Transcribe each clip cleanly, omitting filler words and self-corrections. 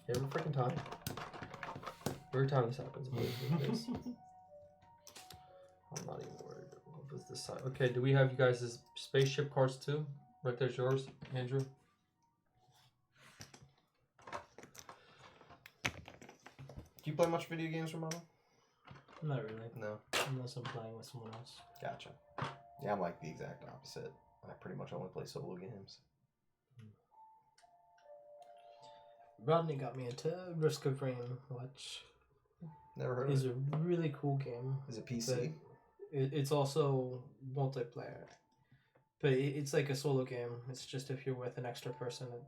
Every freaking time. Every time this happens, it I'm not even worried. What was this side? Okay, do we have you guys' spaceship cards too? Right there's yours, Andrew. Do you play much video games, Romano? Not really. No. Unless I'm playing with someone else. Gotcha. Yeah, I'm like the exact opposite. I pretty much only play solo games. Rodney got me into Risk of Rain, which Never heard is of it. a really cool game. Is it PC? It's also multiplayer. But it's like a solo game. It's just if you're with an extra person, it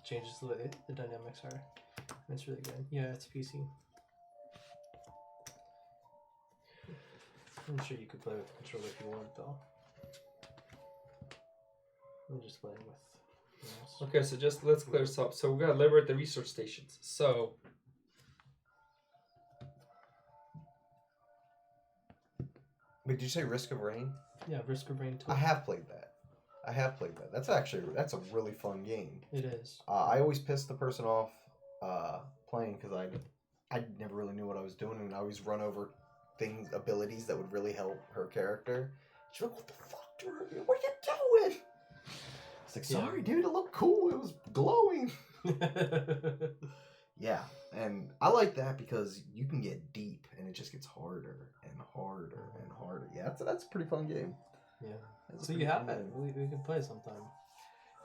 changes the way the dynamics are. It's really good. Yeah, it's PC. I'm sure you could play with the controller if you want, though. I'm just playing with. Okay, so just let's clear this up. So we gotta liberate the research stations. So Wait, did you say Risk of Rain? Yeah, Risk of Rain 2. I have played that. That's a really fun game. It is. I always pissed the person off playing because I never really knew what I was doing, and I always run over abilities that would really help her character. She's like, "What the fuck, dude? What are you doing?" It's like, "Sorry, dude. It looked cool. It was glowing." Yeah, and I like that because you can get deep, and it just gets harder and harder and harder. Yeah, that's a pretty fun game. Yeah. So you have it. We can play sometime.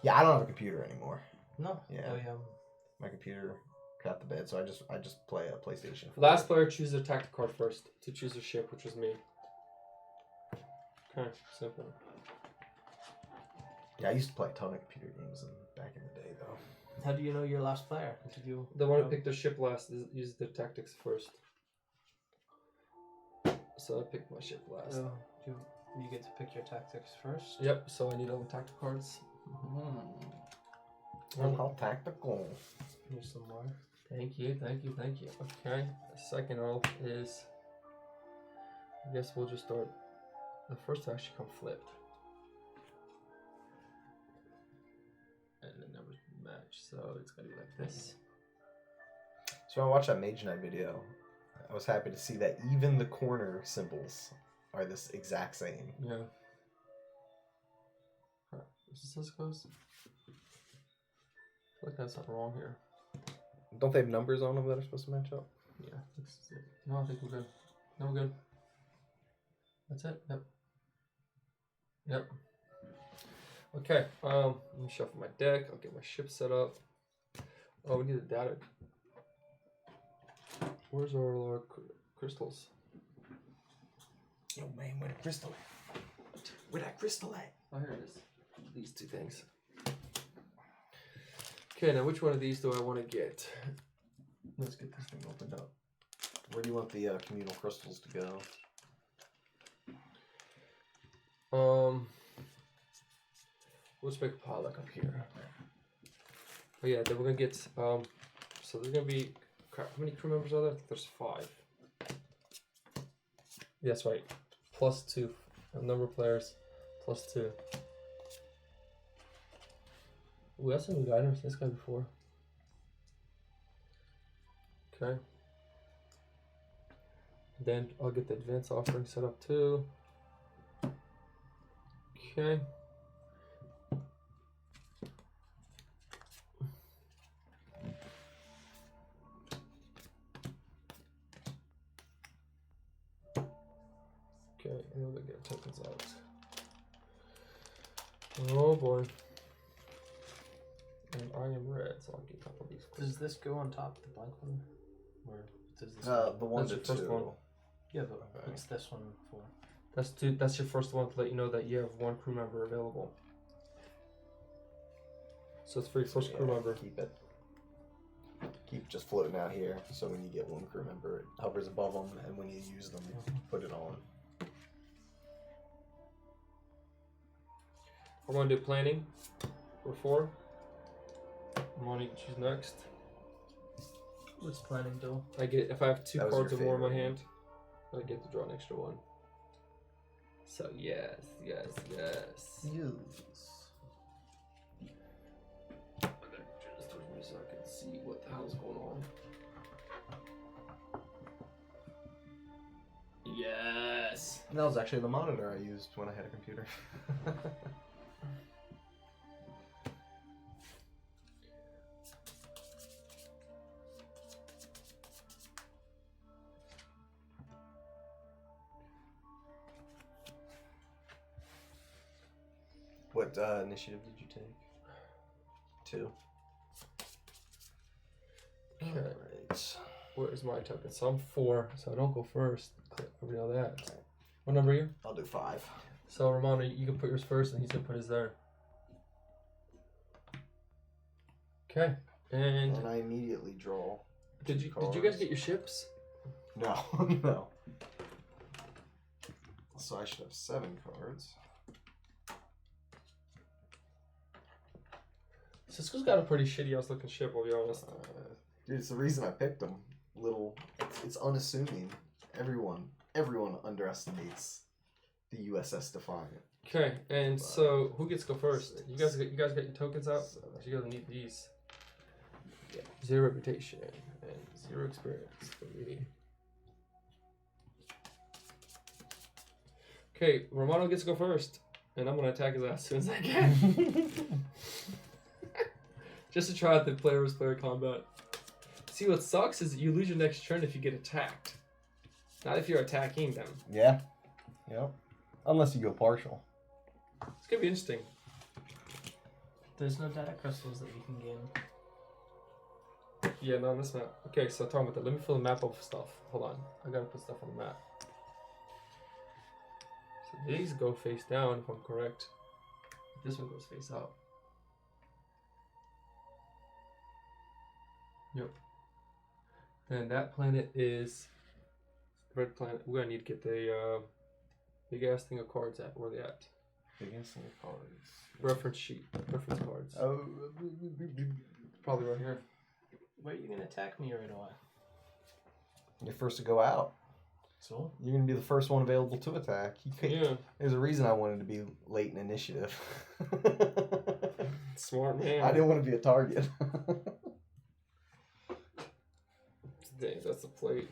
Yeah, I don't have a computer anymore. No. Yeah. Oh, yeah. My computer got the bed, so I just play a PlayStation. last player chooses their tactic card first to choose a ship, which was me. Okay, simple. Yeah, I used to play a ton of computer games back in the day, though. How do you know your last player? Did you? The one who picked their ship last uses their tactics first. So I picked my ship last. Oh, you get to pick your tactics first. Yep. So I need all the tactic cards. How tactical. Here's some more. Thank you. Okay. The second roll is. I guess we'll just start. The first to actually come flipped. And the numbers match, so it's gonna be like this. So when I watched that Mage Knight video, I was happy to see that even the corner symbols are this exact same. Yeah. Is this as close? I feel like that's something wrong here. Don't they have numbers on them that are supposed to match up? Yeah, this is it. No, I think we're good. No, we're good. That's it. Yep. Okay. Let me shuffle my deck. I'll get my ship set up. Oh, we need the data. Where's our crystals? Yo, man, where the crystal at? Where that crystal at? Oh, here it is. These two things. Okay, now which one of these do I want to get? Let's get this thing opened up. Where do you want the communal crystals to go? Let's make a pile like up here. Oh yeah, then we're gonna get so there's gonna be crap. How many crew members are there? I think there's 5. Yeah, that's right. +2 number of players. +2. Ooh, that's a new guy. I've never seen this guy before. Okay. Then I'll get the advance offering set up too. Okay. Okay, and then we'll get tokens out. Oh boy. And I am red, so I'll get a couple of these. Does this go on top of the blank one? Or does this The one That's to your first 2. one. Yeah, but Okay. what's this one for? That's your first one to let you know that you have 1 crew member available. So it's for your first crew member. Keep it. Keep just floating out here, so when you get 1 crew member, it hovers above them, and when you use them, put it on. I'm gonna do planning for 4. I'm gonna choose next. What's planning do? I get if I have 2 That was cards or your more in my favorite. hand, I get to draw an extra 1. So yes. Yes. Just towards me so I can see what the hell's going Yes. That was actually the monitor I used when I had a computer. What initiative did you take? 2. Okay. Alright. Where's my token? So I'm 4, so I don't go first. We know that. What number are you? I'll do 5. So Romano, you can put yours first, and he's gonna put his there. Okay. And I immediately draw. did you guys get your ships? No, no. So I should have 7 cards. Cisco's got a pretty shitty ass looking ship, I'll be honest. Dude, it's the reason I picked them. It's unassuming. Everyone underestimates the USS Defiant. Okay, and so who gets to go first? You guys get your tokens out? You guys need these. Yeah. 0 reputation and 0 experience for me. Okay, Romano gets to go first, and I'm gonna attack his ass as soon as I can. Just to try out the player versus player combat. See, what sucks is you lose your next turn if you get attacked. Not if you're attacking them. Yeah. Yep. Unless you go partial. It's gonna be interesting. There's no data crystals that you can gain. Yeah, not on this map. Okay, so talking about that, let me fill the map up with stuff. Hold on, I gotta put stuff on the map. So these go face down, if I'm correct. This one goes face up. Yep. Then that planet is red planet. We're gonna need to get the big ass thing of cards at. Where are they at? Biggest thing of cards. Reference sheet. Reference cards. Oh. Probably right here. Where are you gonna attack me right away? You're first to go out. So? You're gonna be the first one available to attack. Yeah. There's a reason I wanted to be late in initiative. Smart man. I didn't want to be a target. Dang, that's a plate.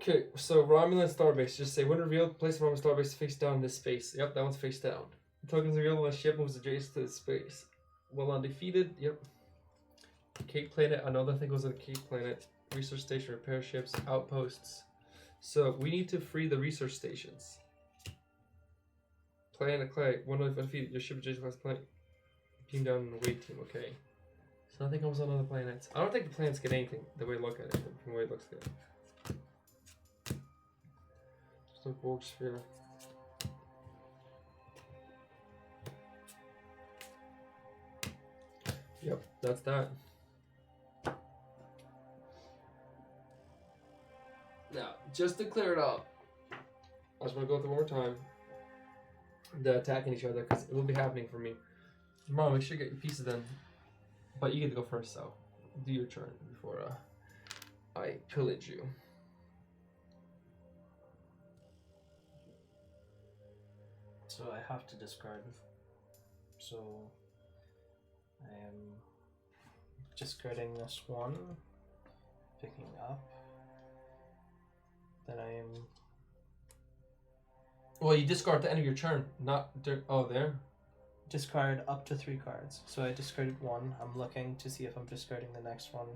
Okay, so Romulan Starbase. Just say when revealed, place Romulan Starbase face down in this space. Yep, that one's face down. The tokens revealed when a ship moves adjacent to this space. While undefeated, yep. Cape Planet, another thing goes to the Cape Planet. Research station, repair ships, outposts. So we need to free the research stations. Planet Clay, one undefeated, your ship adjacent to this planet. Team down in the weight team, okay. So nothing comes on other planets. I don't think the planets get anything, the way I look at it, from the way it looks good. Just a Borg sphere. Yep, that's that. Now, just to clear it up, I just want to go through one more time. The attacking each other, because it will be happening for me. Mom, make sure you get your pieces then. But you get to go first, so do your turn before I pillage you. So I have to discard. So I am discarding this one, picking up. Then I am. Well, you discard at the end of your turn, not there. Discard up to 3 cards. So I discarded 1. I'm looking to see if I'm discarding the next one.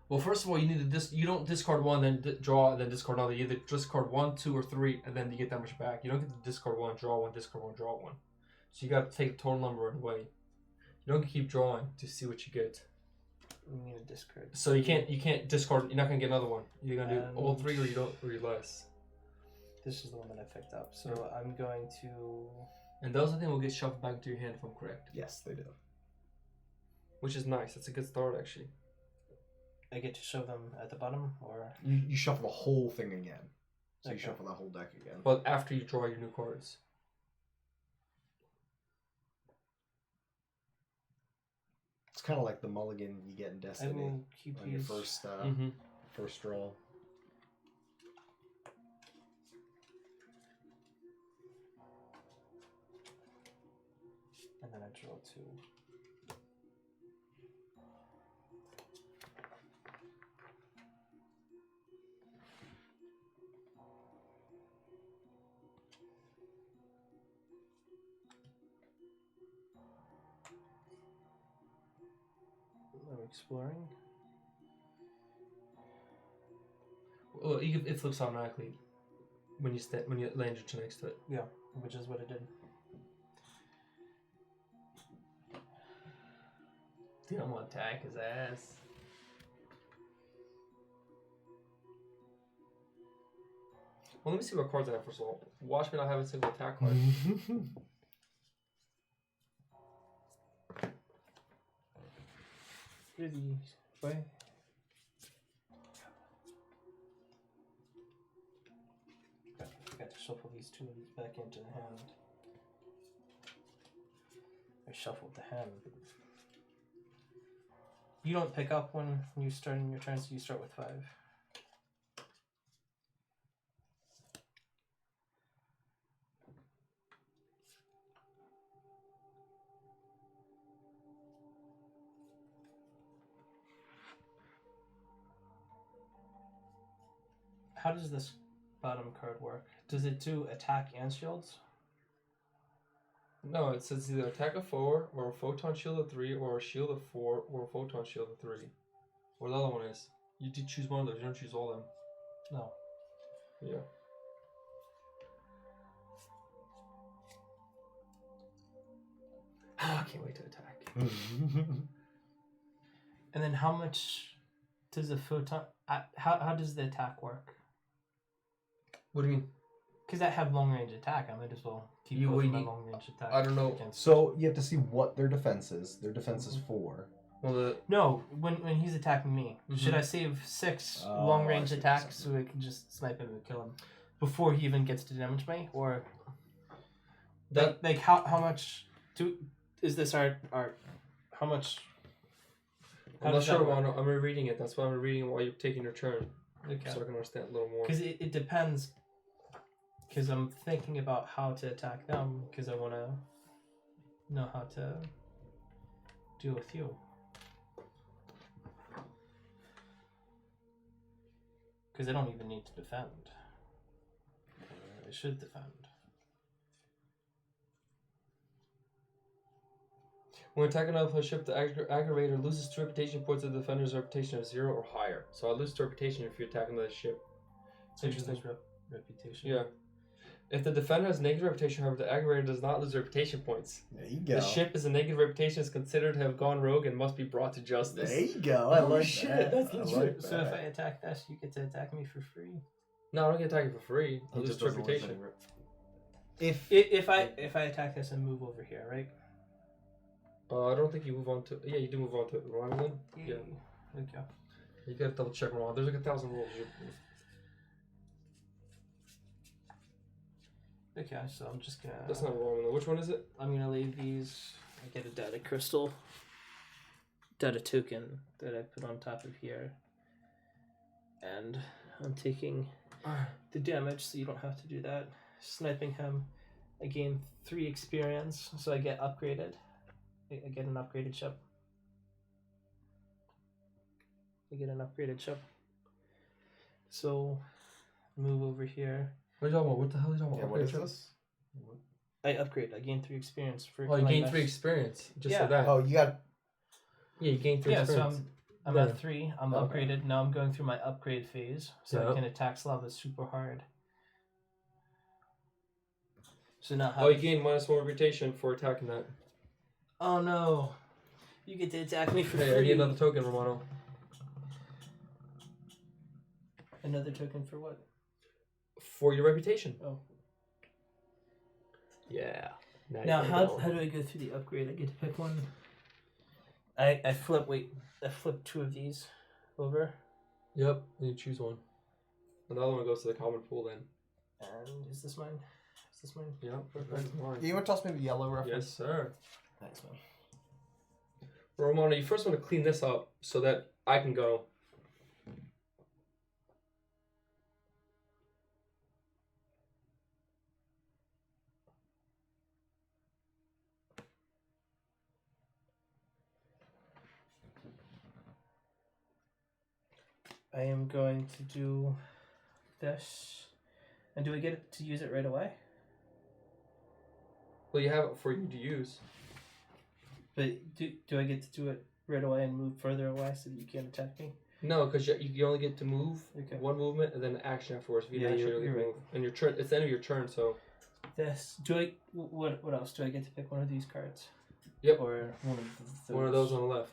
Well, first of all, you need to you don't discard 1, then draw, and then discard another. You either discard 1, 2, or 3, and then you get that much back. You don't get to discard 1, draw 1, discard 1, draw 1. So you got to take the total number away. You don't keep drawing to see what you get. I'm gonna discard. So you can't discard. You're not gonna get another one. You're gonna do all 3, or you don't, or you less. This is the one that I picked up. So I'm going to. And those I think will get shuffled back into your hand if I'm correct. Yes, they do. Which is nice. That's a good start, actually. I get to show them at the bottom, or You shuffle the whole thing again. So you Okay. shuffle that whole deck again. But after you draw your new cards. It's kind of like the mulligan you get in I Destiny will keep on your these. first first draw. And then I draw 2. I'm exploring. Well, it flips automatically when you land your turn next to it. Yeah, which is what it did. Dude, I'm gonna attack his ass. Well, let me see what cards I have first of all. Watch me not have a single attack card. Really? Why? I got to shuffle these two of these back into the hand. I shuffled the hand. You don't pick up when you start in your turn, so you start with 5. How does this bottom card work? Does it do attack and shields? No, it says either attack of 4, or a photon shield of 3, or a shield of 4, or a photon shield of 3. Or the other one is. You do choose one of those, you don't choose all of them. No. Yeah. I can't wait to attack. And then how much does a photon... How does the attack work? What do you mean? Because I have long range attack, I might as well keep You both would of my need- long range attack. I don't know. against- So you have to see what their defense is. Their defense is 4. Well, No, when he's attacking me, Mhm. should I save 6 Oh, long I range see what attacks you're so I can just snipe him and kill him before he even gets to damage me? Or that like how much is this art? How much? I'm not does that sure. work? I'm rereading it. That's why I'm rereading while you're taking your turn, Okay. so I can understand a little more. Because it depends. Because I'm thinking about how to attack them. Because I want to know how to deal with you. Because I don't even need to defend. I should defend. When attacking another ship, the aggravator loses 2 reputation points of the defender's reputation of 0 or higher. So I lose 2 reputation if you attack another ship. So you lose reputation. Yeah. If the defender has negative reputation, however, the aggravator does not lose reputation points. There you go. The ship is a negative reputation is considered to have gone rogue and must be brought to justice. There you go. I Oh, like shit, that. that's I legit. like So if I that. attack this, you get to attack me for free. No, I don't get attacked for free. I He lose just 2 doesn't lose reputation. any rep- If If I attack this and move over here, right? I don't think you move on to. Yeah, you do move on to it. Wrong then? Yeah. Okay. You gotta double check them all. There's like 1,000 rules. Okay, so I'm just gonna. That's not wrong though. Which one is it? I'm gonna leave these. I get a data crystal, data token that I put on top of here, and I'm taking the damage, so you don't have to do that. Sniping him, I gain 3 experience, so I get upgraded. I get an upgraded ship. I get an upgraded ship. So, move over here. What are you talking about? What the hell are you talking yeah, about? what is Upgrade this? I upgrade. I gain 3 experience for. Oh, you killing gain my 3 sh- experience. Just Yeah. for that. Oh, you got. Yeah, you gain 3 Yeah, so experience. I'm Yeah. at 3. I'm Okay. upgraded. Now I'm going through my upgrade phase, so Yeah. I can attack Slava super hard. So now Oh, you gain -1 reputation for attacking that. Oh no! You get to attack me for Hey, I free. need another token, Romano. Another token for what? For your reputation. Oh. Yeah. Now how do I go through the upgrade? I get to pick one. I flip 2 of these over. Yep, and you choose one. And the other one goes to the common pool then. And is this mine? Is this mine? Yep, that's mine. You want to toss me the yellow reference? Yes, sir. Thanks, man. Romano, you first want to clean this up so that I can go. I am going to do this. And do I get to use it right away? Well, you have it for you to use. But do I get to do it right away and move further away so that you can't attack me? No, because you only get to move Okay. one movement and then action afterwards. If you Yeah, action, you're you don't get to right. move. And your turn, it's the end of your turn, so. This. Do I? What else? Do I get to pick one of these cards? Yep. Or one of those? One of those on the left.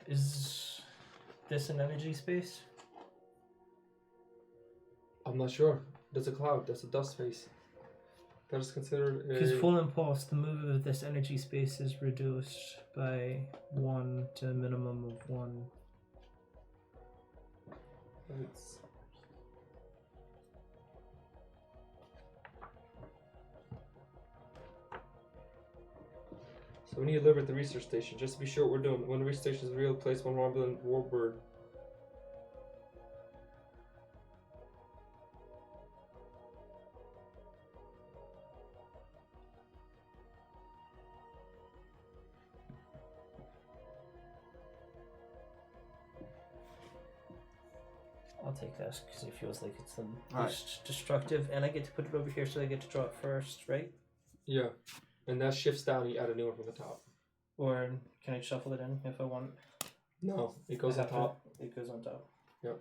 Is this an energy space? I'm not sure. That's a cloud. That's a dust face. That is considered a... Because full impulse, the move of this energy space is reduced by 1 to a minimum of 1. It's... So we need to liberate the research station. Just to be sure what we're doing. When the research station is real, place one Romulan warbird. I'll take this because it feels like it's the Alright. most destructive, and I get to put it over here, so I get to draw it first, right? Yeah. And that shifts down, you add a new one from the top. Or can I shuffle it in if I want? No, it goes I on have to- top. It goes on top. Yep.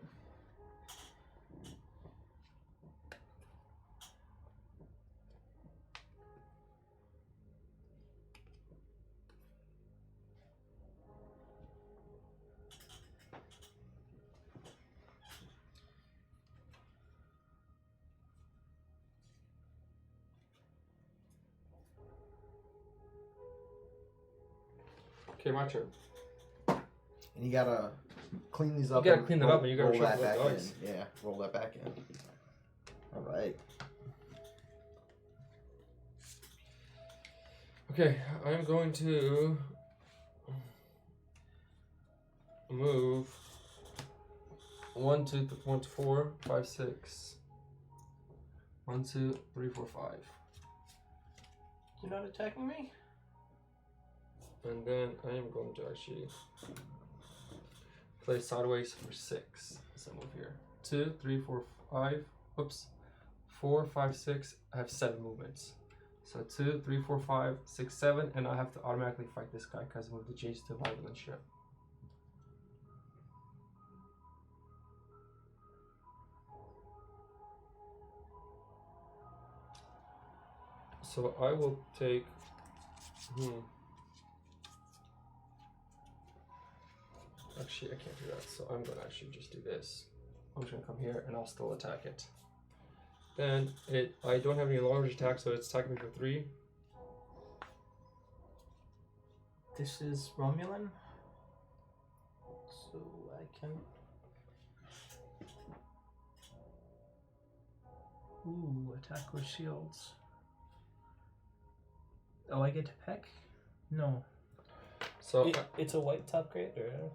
Okay, my turn. And you gotta clean these You up. gotta and clean that roll- up and you gotta roll that shuffle back the in. dice. Yeah, roll that back in. Alright. Okay, I'm going to move 1, 2, 4, 5, 6. 1, 2, 3, 4, 5. You're not attacking me? And then I am going to actually play sideways for 6. So move here. 2, 3, 4, 5. Oops. 4, 5, 6. I have 7 movements. So 2, 3, 4, 5, 6, 7, and I have to automatically fight this guy because I moved the Jace to violent ship. So I will take. Actually, I can't do that. So I'm gonna actually just do this. I'm just gonna come here and I'll still attack it. Then I don't have any long range attack, so it's attacking me for 3. This is Romulan. So I can. Ooh, attack with shields. Oh, I get to pick? No. So It's a white top grade, or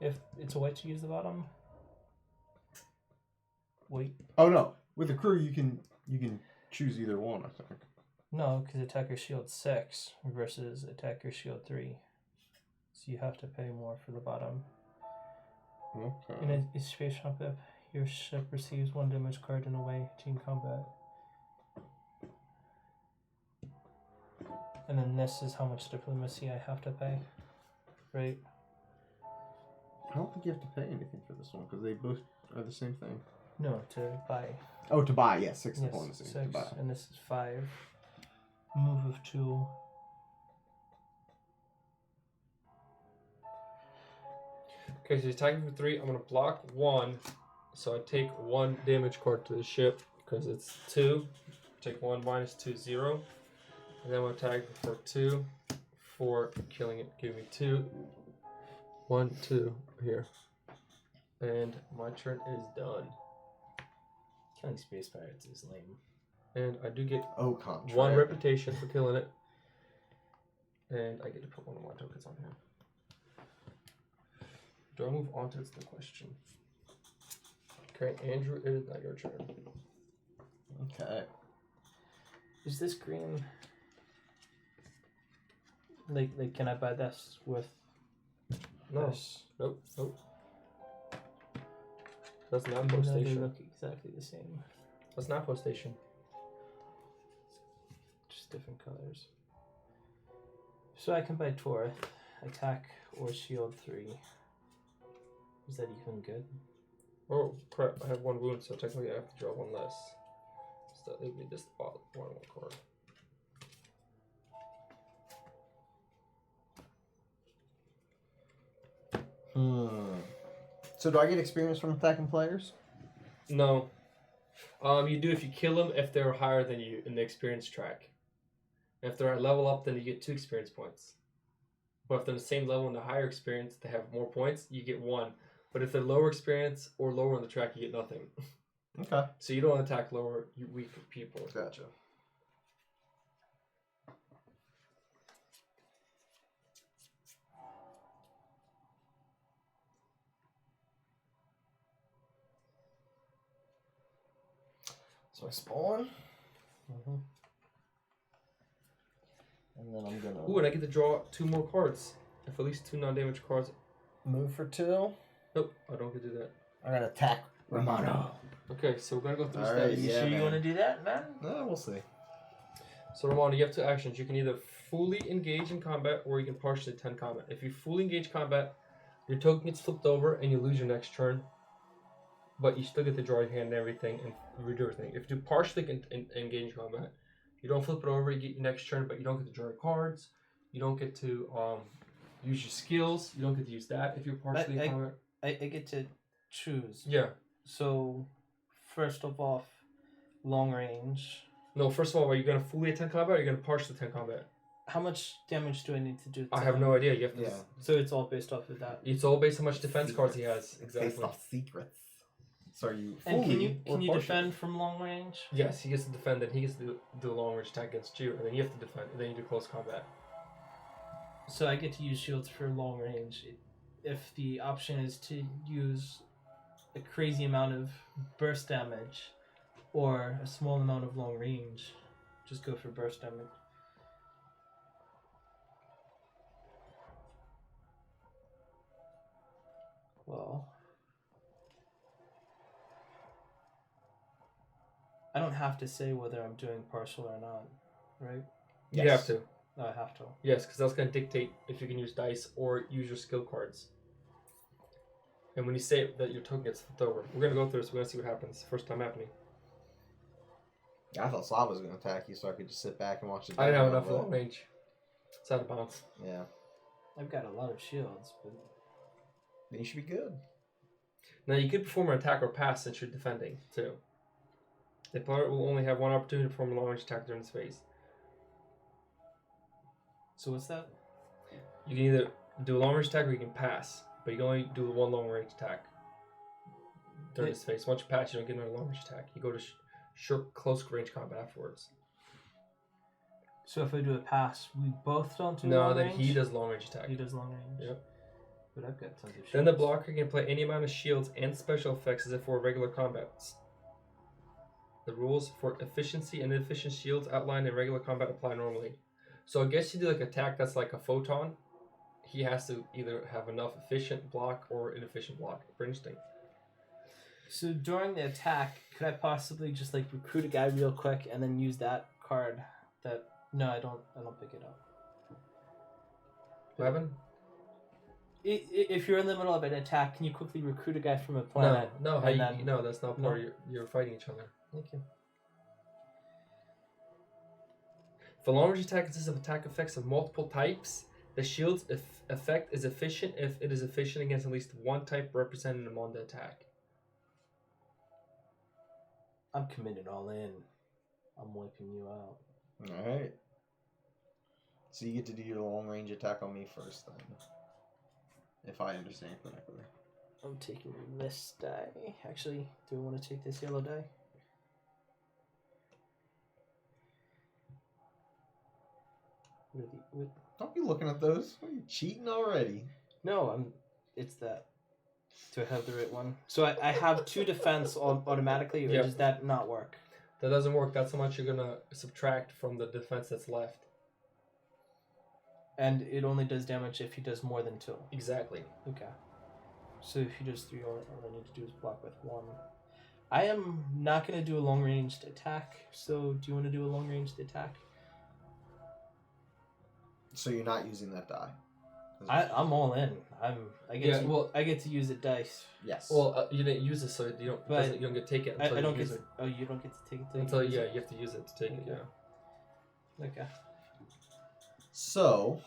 if it's a white to use the bottom. Wait, Oh no, with the crew you can choose either one. I think. no, because attacker shield 6 versus attacker shield 3, so you have to pay more for the bottom. In a space shop, your ship receives 1 damage card in away team combat. And then this is how much diplomacy I have to pay, right? I don't think you have to pay anything for this one because they both are the same thing. No, to buy. Oh, to buy, yes, 6 Yes, diplomacy. 6, To buy. and this is 5. Move of 2. okay, so he's attacking for 3. I'm gonna block 1, so I take 1 damage card to the ship because it's 2. Take 1 minus 2, 0. And then we'll attack for 2, 4, killing it, giving me 2. 1, 2 here. And my turn is done. Killing space pirates is lame. And I do get Oh, contract. 1 reputation for killing it. And I get to put one of my tokens on here. Do I move on to it's the question? Okay, Andrew, it is now your turn. Okay. Is this green Like, can I buy this with No. this? Nope. Nope. That's not Even though they PlayStation. look exactly the same, That's not PlayStation. just different colors. So I can buy Torth, attack or shield 3. Is that even good? Oh crap! I have 1 wound, so technically I have to draw 1 less. So that would be this bottom 1 card. So do I get experience from attacking players? No. You do if you kill them if they're higher than you in the experience track. If they're at level up, then you get 2 experience points. But if they're the same level and the higher experience, they have more points, you get 1. But if they're lower experience or lower on the track, you get nothing. Okay. So you don't attack lower, weak people. Gotcha. So I spawn, Mm-hmm. and then I'm gonna Ooh, and I get to draw 2 more cards. If at least 2 non-damage cards. move for 2. Nope, I don't get to do that. I gotta attack Romano. Okay, so we're gonna go through All the right, steps. You yeah, sure you man. want to do that, man? No, we'll see. So Romano, you have 2 actions. You can either fully engage in combat or you can partially attend combat. If you fully engage combat, your token gets flipped over and you lose your next turn. But you still get to draw your hand and everything and redo everything. If you do partially engage in combat, you don't flip it over, you get your next turn, but you don't get to draw your cards. You don't get to use your skills. You don't get to use that if you're partially in combat. I get to choose. Yeah. So, first of all, long range. No, first of all, are you going to fully attend combat or are you going to partially attend combat? How much damage do I need to do? I have no idea. You have to. Yeah. So it's all based off of that. It's all based on how much defense cards he has. It's based Exactly. off secrets. So are you And fully can or you partially? defend from long range? Yes, he gets to defend, then he gets to do a long range attack against you, and then you have to defend, and then you do close combat. So I get to use shields for long range. If the option is to use a crazy amount of burst damage or a small amount of long range, just go for burst damage. Well, I don't have to say whether I'm doing partial or not, right? You have to. No, I have to. Yes, because that's going to dictate if you can use dice or use your skill cards. And when you say that your token gets flipped over, we're going to go through this, we're going to see what happens. First time happening. I thought Slav was gonna attack you, so I could just sit back and watch the. I didn't have demo, enough but- long range. It's out of bounds. Yeah. I've got a lot of shields, but Then you should be good. Now, you could perform an attack or pass since you're defending, too. The player will only have 1 opportunity to perform a long range attack during this phase. so what's that? You can either do a long range attack or you can pass, but you can only do 1 long range attack during this phase. Once you pass, you don't get another long range attack. You go to short, close range combat afterwards. So if I do a pass, we both don't do No, long then range? he does long range attack. He does long range. Yep. But I've got tons of shields. Then the blocker can play any amount of shields and special effects as if for regular combats. The rules for efficiency and inefficient shields outlined in regular combat apply normally. So I guess you do like attack that's like a photon. He has to either have enough efficient block or inefficient block for instinct. So during the attack, could I possibly just like recruit a guy real quick and then use that card? That no, I don't pick it up. What happened? If you're in the middle of an attack, can you quickly recruit a guy from a planet? No, and then- no, that's not part No? of you're fighting each other. Thank you. If a long range attack consists of attack effects of multiple types, the shield's effect is efficient if it is efficient against at least one type represented among the attack. I'm committed all in. I'm wiping you out. Alright. So you get to do your long range attack on me first then. If I understand correctly. I'm taking this die. Actually, do I want to take this yellow die? Don't be looking at those. Are you cheating already? No, it's that. Do I have the right one? So I have 2 defense automatically, or Yep. does that not work? That doesn't work. That's how much you're gonna subtract from the defense that's left. And it only does damage if he does more than 2. Exactly. Okay. So if he does 3, all I need to do is block with 1. I am not going to do a long-ranged attack, so do you want to do a long-ranged attack? So you're not using that die. I'm all in. I get to use a dice. Yes. Well, you didn't use it, so you don't get to take it until I don't you get use to, it. oh, you don't get to take it Until you use it? you have to use it to take it. Okay. Yeah. Okay. So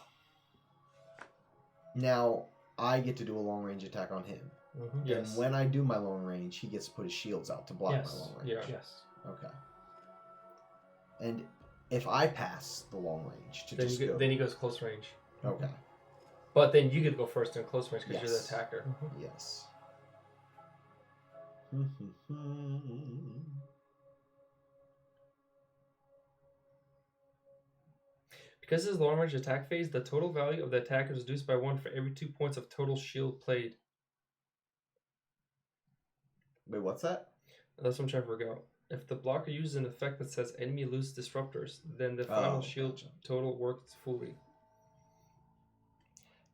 now I get to do a long range attack on him. Mm-hmm. Yes. And when I do my long range, he gets to put his shields out to block Yes. my long range. Yeah. Yes. Okay. And if I pass the long range to Then just you go... then he goes close range. Okay. But then you get to go first in close range because you're the Yes. attacker. Mm-hmm. Yes. Because this is long range attack phase, the total value of the attack is reduced by 1 for every 2 points of total shield played. Wait, what's that? That's what I'm trying to figure out. If the blocker uses an effect that says enemy lose disruptors, then the final shield gotcha. total works fully.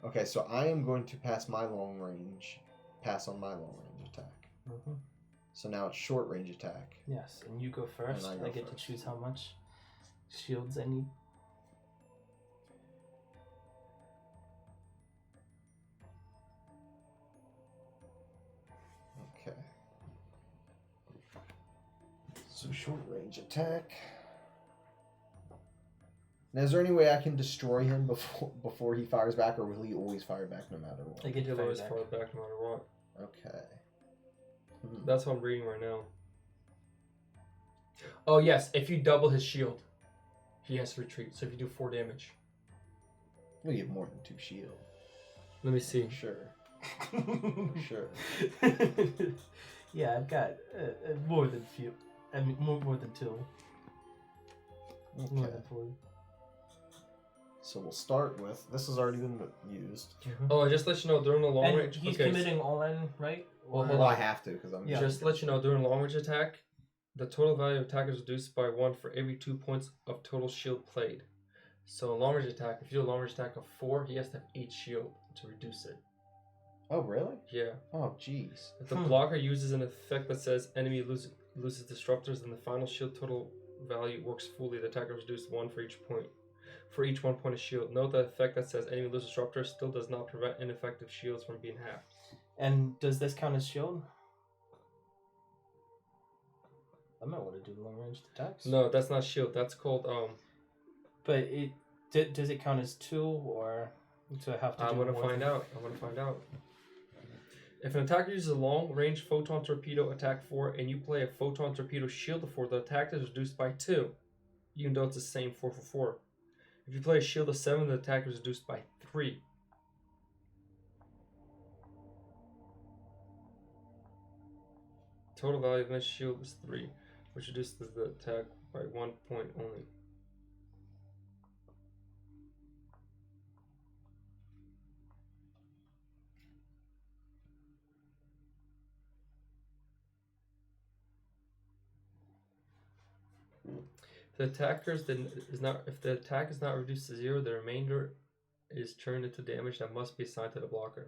Okay, so I am going to pass on my long range attack. Mm-hmm. So now it's short range attack. Yes, and you go first. And I I go get first. to choose how much shields I need. Okay. So short range attack. Now, is there any way I can destroy him before he fires back, or will he always fire back no matter what? I get to He'll fire always back. fire back no matter what. Okay. That's what I'm reading right now. Oh yes, if you double his shield, he has to retreat. So if you do 4 damage. Well, you have more than 2 shield. Let me see. Sure. Sure. Yeah, I've got more than few. I mean, more than 2. More Okay. than 4. So we'll start with... This has already been used. Oh, just let you know during the long And range. he's okay, committing all in, right? Well, Or- hold Well, on. I have to, because I'm... Yeah. Just to let you know, during long range attack, the total value of attack is reduced by 1 for every 2 points of total shield played. So long range attack, if you do a long range attack of 4, he has to have 8 shield to reduce it. Oh, really? Yeah. Oh, jeez. If the blocker uses an effect that says enemy loses disruptors, then the final shield total value works fully. The attacker is reduced 1 for each point. For each 1 point of shield. Note that the effect that says enemy loses disruptors still does not prevent ineffective shields from being halved. And does this count as shield? I might want to do long range attacks. No, that's not shield. That's called But it does it count as 2 or do I have to do I'm gonna more find than- out. I'm gonna find out. If an attacker uses a long-range photon torpedo attack 4 and you play a photon torpedo shield of 4, the attack is reduced by 2, even though it's the same 4 for 4. If you play a shield of 7, the attack is reduced by 3. Total value of this shield is 3, which reduces the attack by 1 point only. If the attack is not reduced to 0, the remainder is turned into damage that must be assigned to the blocker.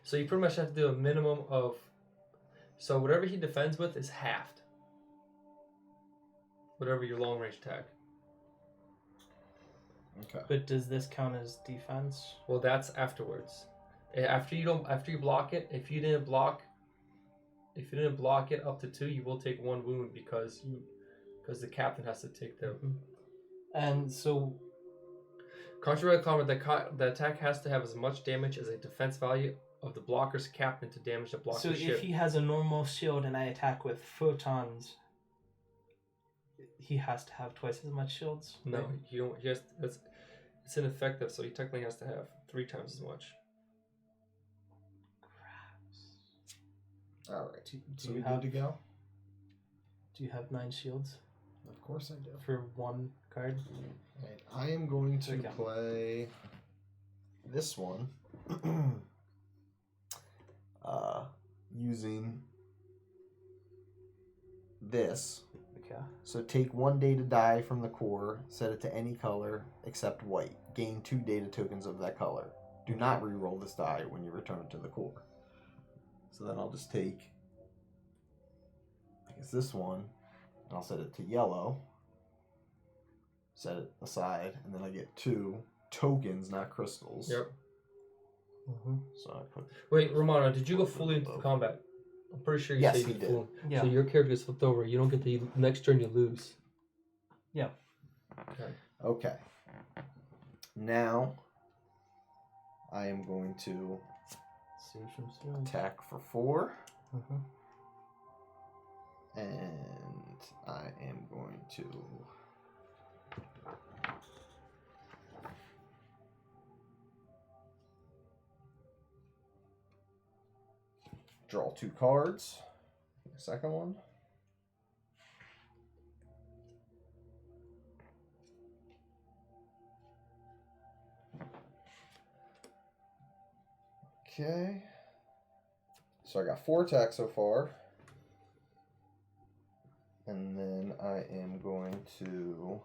So you pretty much have to do a minimum of... So whatever he defends with is halved. Whatever your long range attack. Okay. But does this count as defense? Well, that's afterwards. After you block it, if you didn't block it up to 2, you will take 1 wound because the captain has to take the... And so... Contrary to comment, the attack has to have as much damage as a defense value of the blocker's captain to damage the blocker's So ship. if he has a normal shield and I attack with photons, he has to have twice as much shields? No, right? he don't. He has. It's ineffective, so he technically has to have 3 times as much. All right. Do So you we have good to go? Do you have 9 shields Of course I do. for 1 card? Right. I am going to Okay. play this one using this. Okay. So take 1 data die from the core, set it to any color except white. Gain 2 data tokens of that color. Do not re-roll this die when you return it to the core. So then I'll just take, I guess this one, and I'll set it to yellow. Set it aside, and then I get 2 tokens, not crystals. Yep. So I put. Wait, Romano, did you go fully into the combat? I'm pretty sure you Yes, said he you did. full. Yeah. So your character gets flipped over. You don't get the next turn. You lose. Yeah. Okay. Now I am going to attack for 4. And I am going to draw 2 cards. The second one. Okay. So I got 4 attacks so far. And then I am going to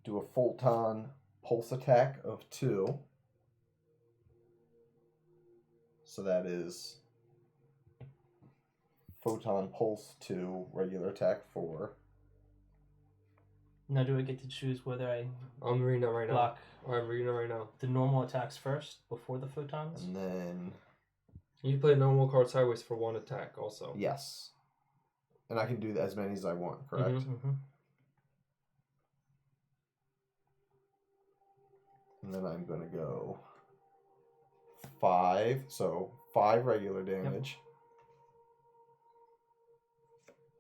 do a Photon Pulse attack of 2. So that is Photon Pulse 2, regular attack 4. Now, do I get to choose whether I I'm reading it right block now. I'm reading it right now. the normal attacks first before the photons? And then, You play a normal card sideways for 1 attack also. yes. And I can do as many as I want, correct? Mm-hmm. And then I'm going to go 5. So 5 regular damage.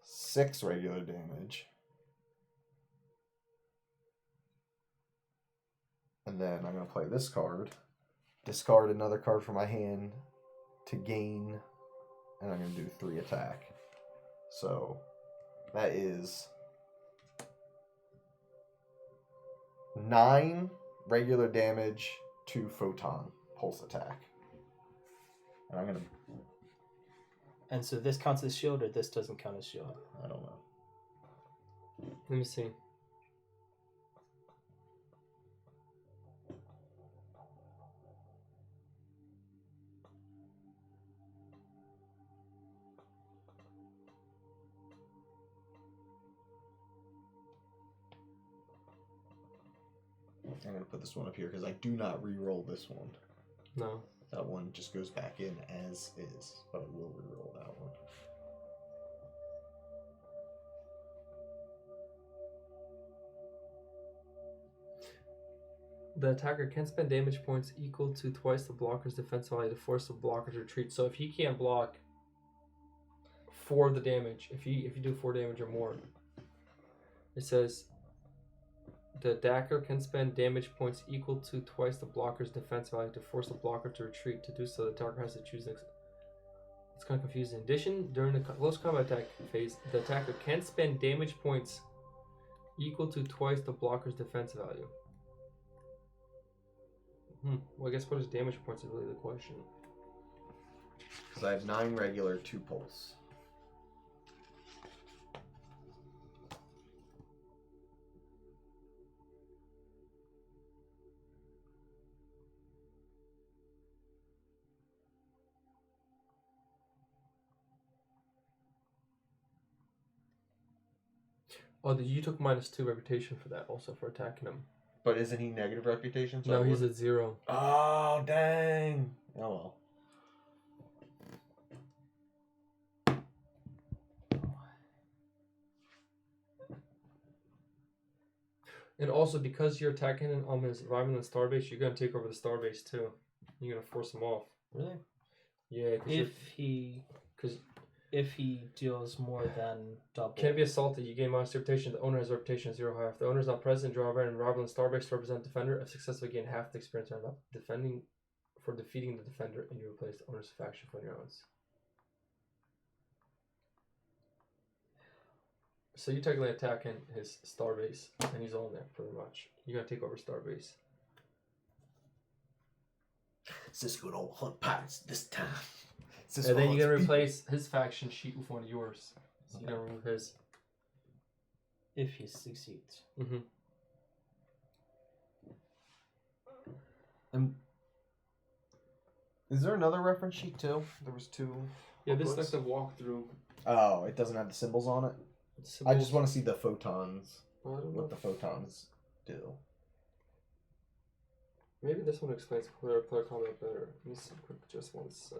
6 regular damage. And then I'm going to play this card. Discard another card from my hand to gain. And I'm going to do 3 attack. So that is 9 regular damage, 2 Photon Pulse attack. And I'm going to... And so this counts as shield, or this doesn't count as shield? I don't know. Let me see. I'm going to put this one up here because I do not re-roll this one. No. That one just goes back in as is, but I will re-roll that one. The attacker can spend damage points equal to twice the blocker's defense value to force the blocker to retreat. So if he can't block 4 of the damage, if you do 4 damage or more, it says the attacker can spend damage points equal to twice the blocker's defense value to force the blocker to retreat. To do so, the attacker has to choose next. It's kind of confusing. In addition, during the close combat attack phase, the attacker can spend damage points equal to twice the blocker's defense value. Well, I guess what is damage points is really the question. Because I have 9 regular, 2 pulse. Oh, you took -2 reputation for that also for attacking him. But isn't he negative reputation? So No, he's at 0. Oh, dang. Oh, well. And also, because you're attacking him on his Rival and Starbase, you're going to take over the Starbase too. You're going to force him off. Really? Yeah, If he deals more than double. Can't be assaulted. You gain -2 reputation. The owner has a reputation of 0 high. If the owner is not present, draw a random Rival and Starbase to represent defender. If successful, gain half the experience round up defending for defeating the defender, and you replace the owner's faction for your own. So you're technically attacking his Starbase, and he's on there pretty much. You're gonna take over Starbase. Cisco don't hunt pirates this time. It's And then you're gonna response. replace his faction sheet with one of yours. So you're gonna remove his. If he succeeds. Mm-hmm. And is there another reference sheet too? There was 2. Yeah, this is booklets? like the walkthrough. Oh, it doesn't have the symbols on it. I just want to see the photons. Well, I don't know. What the photons do. Maybe this one explains player combat better. Let me see quick, just one sec.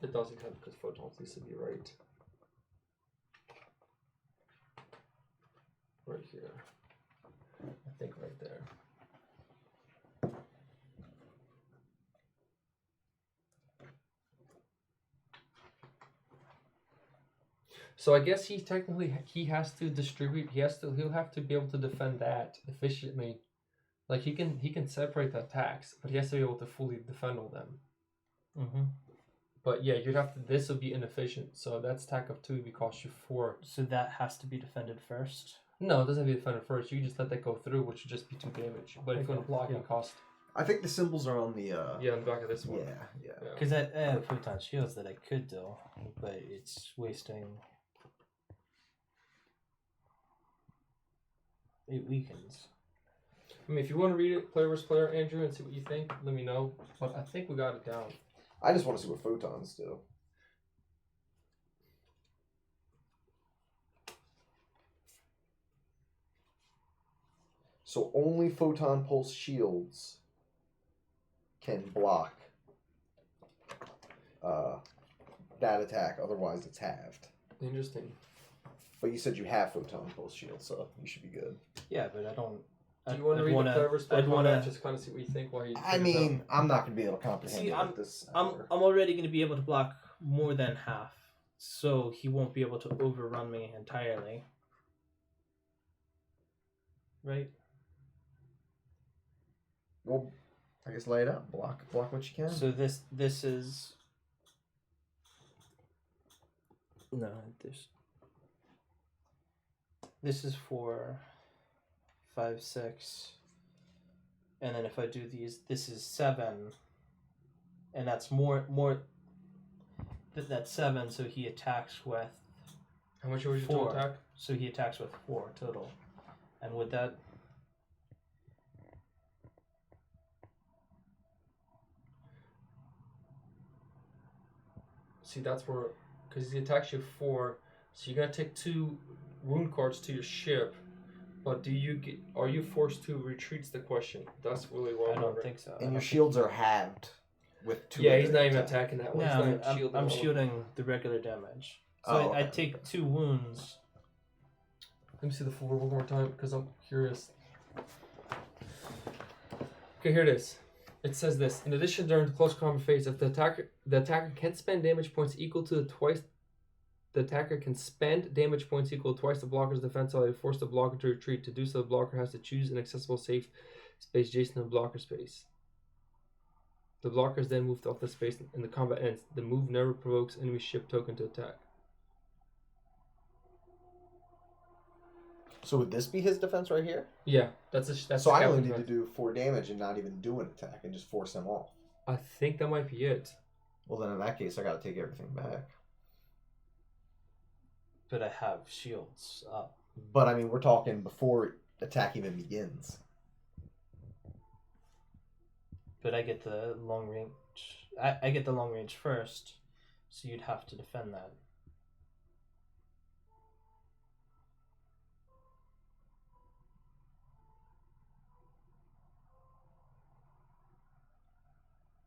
It doesn't have because photons needs to be right. Right here. I think right there. So I guess he has to distribute. He'll have to be able to defend that efficiently. Like he can separate the attacks, but he has to be able to fully defend all them. Mm-hmm. But yeah, you'd have to. This would be inefficient. So that's attack of 2 would be cost you 4. So that has to be defended first. No, it doesn't have to be defended first. You can just let that go through, which would just be 2 damage. But if you want to block, it cost. I think the symbols are on the. Yeah, on the back of this one. Yeah. Because I have photon shields that I could do, but it's wasting. It weakens. I mean, if you want to read it player versus player, Andrew, and see what you think, let me know. But I think we got it down. I just want to see what photons do. So only photon pulse shields can block that attack. Otherwise, it's halved. Interesting. But you said you have photon pulse shields, so you should be good. Yeah, but I don't. Do you want to read the player versus player combat? Just kind of see what you think while you. I mean, I'm not going to be able to comprehend See, it I'm- at this I'm hour. already going to be able to block more than half, so he won't be able to overrun me entirely. Right? Well, I guess lay it out. Block what you can. So this is no this is for 5, 6, and then if I do these, this is 7, and that's more. That's 7, so he attacks with. How much was your 4. total attack? So he attacks with 4 total, and with that. See, that's where, because he attacks you 4, so you're gonna take 2 wound cards to your ship. But are you forced to retreat's the question? That's really what I don't think so. And your shields are halved with 2. Yeah, he's not even attack. attacking that one. No, He's not even shielding I'm that one. shielding the regular damage. So Oh, I okay. take 2 wounds. Let me see the 4 one more time because I'm curious. Okay, here it is. It says this. In addition, during the close combat phase, if the attacker can spend damage points equal to twice the blocker's defense value to force the blocker to retreat. To do so, the blocker has to choose an accessible safe space adjacent to the blocker space. The blocker is then moved off the space and the combat ends. The move never provokes enemy ship token to attack. So would this be his defense right here? Yeah, that's So I the only captain need to defense. do 4 damage and not even do an attack and just force him off. I think that might be it. Well, then in that case, I got to take everything back. But I have shields up. But I mean, we're talking before attack even begins. But I get the long range. I get the long range first, so you'd have to defend that.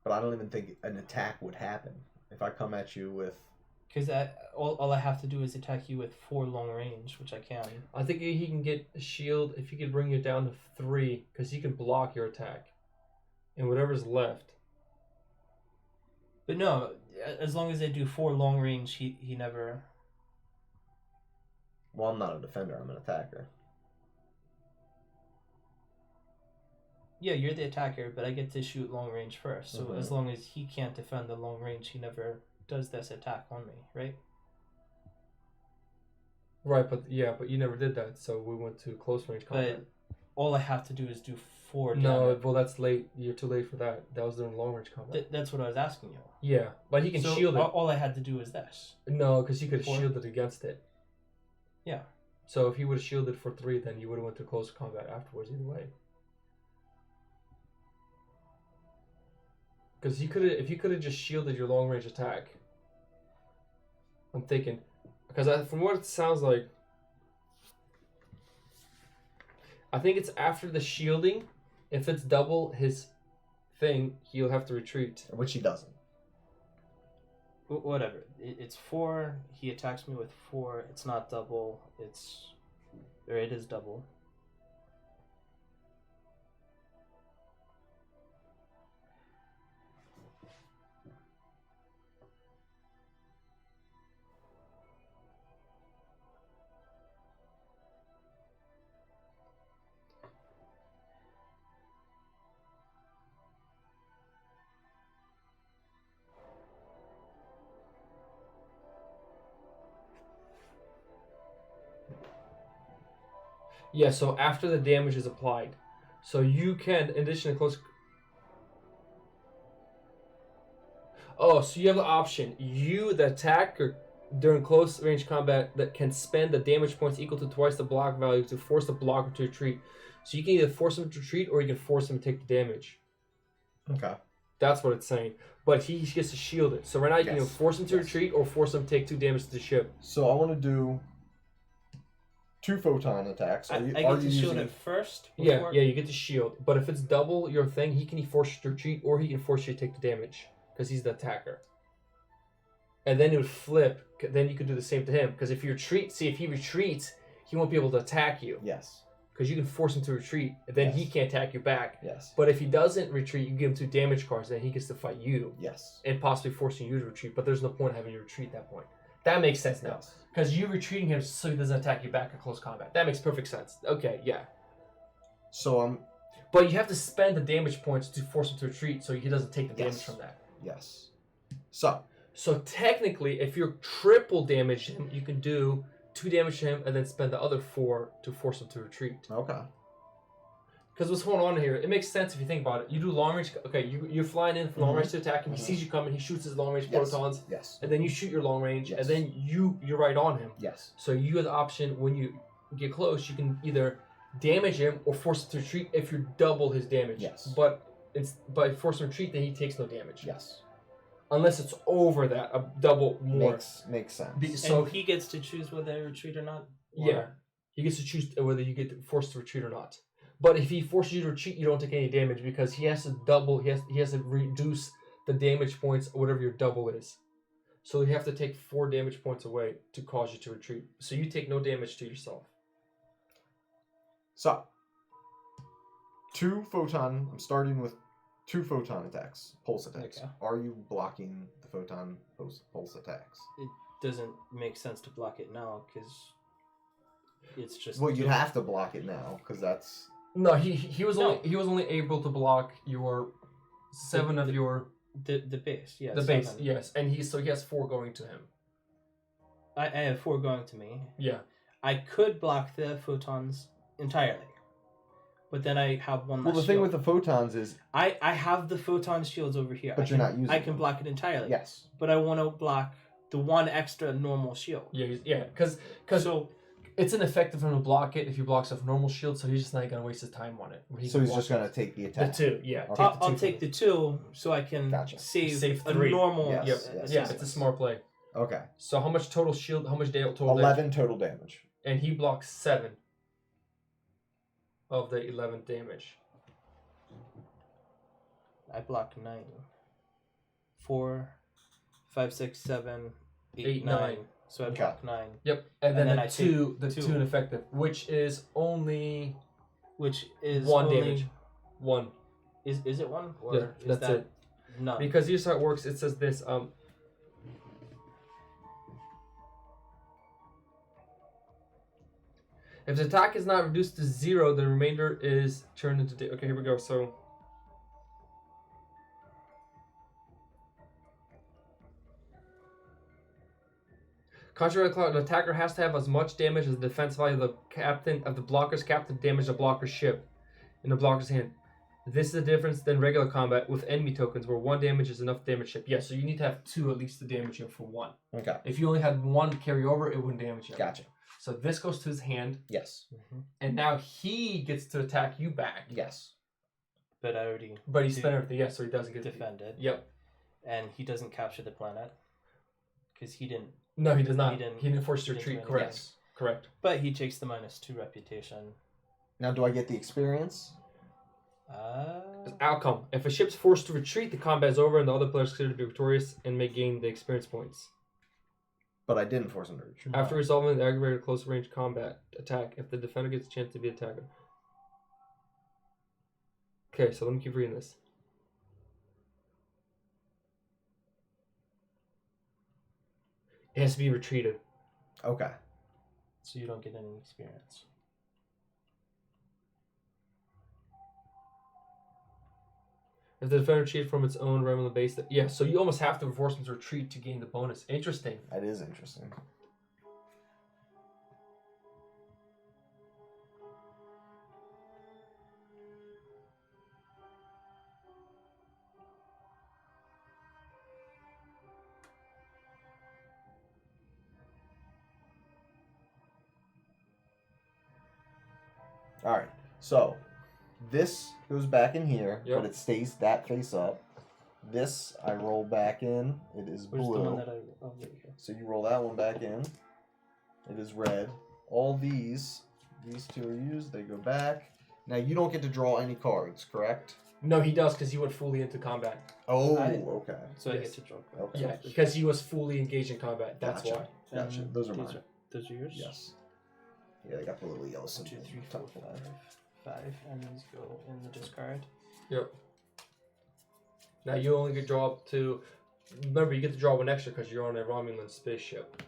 But I don't even think an attack would happen if I come at you with. Because all I have to do is attack you with 4 long range, which I can. I think he can get a shield if he could bring you down to 3, because he can block your attack. And whatever's left. But no, as long as I do 4 long range, he never. Well, I'm not a defender. I'm an attacker. Yeah, you're the attacker, but I get to shoot long range first. So Mhm. as long as he can't defend the long range, he never does this attack on me, right? Right, but you never did that, so we went to close range combat. all I have to do is do 4 No, damage. well that's late. You're too late for that. That was during long range combat. That's what I was asking you. Yeah, but he can So shield it. all I had to do is this. No, because he could have Four? shielded against it. Yeah. So if he would have shielded for 3, then you would have went to close combat afterwards either way. Because if you could have just shielded your long range attack. I'm thinking, because from what it sounds like, I think it's after the shielding. If it's double his thing, he'll have to retreat. Which he doesn't. Whatever. It's 4. He attacks me with 4. It's not double. It is double. Yeah, so after the damage is applied. So you can, in addition to close... Oh, so you have the option. You, the attacker, during close range combat, that can spend the damage points equal to twice the block value to force the blocker to retreat. So you can either force him to retreat or you can force him to take the damage. Okay. That's what it's saying. But he gets to shield it. So right now you can either force him to retreat or force him to take 2 damage to the ship. So I want to do 2 photon attacks. I get to shield it first? Yeah, you get to shield. But if it's double your thing, he can force you to retreat or he can force you to take the damage. Because he's the attacker. And then it would flip. Then you could do the same to him. Because if you retreat, if he retreats, he won't be able to attack you. Yes. Because you can force him to retreat, and then he can't attack you back. Yes. But if he doesn't retreat, you give him 2 damage cards, then he gets to fight you. Yes. And possibly forcing you to retreat. But there's no point having you retreat at that point. That makes sense now. Because you retreating him so he doesn't attack you back in close combat. That makes perfect sense. Okay, yeah. So But you have to spend the damage points to force him to retreat so he doesn't take the damage from that. Yes. So technically, if you're triple damage him, you can do 2 damage to him and then spend the other 4 to force him to retreat. Okay. Because what's going on here, it makes sense if you think about it. You do long range, okay, you're flying in for long range to attack him, he sees you coming, he shoots his long range photons, and then you shoot your long range, and then you're right on him. Yes. So you have the option, when you get close, you can either damage him or force him to retreat if you double his damage. Yes. But by force him to retreat, then he takes no damage. Yes. Unless it's over that, a double more. Makes sense. So he gets to choose whether I retreat or not? Yeah. He gets to choose whether you get forced to retreat or not. But if he forces you to retreat, you don't take any damage because he has to double. He has to reduce the damage points, whatever your double is. So you have to take 4 damage points away to cause you to retreat. So you take no damage to yourself. So 2 photon. I'm starting with 2 photon attacks, pulse attacks. Okay. Are you blocking the photon pulse attacks? It doesn't make sense to block it now because it's just. Well, you have to block it now because that's. No, he was only able to block your 7 of your the base. Yeah. The 7. base, yes, and he has 4 going to him. I have 4 going to me. Yeah. I could block the photons entirely. But then I have one less Well, the thing shield. with the photons is... I have the photon shields over here. But you're not using I can them. block it entirely. Yes. But I want to block the 1 extra normal shield. Yeah, because it's ineffective for him to block it if he blocks off normal shield, so he's just not going to waste his time on it. So he's just going to take the attack. The 2, yeah. Okay. I'll take the 2 so I can save a 3. normal... Yes. Yeah, it's a smart play. Okay. So how much total shield, how much total 11 damage? total damage. And he blocks 7 of the 11 damage. I block 9. 4, 5, 6, 7, 8, 9. So I block 9. Yep, and then I the 2 take two. ineffective, which is only... Which is 1 only, damage. 1. Is it 1? Or Yeah, is that's that it. None? Because here's how it works. It says this. If the attack is not reduced to 0, the remainder is turned into... Okay, here we go. So... Contrary to the clock, the attacker has to have as much damage as the defense value of the captain of the blocker's captain damage the blocker's ship in the blocker's hand. This is the difference than regular combat with enemy tokens, where 1 damage is enough to damage ship. Yeah, so you need to have 2 at least to damage him for 1. Okay. If you only had 1 carry over, it wouldn't damage him. Gotcha. So this goes to his hand, Yes. and now he gets to attack you back. Yes. But I already. But he spent everything, yeah, so he doesn't get defended. Yep. And he doesn't capture the planet because he didn't. No, he does not. He He didn't force he your didn't retreat. do anything. Correct. Yes. Correct. But he takes the -2 reputation. Now, do I get the experience? Outcome. If a ship's forced to retreat, the combat is over and the other players considered to be victorious and may gain the experience points. But I didn't force him to retreat. After resolving the aggravated close range combat attack, if the defender gets a chance to be attacker. Okay, so let me keep reading this. It has to be retreated. Okay. So you don't get any experience. If the defender retreated from its own realm of the base, yeah, so you almost have to force them to retreat to gain the bonus. Interesting. That is interesting. All right. So this goes back in here, Yep. but it stays that face up. This I roll back in. It is Where's blue. the one that I? Oh, there you go. So you roll that one back in. It is red. All these 2 are used. They go back. Now you don't get to draw any cards, correct? No, he does because he went fully into combat. Oh, I- okay. So I Yes. get to draw. Okay. Yeah, because he was fully engaged in combat. That's Gotcha. why. Gotcha. And Those are these mine. Those are yours. Yes. Yeah, they got the little yellow 1, symbol. 2, 3, on 4, top of that. 5, and these go in the discard. Yep. Now you only get to draw up to. Remember, you get to draw 1 extra because you're on a Romulan spaceship.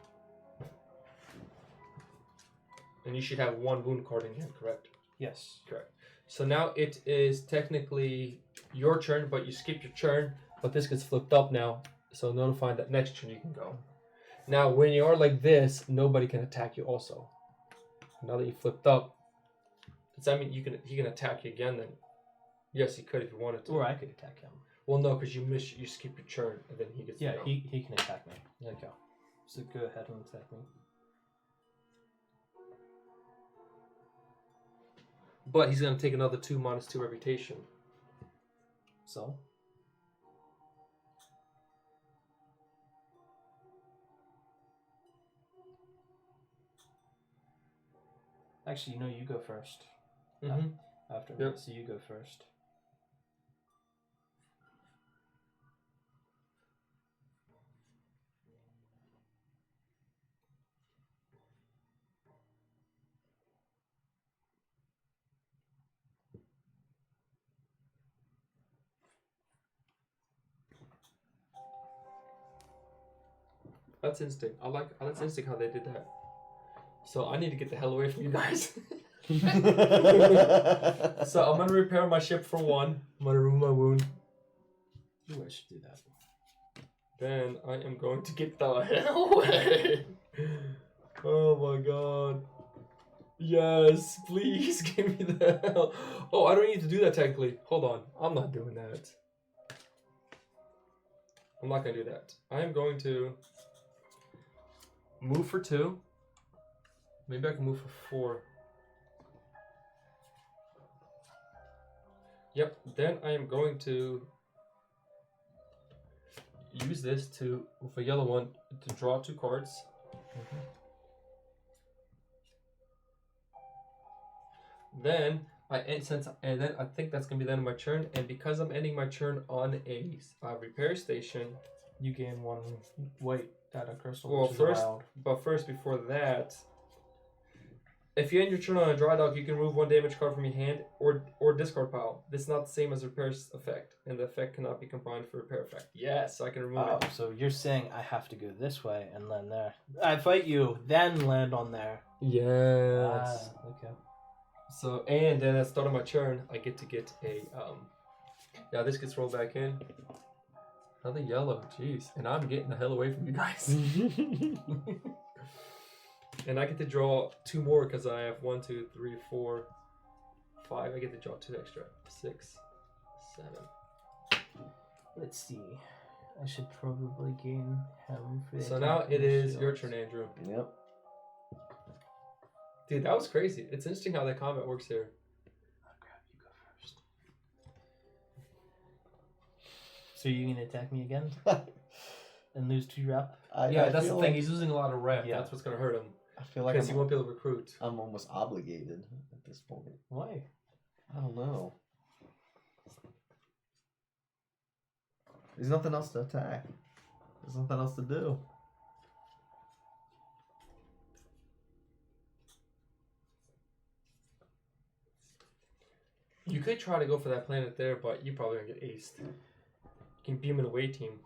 And you should have 1 wound card in hand, correct? Yes. Correct. So now it is technically your turn, but you skip your turn, but this gets flipped up now. So notifying that next turn you can go. Now when you are like this, nobody can attack you also. Now that you flipped up, does that mean he can attack you again then? Yes, he could if you wanted to. Or I could attack him. Well, no, because you skip your turn, and then he gets to Yeah, go. he can attack me. There you go. So go ahead and attack me. But he's going to take another 2 -2 reputation. So. Actually, you go first. Mm-hmm. After Yep. me, so you go first. That's instinct. That's instinct how they did that. So I need to get the hell away from you guys. So I'm gonna repair my ship for 1. I'm gonna remove my wound. Ooh, I should do that. Then I am going to get the hell away. Oh my god. Yes, please give me the hell. Oh, I don't need to do that technically. Hold on. I'm not doing that. I'm not gonna do that. I am going to move for 2. Maybe I can move for 4. Yep, then I am going to use this to, with a yellow one, to draw 2 cards. Then I end and then I think that's gonna be the end of my turn. And because I'm ending my turn on a repair station, You gain 1 white data crystal. well, which is first, allowed. but first before that, if you end your turn on a dry dock, you can remove 1 damage card from your hand or discard pile. This is not the same as repair's effect, and the effect cannot be combined for repair effect. Yes, I can remove Oh, it. so you're saying I have to go this way and land there. I fight you, then land on there. Yes. Okay. So, and then at the start of my turn, I get to get a, yeah, this gets rolled back in. Another yellow, jeez. And I'm getting the hell away from you guys. And I get to draw 2 more because I have 1, 2, 3, 4, 5. I get to draw 2 extra. 6, 7. Let's see. I should probably gain him for the So attack now and it the is your shields. turn, Andrew. Yep. Dude, that was crazy. It's interesting how that combat works here. I'll grab you go first. So you're gonna attack me again and lose 2 rep? Yeah, that's the feel thing. like- He's losing a lot of rep. Yeah. That's what's gonna hurt him I feel like because he won't be able to recruit. I'm almost obligated at this point. Why? I don't know. There's nothing else to attack. There's nothing else to do. You could try to go for that planet there, but you probably gonna get aced. You can beam an away team.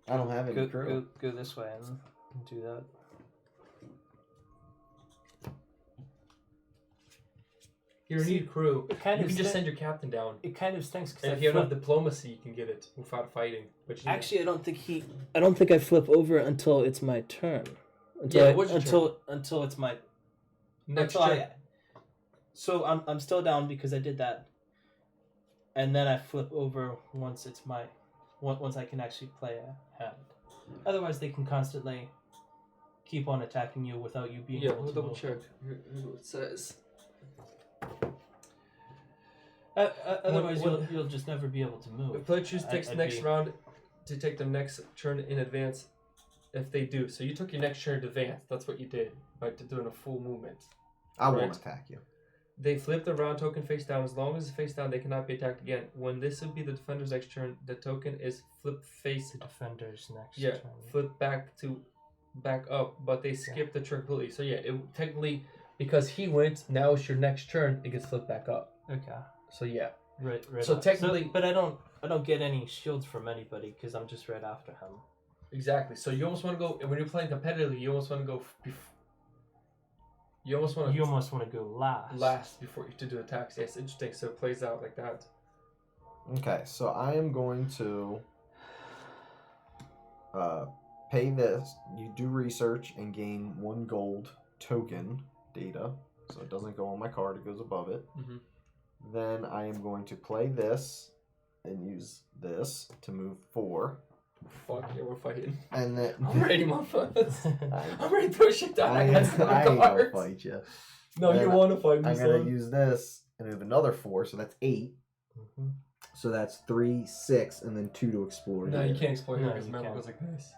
I don't have any Go, crew. go this way and do that. You don't See, need crew. it kind You of can just sti- send your captain down. It kind of stinks because And if you have enough diplomacy, you can get it without fighting. But you Actually, I don't think I flip over until it's my turn. Yeah, what's your until it's my next until turn. So I'm still down because I did that, and then I flip over once it's my once I can actually play a hand. Otherwise, they can constantly keep on attacking you without you being Yeah, able we'll to double move. check. Here's what it says. Otherwise, When- you'll just never be able to move. If player choose takes I'd next be- round to take the next turn in advance, if they do. So you took your next turn in advance. That's what you did, right? To doing a full movement. I won't Right. attack you. They flip the round token face down. As long as it's face down, they cannot be attacked again. When this would be the defender's next turn, the token is flip face. The defender's next Yeah, turn. flip back up, but they skip the turn completely. So yeah, it technically because he went, now it's your next turn. It gets flipped back up. Okay. So yeah, Right. So on. technically- but I don't get any shields from anybody because I'm just right after him. exactly. So you almost want to go when you're playing competitively. You almost want to go. You almost want to. You almost want to go last. before you to do attacks. Yeah, it's interesting. So it plays out like that. Okay, so I am going to pay this. You do research and gain 1 gold token data. So it doesn't go on my card, it goes above it. Mm-hmm. Then I am going to play this and use this to move 4. Fuck yeah, we're fighting. And then I'm ready, motherfuckers. I'm ready to throw shit down. I ain't gonna cards. fight you. No, you Then want to fight me, I'm gonna son. use this and move another 4, so that's 8. Mm-hmm. So that's 3, 6, and then 2 to explore. No, here. you can't explore here No, because you remember it can't. goes like this.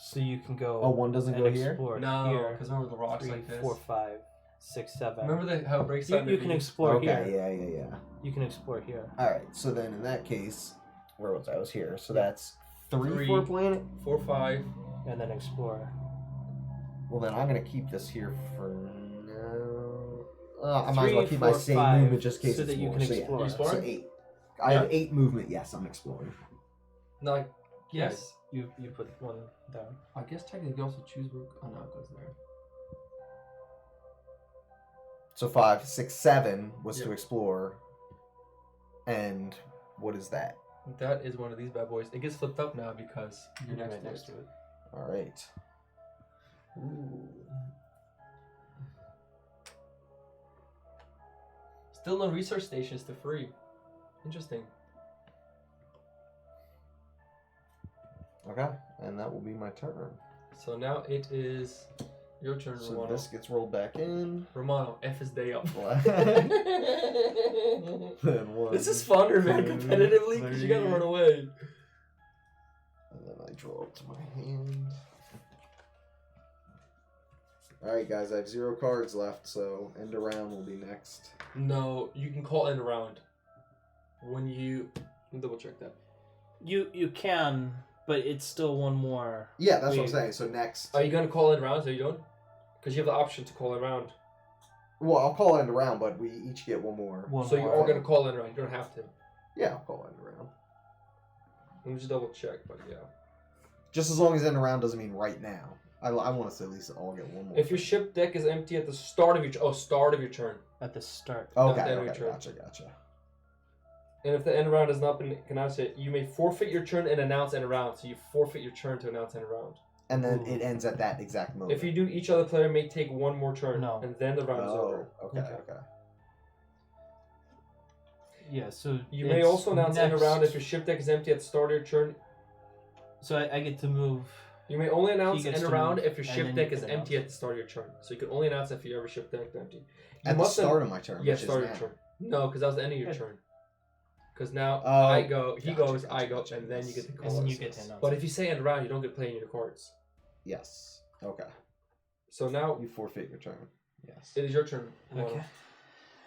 So you can go. Oh, 1 doesn't and go here? explore No, here. because remember the rocks 3, like this. 4, 5, 6, 7. Remember how it breaks You, down? you can explore Okay, here. yeah. You can explore here. Alright, so then in that case, where was I? I was here. So that's 3 3. for a planet? 4, 5. And then explore. Well, then I'm going to keep this here for now. I might as 3, well keep my 4, same 5, movement just in case so that you explore. can So, yeah. explore. You exploring? So 8. I have 8 movement. Yes, I'm exploring. No, like, yes. You put 1 down. I guess technically you also choose where. Oh no, it goes there. So 5, 6, 7 was Yep. to explore. And what is that? That is one of these bad boys. It gets flipped up now because you're You're next, right next to it. Alright. Ooh. Still no research stations to free. Interesting. Okay, and that will be my turn. So now it is your turn, So Romano. this gets rolled back in. Romano, F is day up. Then 1, This is funner, man, 2, competitively, because you gotta 3, run away. And then I draw up to my hand. Alright, guys, I have 0 cards left, so end around will be next. No, you can call end around. When you... Let me double check that. You can, but it's still 1 more. Yeah, that's what I'm Wait. saying. So next. Are you gonna call end around? Are you doing? Because you have the option to call end around. Well, I'll call end around, but we each get 1 more. One So more. you are gonna call end around. You don't have to. Yeah, I'll call end around. Let me just double check, but yeah. Just as long as end around doesn't mean right now. I want us to at least all get 1 more. If your ship deck is empty at the start of your start of your turn, At the start. Okay, not the end of okay, your turn. gotcha. and if the end round has not been announced yet, you may forfeit your turn and announce end round. So you forfeit your turn to announce end round. And then Ooh. it ends at that exact moment. If you do, each other player may take one more turn, No. and then the round is over. Okay. Okay. Yeah, so You may it's also announce end next- around if your ship deck is empty at the start of your turn. So I get to move. You may only announce gets end to around move, if your and ship then deck you is can empty announce. at the start of your turn. So you can only announce if you ever ship deck empty. You At the must start of my turn, Yeah, which is start of now. your turn. No, because that was the end of your Yeah. turn. Because now Oh, I go, he gotcha, goes, gotcha, I go, gotcha, and then you yes. get the And cards. then you get to announce. But if you say end around, you don't get playing your cards. Yes. Okay. So now You forfeit your turn. Yes. it is your turn. Okay.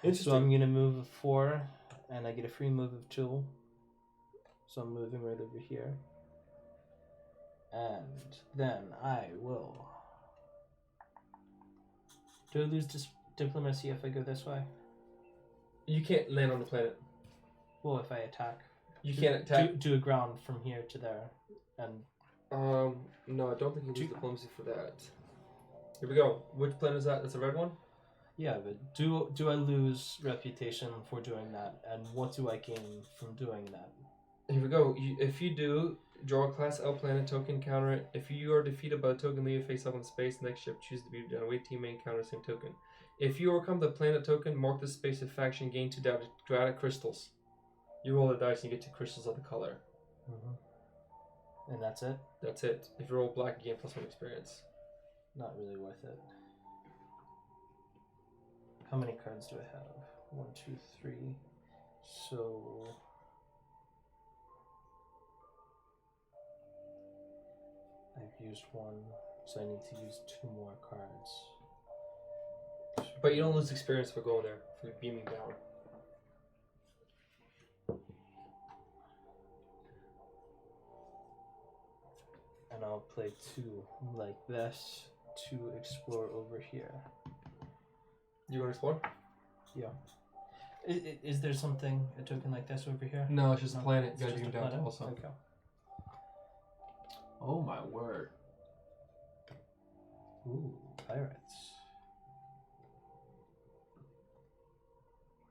Interesting. So I'm gonna move a 4, and I get a free move of 2. So I'm moving right over here. And then I will. Do I lose diplomacy if I go this way? You can't land on the planet. Well, if I attack. You can't attack. Do a ground from here to there. And No, I don't think you lose Two- diplomacy for that. Here we go. Which planet is that? That's a red one? yeah, but do I lose reputation for doing that? And what do I gain from doing that? Here we go. If you do, draw a class L planet token, counter it. If you are defeated by a token, leave it face up in space. Next ship, choose to be away teammate, counter the same token. If you overcome the planet token, mark the space of faction, gain 2 data crystals. You roll the dice and you get 2 crystals of the color. And that's it? That's it. If you roll black, you gain +1 experience. Not really worth it. How many cards do I have? 1, 2, 3. So I've used 1, so I need to use 2 more cards. But you don't lose experience for going there, for beaming down. And I'll play 2 like this to explore over here. You want to explore? Yeah. Is there something, a token like this over here? No, it's just a planet. It's You gotta just beam a down planet? also. Okay. Oh my word. Ooh, pirates.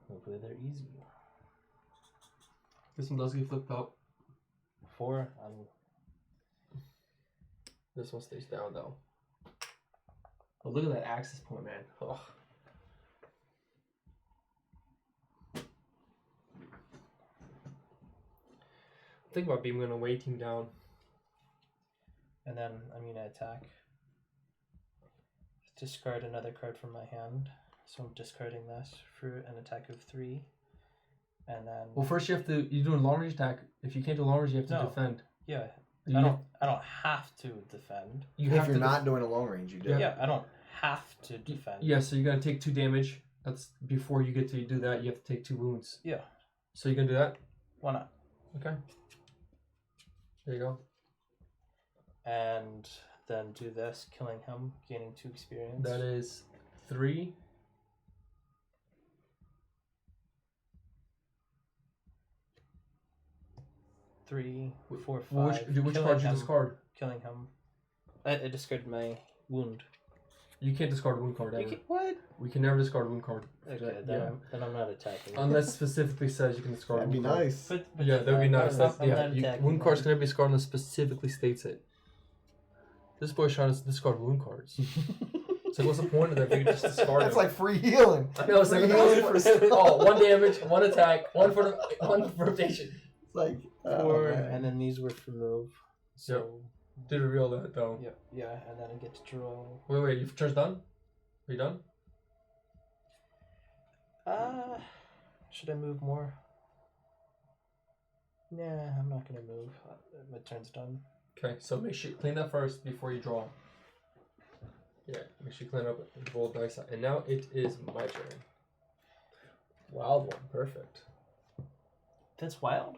Hopefully they're easy. This one does get flipped up. 4. This one stays down though. Oh, look at that access point, man. Oh. Think about beaming an away team down. And then I'm gonna attack. Discard another card from my hand. So I'm discarding this for an attack of 3. And then Well, first you have to. You're doing long range attack. If you can't do long range, you have to No. defend. yeah, You I don't have to defend. You If have you're to not doing a long range, you do. Yeah, I don't have to defend. Yeah, so you're gonna take 2 damage. That's before you get to do that. You have to take 2 wounds. Yeah. So you're gonna do that. Why not? Okay. There you go. And then do this, killing him, gaining 2 experience. That is 3. Three, 4, 5. Well, which killing card did you him, discard? Killing him. I discarded my wound. You can't discard a wound card ever. What? We can never discard a wound card. Okay, then I'm not attacking. Unless specifically says you can discard That'd a be wound card. nice. But Yeah, that would be nice. I'm Yeah, not attacking. wound cards can never be discarded unless specifically states it. This boy's trying to discard wound cards. So what's the point of that if you could just discard That's them? like free healing. I know, it's like Free oh, 1 damage, 1 attack, 1 for rotation. It's like 4, man. and then these were for move. So Did reveal that though. yeah, and then I get to draw. Wait, your turn's done? Are you done? Should I move more? Nah, I'm not gonna move. My turn's done. Okay, so make sure you clean that first before you draw. Yeah, make sure you clean up and roll dice out. And now it is my turn. Wild one, perfect. That's wild.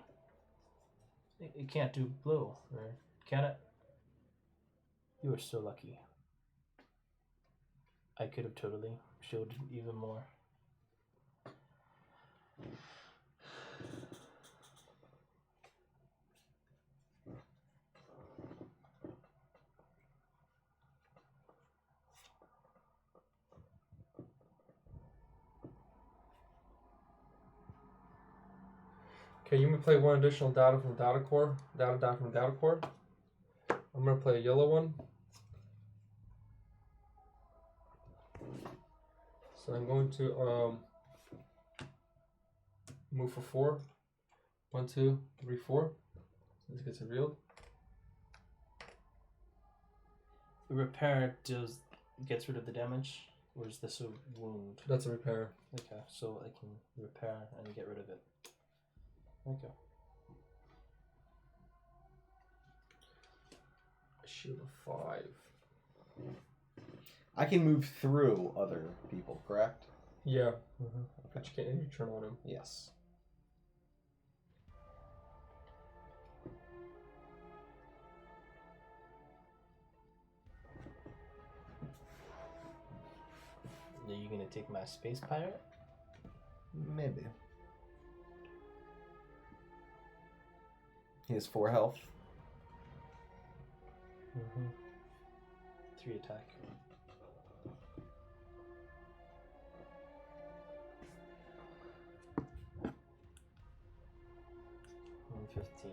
It can't do blue, Alright. can it? You are so lucky. I could have totally shielded even more. Okay, you may play 1 additional data from data core. Data from data core. I'm gonna play a yellow one So I'm going to move for 4. 1, 2, 3, 4. This gets revealed. Repair gets rid of the damage, or is this a wound? That's a repair. Okay, so I can repair and get rid of it. Okay. Shield of 5. I can move through other people, correct? Yeah. But you can't end your turn on him. Yes. Are you gonna take my space pirate? Maybe. He has 4 health. 3 attack. And 15.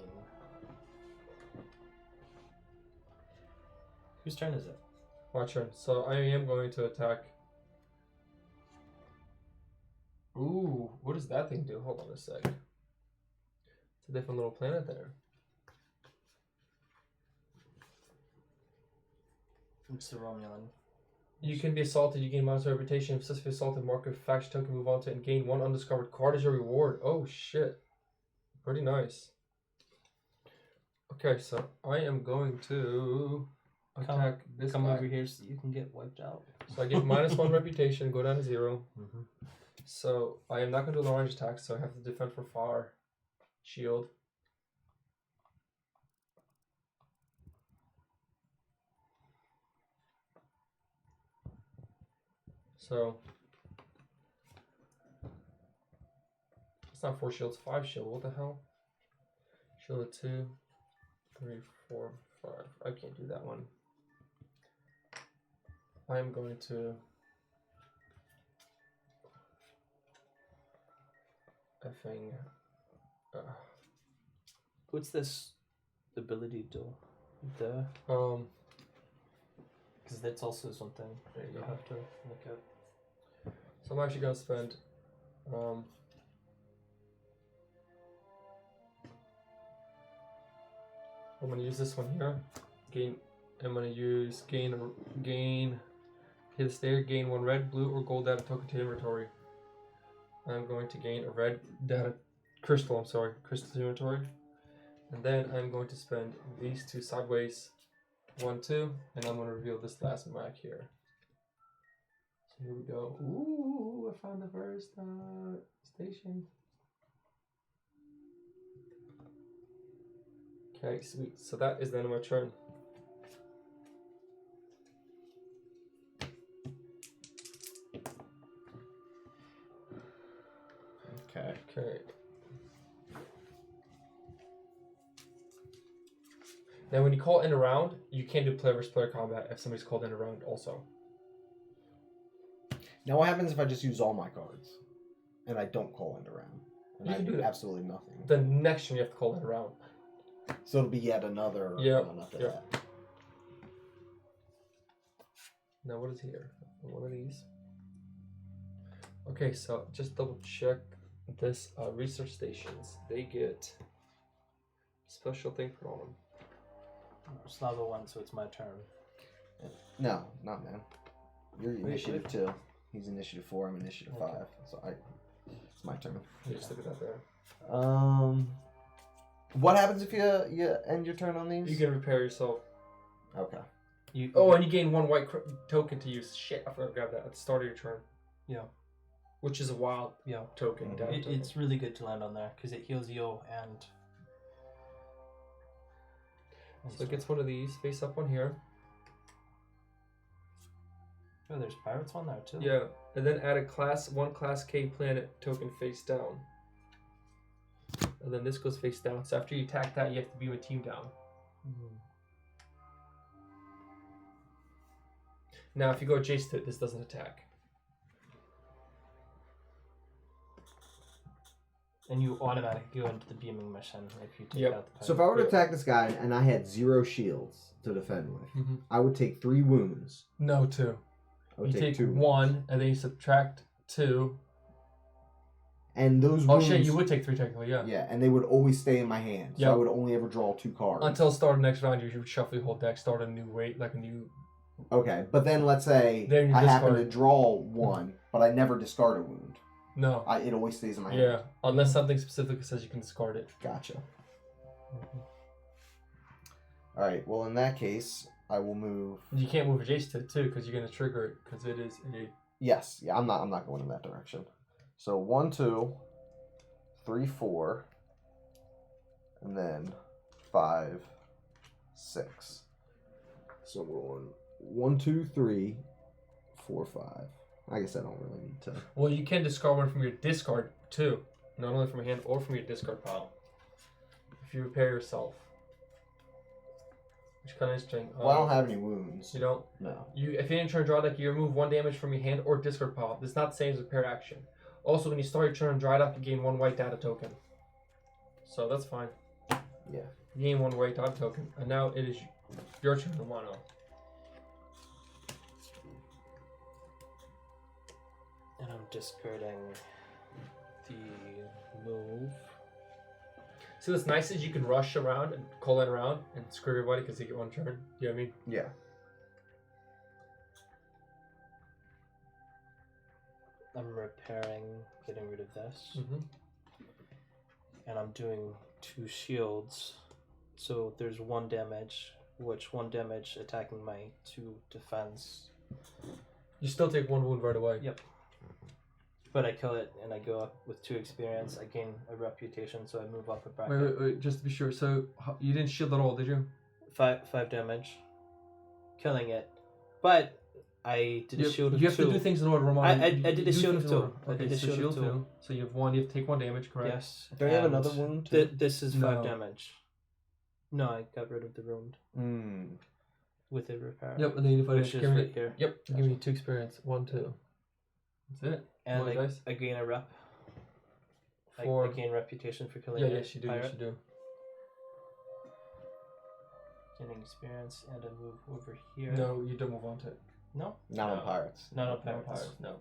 Whose turn is it? My turn. So I am going to attack. Ooh, what does that thing do? Hold on a sec. It's a different little planet there. It's the Romulan. You can be assaulted. You gain minus reputation. If successfully assaulted, mark a faction token, move on to it, and gain 1 undiscovered card as your reward. Oh shit. Pretty nice. Okay, so I am going to attack this Come guy. over here so you can get wiped out. So I get minus 1 reputation, go down to 0. So I am not going to do a long range attack, so I have to defend for far. Shield. So it's not 4 shields, 5 shield. What the hell? Shield of 2, 3, 4, 5. I can't do that one. I am going to effing. What's this ability do? The because that's also something There you you go. have to look at. So I'm actually going to spend. I'm going to use this one here. Gain. I'm going to use gain. Hit a stair. Gain 1 red, blue, or gold data token to inventory. I'm going to gain a red data crystal. I'm sorry, crystal to inventory. And then I'm going to spend these 2 sideways. 1, 2, and I'm going to reveal this last mark here. So here we go. Ooh, I found the first station. Okay, sweet. So that is the end of my turn. Okay. Okay. Now, when you call in a round, you can't do player versus player combat if somebody's called in a round also. Now what happens if I just use all my cards and I don't call end around? And You I can do do that. absolutely nothing. The next turn you have to call in a round. So it'll be yet another Yep, run after yep. that. Now, what is here? One of these. Okay, so just double check this. Research stations, they get special thing put on them. It's level 1, so it's my turn. No, not man. You're Wait, initiative wait. 2. He's initiative 4. I'm initiative 5. So it's my turn. You just look at that there. What happens if you end your turn on these? You can repair yourself. Okay. Oh, and you gain 1 white token to use. Shit, I forgot to grab that at the start of your turn. Yeah. Which is a wild token. Mhm. data token. It's really good to land on there because it heals you and. So it gets one of these, face up one here. Oh, there's pirates on there too. Yeah, and then add a one class K planet token face down. And then this goes face down. So after you attack that, you have to beam a team down. Now, if you go adjacent to it, this doesn't attack. And you automatically go into the beaming mission if you take Yep. out the So if I were to attack this guy and I had 0 shields to defend with, I would take 3 wounds. No, 2. I would You take two wounds. 1, and then you subtract 2. And those Oh wounds... shit, you would take 3 technically, yeah. Yeah, and they would always stay in my hand. So Yep. I would only ever draw 2 cards. Until start of next round, you would shuffle your whole deck, start a new weight, like a new... Okay, but then let's say Then you I happen to discard. draw 1, but I never discard a wound. No. It always stays in my hand. Yeah, unless something specific says you can discard it. Gotcha. Alright, well in that case, I will move... You can't move adjacent to it too, because you're going to trigger it, because it is a... Yes, yeah, I'm not going in that direction. So 1, 2, 3, 4, and then 5, 6. So we're on 1, 2, 3, 4, 5. I guess I don't really need to. Well, you can discard one from your discard too, not only from your hand or from your discard pile. If you repair yourself, which kind of interesting. Well, I don't have any wounds. You don't. No. If you enter a draw deck, you remove 1 damage from your hand or discard pile. That's not the same as repair action. Also, when you start your turn on dry dock, you gain 1 white data token. So that's fine. Yeah. You gain 1 white data token, and now it is your turn to mono. And I'm discarding the move. See, what's nice is you can rush around and call it around and screw everybody because they get 1 turn. You know what I mean? Yeah. I'm repairing, getting rid of this. Mm-hmm. And I'm doing 2 shields. So there's 1 damage, which 1 damage attacking my 2 defense. You still take 1 wound right away. Yep. But I kill it and I go up with 2 experience. I gain a reputation, so I move up a bracket. Wait, just to be sure. So you didn't shield at all, did you? 5 damage, killing it. But I did a shield of 2. You have to do things in order, Ramon. I did a shield of 2. Okay, so shield 2. So you have 1. You have to take 1 damage, correct? Yes. Do I have And another wound too? This is 5 No. damage. No, I got rid of the wound with a repair. Yep, and then you Which is give me, right here. Yep, give me 2 experience. 1, 2. That's it. And Roll dice. I gain a rep. I For gain reputation for killing yeah, a yes, you do. pirate. Yes, you do. Gaining experience, and I move over here. No, you don't move on to it. No? Not No. on pirates. Not on No, pirates. pirates, no.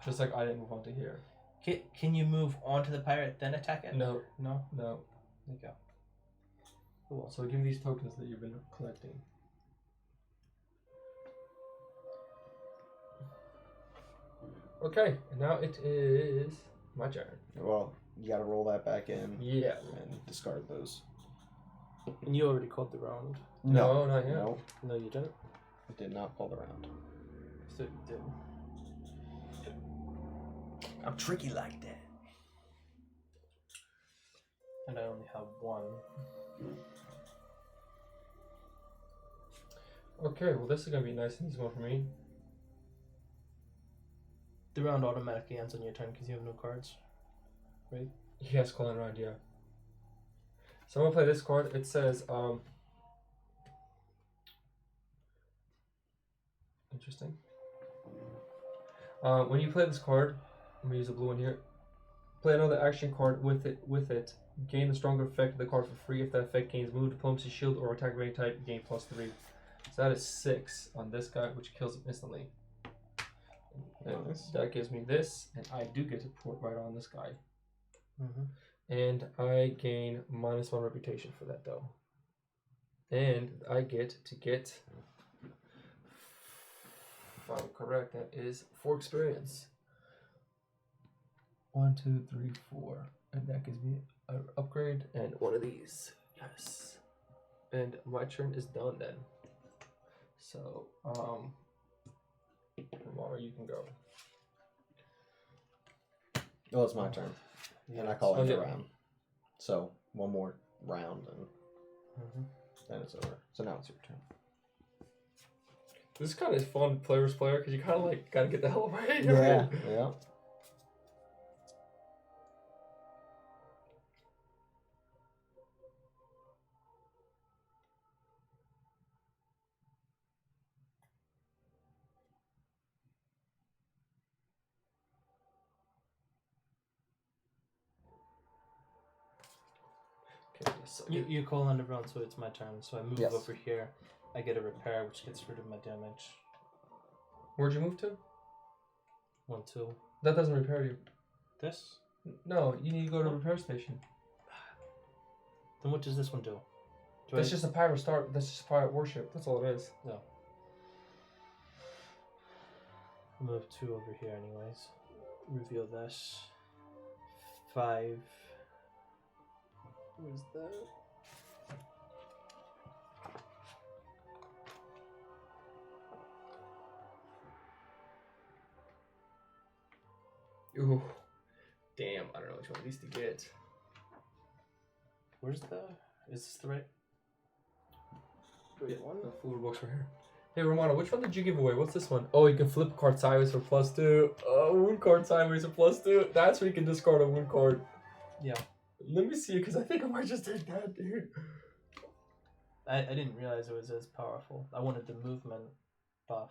Just like I didn't move on to here. Can you move onto the pirate, then attack it? No, No? no. There you go. Cool. So give me these tokens that you've been collecting. Okay, and now it is my turn. Well, you gotta roll that back in Yeah. and discard those. And you already called the round. No, not yet. No, No, you didn't? I did not call the round. So you did. I'm tricky like that. And I only have 1. Okay, well this is gonna be nice and easy one for me. The round automatically ends on your turn because you have no cards. Right? He has calling around, yeah. So I'm gonna play this card. It says, interesting. When you play this card, I'm gonna use a blue one here. Play another action card with it. Gain the stronger effect of the card for free. If that effect gains move, diplomacy, shield, or attack of any type, you gain +3. So that is 6 on this guy, which kills him instantly. And Nice. that gives me this, and I do get to put right on this guy. Mm-hmm. And I gain -1 reputation for that though. And I get to get, if I'm correct, that is 4 experience. 1, 2, 3, 4. And that gives me an upgrade and 1 of these. Yes. And my turn is done then. So, Mara, you can go. Oh, it's my turn. And I call Oh, it a yeah. round. So, 1 more round and Mm-hmm. then it's over. So now it's your turn. This is kind of fun player because you kind of like gotta get the hell away. Yeah. Yeah. Okay, so You call on the round, so it's my turn. So I move Yes. over here. I get a repair, which gets rid of my damage. Where'd you move to? 1, 2. That doesn't repair you. This? No, you need to go to the repair station. Then what does this one do? That's just a pirate start. That's just a pirate warship. That's all it is. No. Move 2 over here anyways. Reveal this. 5. Where's that? Ooh. Damn, I don't know which one of these to get. Where's the... Is this the right... Yeah, the food box right here. Hey, Romano, which one did you give away? What's this one? Oh, you can flip a card sideways for +2. Oh, wound card sideways for +2. That's where you can discard a wound card. Yeah. Let me see, because I think I might just take that, dude. I didn't realize it was as powerful. I wanted the movement buff.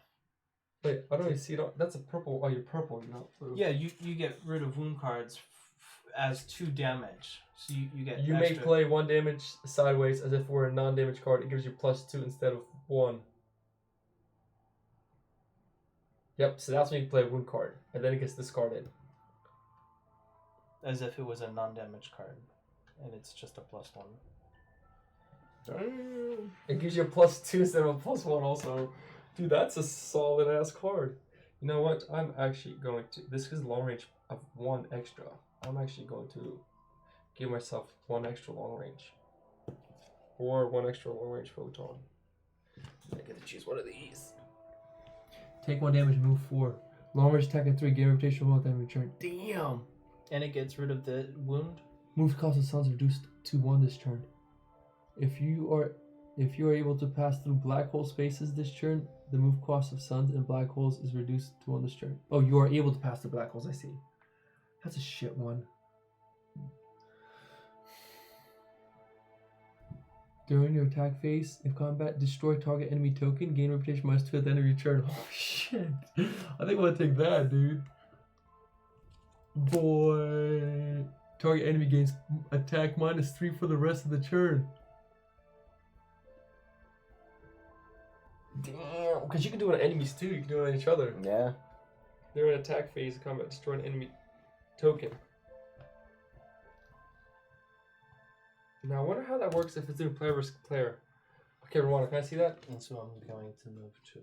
Wait, I don't even see it. That's a purple. Oh, you're purple, you're not blue. Yeah, you get rid of wound cards as 2 damage. So you get You extra. may play 1 damage sideways as if it were a non-damage card. It gives you +2 instead of 1. Yep, so that's when you play a wound card. And then it gets discarded. As if it was a non-damage card. And it's just a +1. It gives you a +2 instead of a +1 also. Dude, that's a solid ass card. You know what? I'm actually going to... This is long range of 1 extra. I'm actually going to give myself 1 extra long range. Or 1 extra long range photon. I get to choose one of these. Take 1 damage, move 4. Long range attack at 3, gain reputation while then return. Damn! And it gets rid of the wound? Move cost of suns reduced to 1 this turn. If you are able to pass through black hole spaces this turn, the move cost of suns and black holes is reduced to 1 this turn. Oh, you are able to pass through black holes, I see. That's a shit one. During your attack phase, if combat, destroy target enemy token, gain reputation -2 at the end of your turn. Oh shit. I think I'm gonna take that, dude. Boy. Target enemy gains attack -3 for the rest of the turn. Damn, because you can do it on enemies too. You can do it on each other. Yeah. During an attack phase, combat, destroy an enemy token. Now, I wonder how that works if it's doing player versus player. Okay, Rwanda, can I see that? And so I'm going to move 2.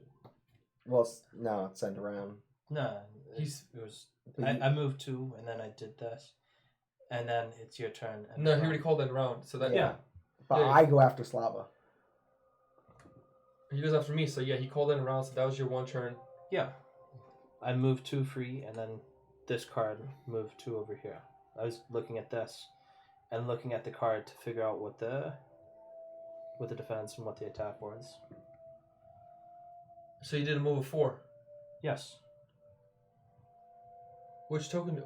Well, no, it's sent around. No, it was... I moved 2, and then I did this. And then it's your turn. And No, he already called that round. So that Yeah. But Yeah. I go after Slava. He goes after me. So yeah, he called in a round. So that was your 1 turn. Yeah. I moved 2 free, and then this card moved 2 over here. I was looking at this and looking at the card to figure out what the defense and what the attack was. So you did a move of 4. Yes. Which token?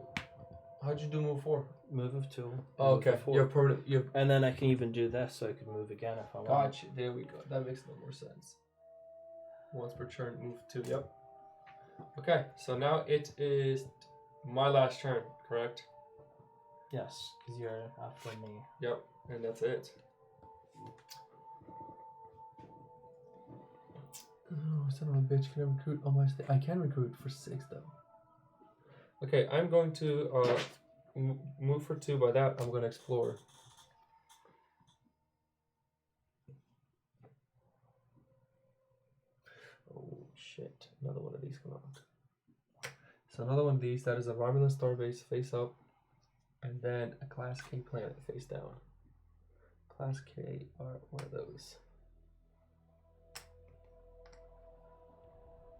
How'd you do move 4? Move of 2. Oh, move okay. of 4. You're permanent. You're And then I can even do this, so I can move again if I want. gotcha. There we go. That makes a little more sense. Once per turn, move 2. Yep. Okay. So now it is my last turn. Correct. Yes, because you're after me. Yep. And that's it. Oh, son of a bitch! Can I recruit on my I can recruit for 6 though. Okay, I'm going to move for 2. By that, I'm going to explore. Oh shit! Another one of these come out. So another one of these. That is a Romulan starbase face up, and then a Class K planet face down. Class K are one of those.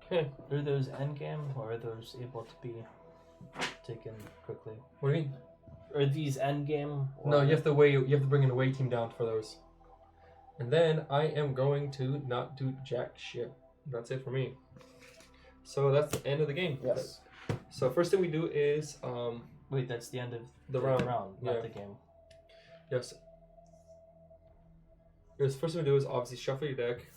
Okay. Are those endgame, or are those able to be taken quickly? What do you mean? Are these endgame? No, you have to weigh. You have to bring an away team down for those. And then I am going to not do jack shit. That's it for me. So that's the end of the game. Yes. So first thing we do is Wait, that's the end of The round. not Yeah. the game. yes. Yes. First thing we do is obviously shuffle your deck.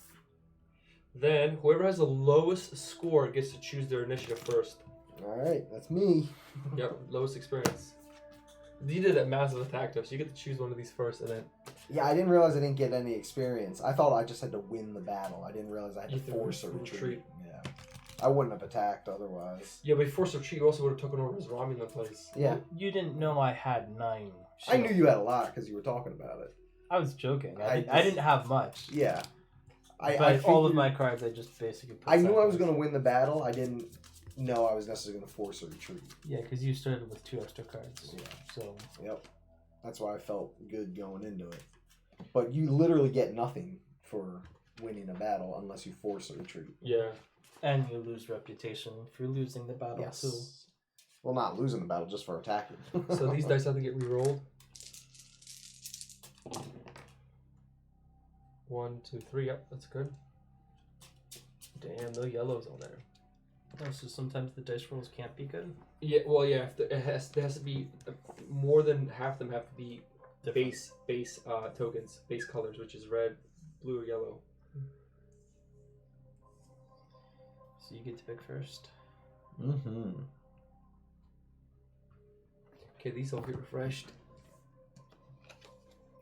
Then whoever has the lowest score gets to choose their initiative first. All right, that's me. Yep, lowest experience. You did that massive attack though, so you get to choose one of these first, and then Yeah, I didn't realize I didn't get any experience. I thought I just had to win the battle. I didn't realize I had You to have to force a retreat. retreat. Yeah. I wouldn't have attacked otherwise. Yeah, but force retreat also would have taken over his Romulan place. Yeah. You didn't know I had 9. I knew you had a lot because you were talking about it. I was joking. I I didn't have much. Yeah. But all of my cards, I just basically put I knew I was sideways. going to win the battle. I didn't know I was necessarily going to force a retreat. Yeah, because you started with 2 extra cards. Yeah. So. Yep. That's why I felt good going into it. But you literally get nothing for winning a battle unless you force a retreat. Yeah. And you lose reputation for losing the battle Yes. too. Well, not losing the battle, just for attacking. So these dice have to get re-rolled. 1, 2, 3. Yep, that's good. Damn, no yellows on there. Oh, so sometimes the dice rolls can't be good? Yeah, well, yeah. There has to be more than half them have to be base tokens, base colors, which is red, blue, or yellow. So you get to pick first. Mm-hmm. Okay, these all get refreshed.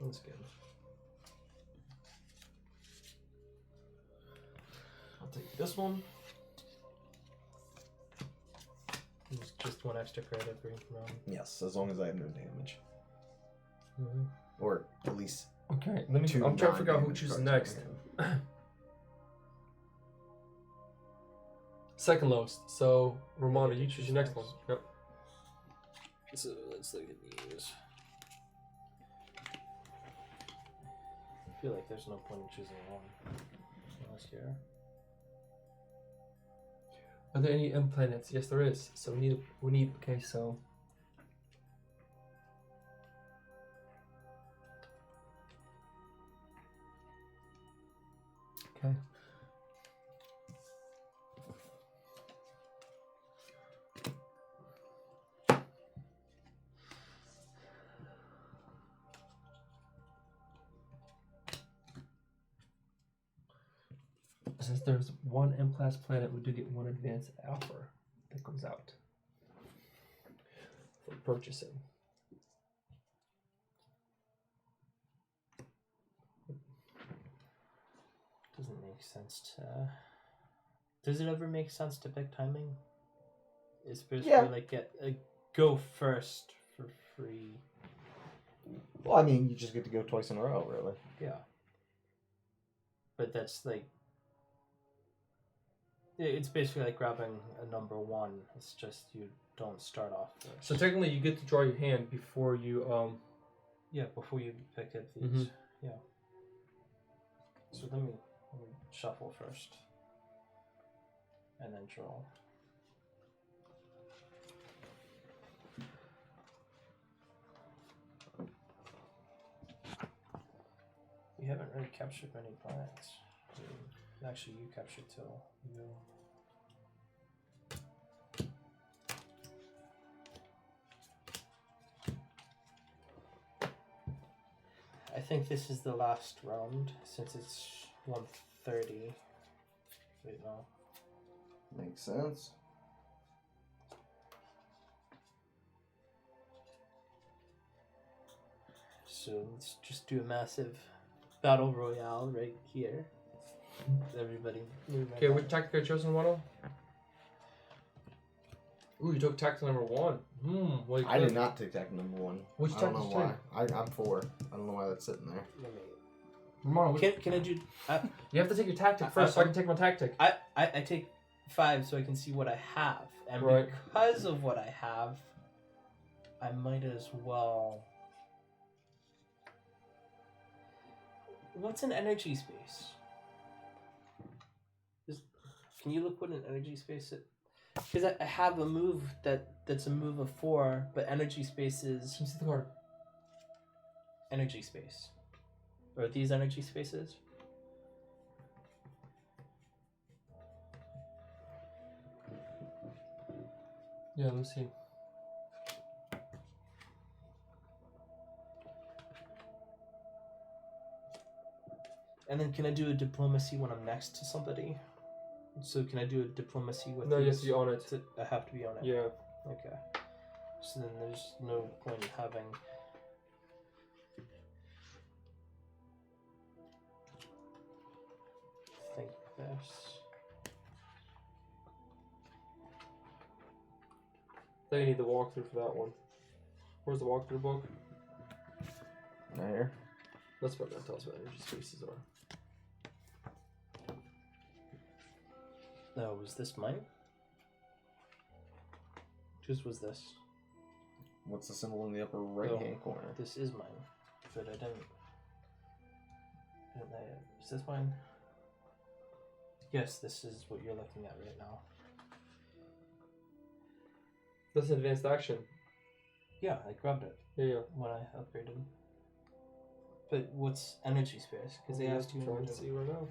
That's good. I'll take this one. Use just 1 extra card every round. Yes, as long as I have no damage. Mm-hmm. Or at least Okay, let me. 2 I'm trying to figure out who non-damage chooses cards next. I have. Second lowest. So, Romano, Okay, you choose your next one. Yep. So let's look at these. I feel like there's no point in choosing one. Unless here. Are there any M planets? Yes, there is. So we need. Okay, so. Okay. Since there's one M-class planet, we do get 1 advanced offer that goes out for purchasing. Doesn't make sense to. Does it ever make sense to pick timing? It's basically Yeah. like get go first for free. Well, I mean, you just get to go twice in a row, really. Yeah. But that's like. It's basically like grabbing a number 1. It's just you don't start off first. So technically, you get to draw your hand before you Yeah, before you pick up these. Mhm. Yeah. So let me shuffle first. And then draw. You haven't really captured many planets. Actually, you captured 2. You. I think this is the last round since it's 1:30. Wait, no. Makes sense. So let's just do a massive battle royale right here. Everybody. Okay, which tactic are you chosen, Wano? Ooh, you took tactic number 1. Well, I did not take tactic number 1. Which I don't tactic know did you why. I'm 4. I don't know why that's sitting there. Let me. Romano, Can I do? you have to take your tactic first, so I can take my tactic. I take 5 so I can see what I have, and Right. because of what I have, I might as well. What's an energy space? Can you look what an energy space is? Because I have a move that's a move of 4, but energy space is Can you see the card? energy space. Are these energy spaces? Yeah, let me see. And then can I do a diplomacy when I'm next to somebody? So can I do a diplomacy with No, you have these? to be on it. I have to be on it. Yeah. Okay. So then there's no point in having. Think this. thought you need the walkthrough for that one. Where's the walkthrough book? Right here. That's what that tells us what energy spaces are. No, was this mine? Whose was this? What's the symbol in the upper right-hand corner? This is mine, but I didn't. Is this mine? Yes, this is what you're looking at right now. That's an advanced action. Yeah, I grabbed it Yeah. when I upgraded. But what's energy space? Because they asked you. Trying to see right now.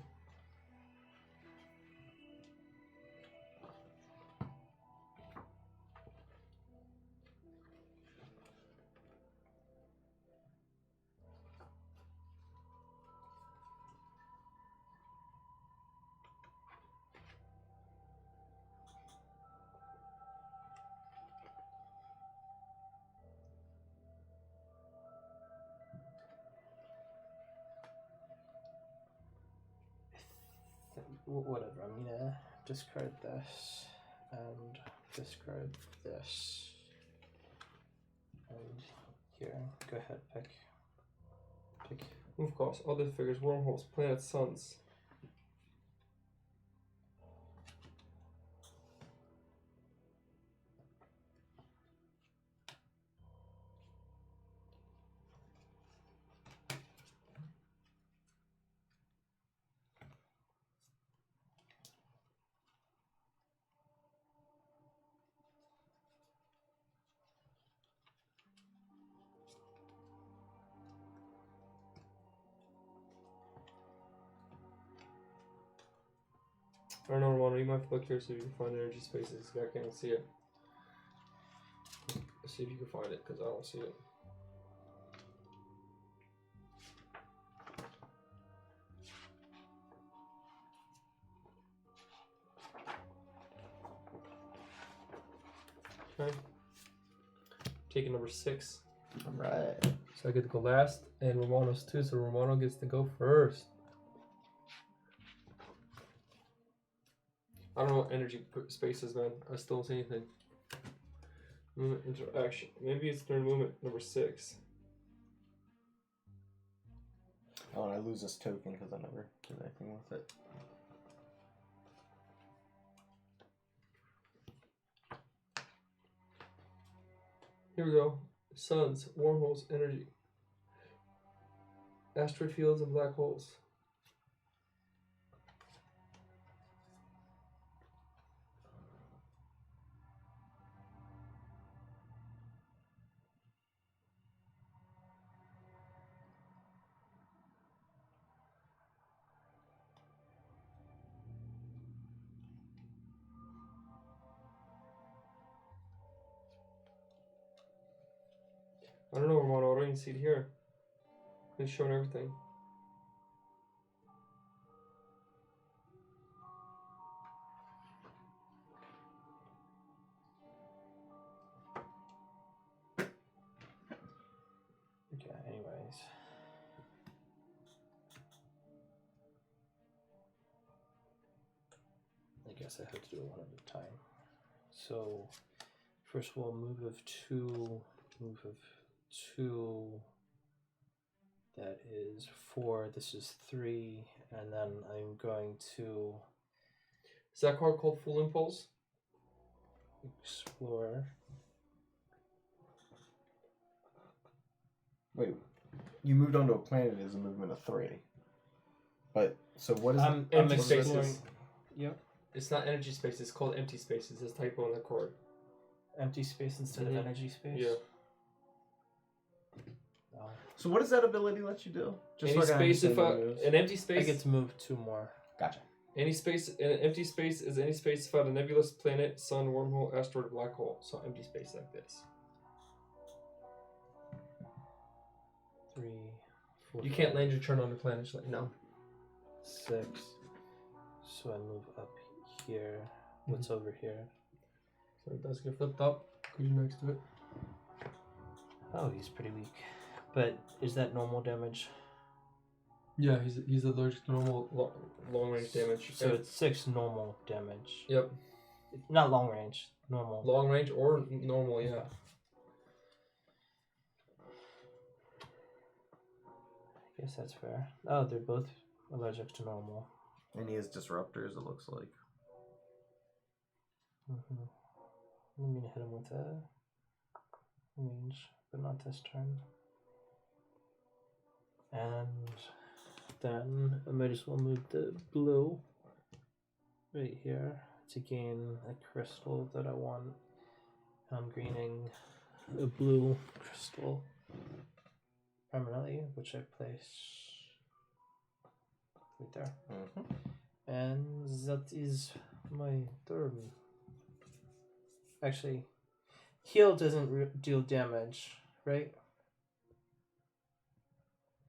Whatever, I'm gonna discard this and discard this. And here, go ahead, pick. Move costs, other figures, wormholes, planets, suns. I don't know, Romano, you might have to look here so you can find energy spaces. I can't see it. Let's see if you can find it, because I don't see it. Okay. Taking number 6. Alright. So I get to go last, and Romano's too, so Romano gets to go first. I don't know what energy spaces, man. I still don't see anything. Movement interaction. Maybe it's turn movement number 6. Oh, and I lose this token because I never did anything with it. Here we go. Suns, wormholes, energy. Asteroid fields and black holes. I don't know, Romano. I don't even see it here. It's showing everything. Okay, anyways. I guess I have to do it one at a time. So, first of all, move of 2. That is 4. This is 3. And then I'm going to Is that card called Full Impulse? explore. Wait, you moved onto a planet as a movement of 3. But, so what is I'm empty exploring. spaces. Yep. It's not energy space. It's called empty spaces. There's a typo on the card. Empty space instead of energy space? Yeah. Oh. So what does that ability let you do? Any so I can space if understand what it is. an empty I space. get to move 2 more. Gotcha. Any space, an empty space is any space found a nebulous, planet, sun, wormhole, asteroid, black hole. So empty space like this. 3, 4. You can't land your turn on the planet. Like, no. 6. So I move up here. What's over here? So it does get flipped up because you're next to it. Oh, he's pretty weak. But is that normal damage? Yeah, he's allergic to normal long range damage. So it's 6 normal damage. Yep. Not long range, normal. Long range or normal, yeah. Okay. I guess that's fair. Oh, they're both allergic to normal. And he has disruptors, it looks like. Mm-hmm. I'm gonna hit him with a range, but not this turn. And then I might as well move the blue right here to gain a crystal that I want. I'm greening a blue crystal permanently, which I place right there. Mm-hmm. And that is my turn. Actually, heal doesn't deal damage, right?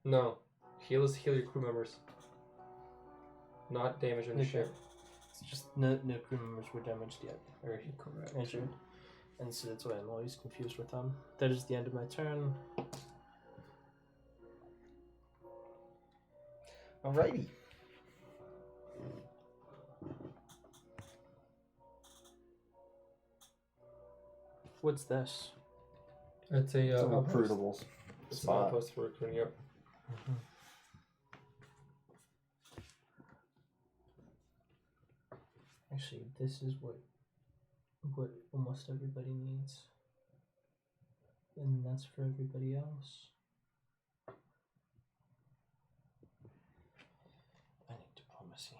No. Heal your crew members. Not damage on the Okay. ship. It's just no crew members were damaged yet, or Correct. injured. And so that's why I'm always confused with them. That is the end of my turn. Alrighty. What's this? It's a Some outpost. recruitables. It's an Spot. outpost for recruiting. Yep. Actually, this is what almost everybody needs. And that's for everybody else. I need diplomacy.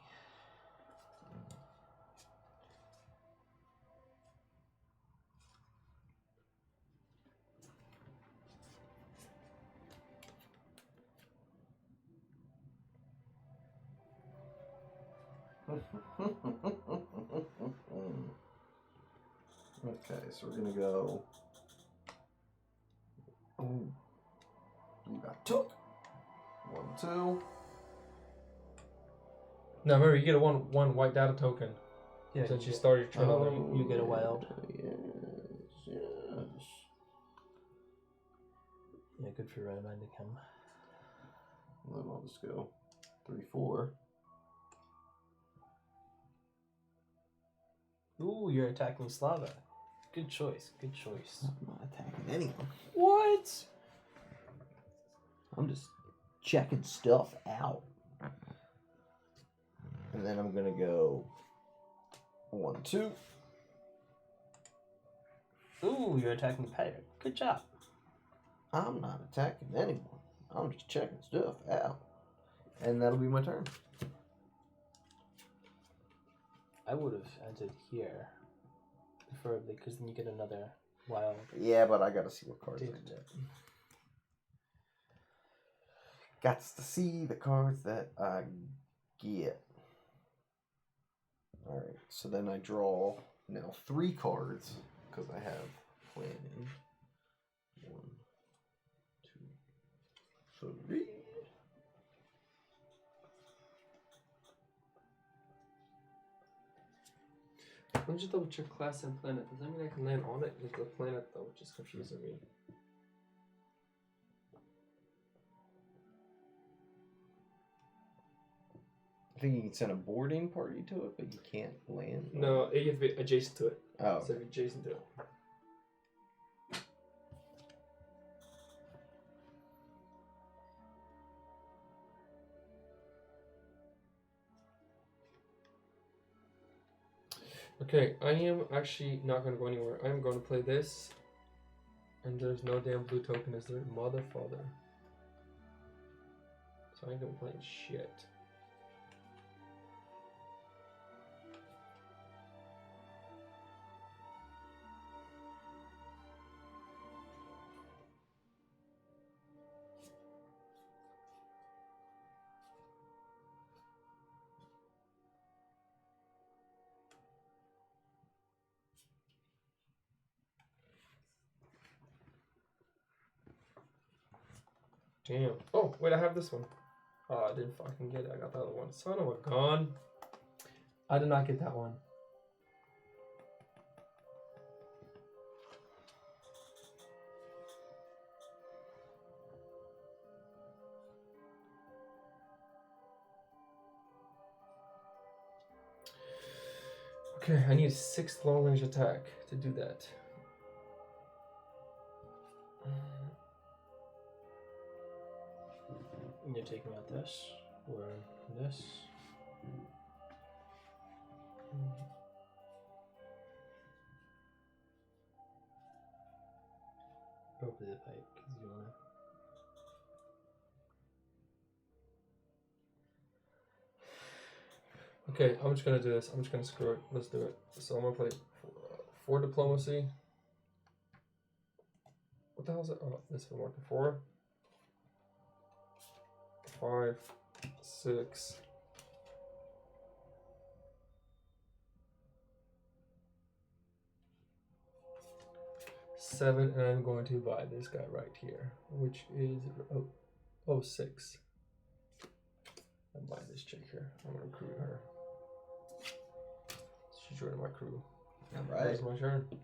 Okay, so we're gonna go. Ooh. You got took. 1, 2. Now remember, you get a one white data token Yeah, since you get- started your turn. you get a wild. Yes. Yeah, good for reminding him. Then I'll just go 3, 4. Ooh, you're attacking Slava. Good choice. Good choice. I'm not attacking anyone. What? I'm just checking stuff out. And then I'm gonna go 1, 2. Ooh, you're attacking pirate. Good job. I'm not attacking anyone. I'm just checking stuff out. And that'll be my turn. I would have entered here, preferably, because then you get another wild. Yeah, but I gotta see what cards I Dude. get. Got to see the cards that I get. Alright, so then I draw now 3 cards because I have planning. 1, 2, 3. Let me just double check class and planet. Does that mean I can land on it with the planet though, which is confusing me. I think you can send a boarding party to it, but you can't land. No, you have to be adjacent to it. Oh. So if you're adjacent to it. Okay, I am actually not going to go anywhere. I am going to play this. And there's no damn blue token, is there? Mother father. So I ain't gonna be playing shit. Damn. Oh, wait, I have this one. Oh, I didn't fucking get it. I got the other one. Son of a gun. I did not get that one. Okay, I need a 6th long range attack to do that. And you're taking out this or this. Probably the pike, because you want to. Okay, I'm just gonna do this. I'm just gonna screw it. Let's do it. So I'm gonna play 4 diplomacy. What the hell is it? Oh, this one working. 4, 5, 6. 7, and I'm going to buy this guy right here, which is 6. I'm buying this chick here. I'm gonna recruit her. She's joining my crew. Alright. That's my turn. Oh,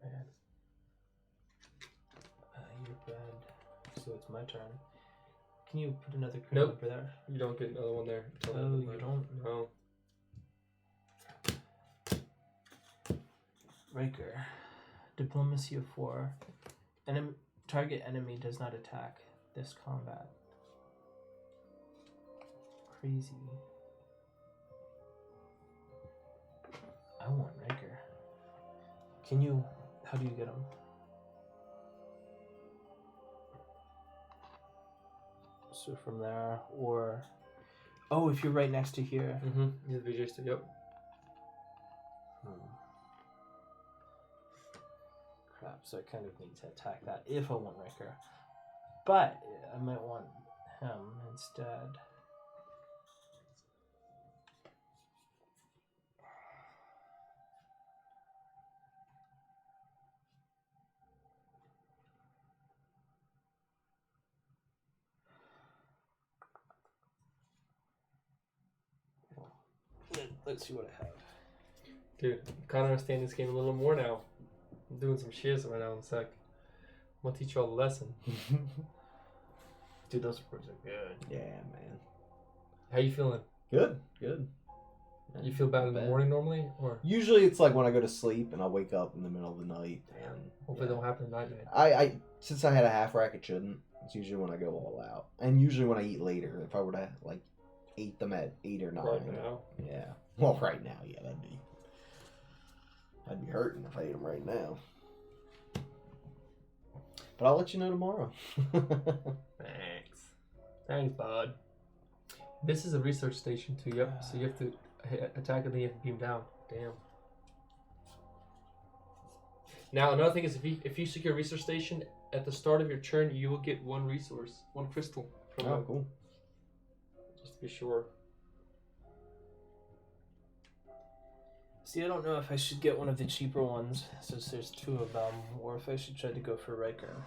man. You're bad. So it's my turn. Can you put another crew Nope. over there? You don't get another one there. Oh, you don't? No. Riker. Diplomacy of 4. Target enemy does not attack this combat. Crazy. I want Riker. Can you... How do you get him? So from there, or... Oh, if you're right next to here. Mm-hmm. Yeah, VJ still, yep. Crap, so I kind of need to attack that if I want Riker. But I might want him instead. Let's see what I have. Dude, I'm kind of understanding this game a little more now. I'm doing some shiz right now in a sec. I'm gonna teach you all a lesson. Dude, those reports are good. Yeah, man. How you feeling? Good, good. You feel bad in the morning normally, or Usually it's like when I go to sleep and I wake up in the middle of the night. And hopefully it don't happen tonight, man. I since I had a half rack, it shouldn't. It's usually when I go all out, and usually when I eat later. If I were to like eat them at 8 or 9. Right now. Yeah. Well, right now, yeah, I'd be hurting if I ate them right now. But I'll let you know tomorrow. Thanks, bud. This is a research station too. Yep. So you have to attack and then you have to beam down. Damn. Now another thing is if you secure a research station at the start of your turn, you will get 1 resource, 1 crystal. From Oh, cool. Just to be sure. See, I don't know if I should get one of the cheaper ones, since there's 2 of them, or if I should try to go for Riker.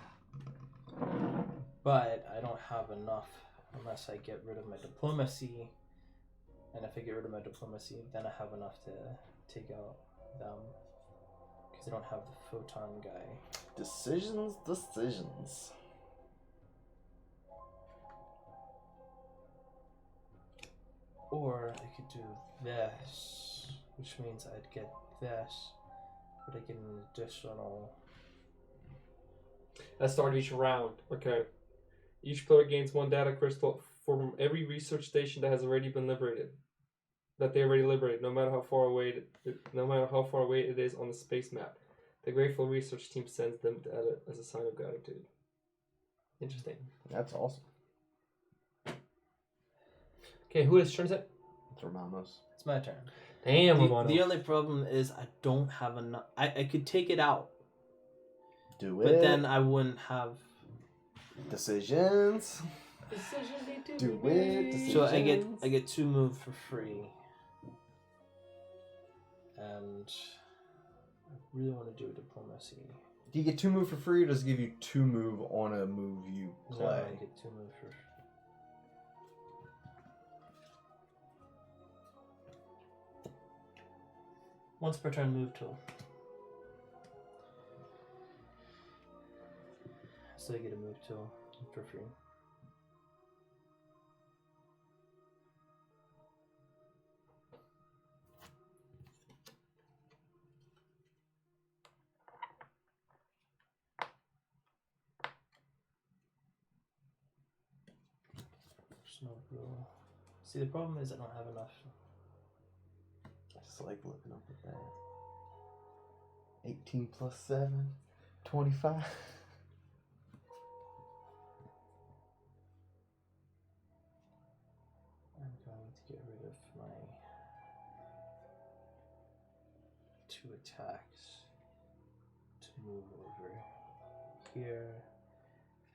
But I don't have enough unless I get rid of my diplomacy. And if I get rid of my diplomacy, then I have enough to take out them. Because I don't have the photon guy. Decisions. Or I could do this, which means I'd get this, but I get an additional... At the start of each round. Okay. Each player gains 1 data crystal from every research station that has already been liberated. That they already liberated, no matter how far away it is on the space map. The grateful research team sends them data as a sign of gratitude. Interesting. That's awesome. Okay, whose turn is it? It's Romano's. It's my turn. Damn, Romano. The only problem is I don't have enough... I could take it out, Do it. but then I wouldn't have... Decisions. Do it. Decisions. So I get 2 move for free. And I really want to do diplomacy. Do you get 2 move for free, or does it give you 2 move on a move you play? No, I get 2 move for free. Once per turn move tool. So I get a move tool for free. no blue. See, the problem is I don't have enough. I just like looking up at that. 18 plus 7, 25. I'm going to get rid of my 2 attacks to move over here.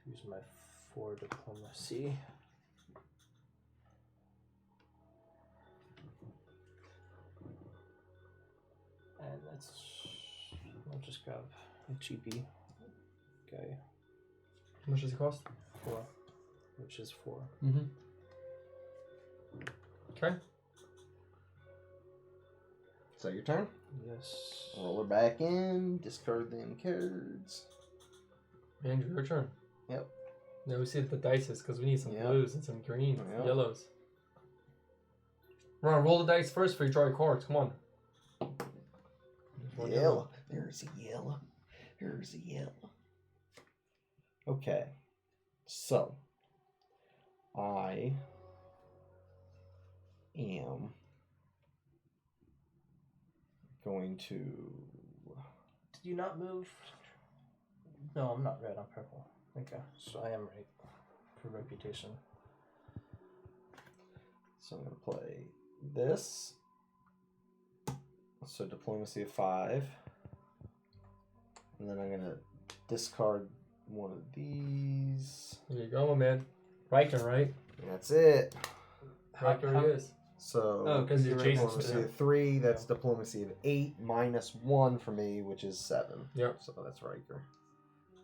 Use my 4 diplomacy. And I'll just grab a cheapie guy. How much does it cost? 4, which is 4. Mm-hmm. Okay. Is that your turn? Yes. Roll her back in, discard them cards. Andrew, your turn. Yep. Now we see the dice because we need some Yep. blues and some greens, Yep. yellows. Ron, roll the dice first before you draw your cards. Come on. There's one Yellow. There's a yellow. There's a yellow. Okay. So, I am going to. Did you not move? No, I'm not red. I'm purple. Okay, so I am right for reputation. So I'm going to play this. So diplomacy of 5. And then I'm going to discard one of these. There you go, my man. Riker, right? And that's it. Riker he is. So Oh, 'cause you're adjacent to diplomacy them. of 3, that's diplomacy of 8, minus 1 for me, which is 7. Yep. So that's Riker.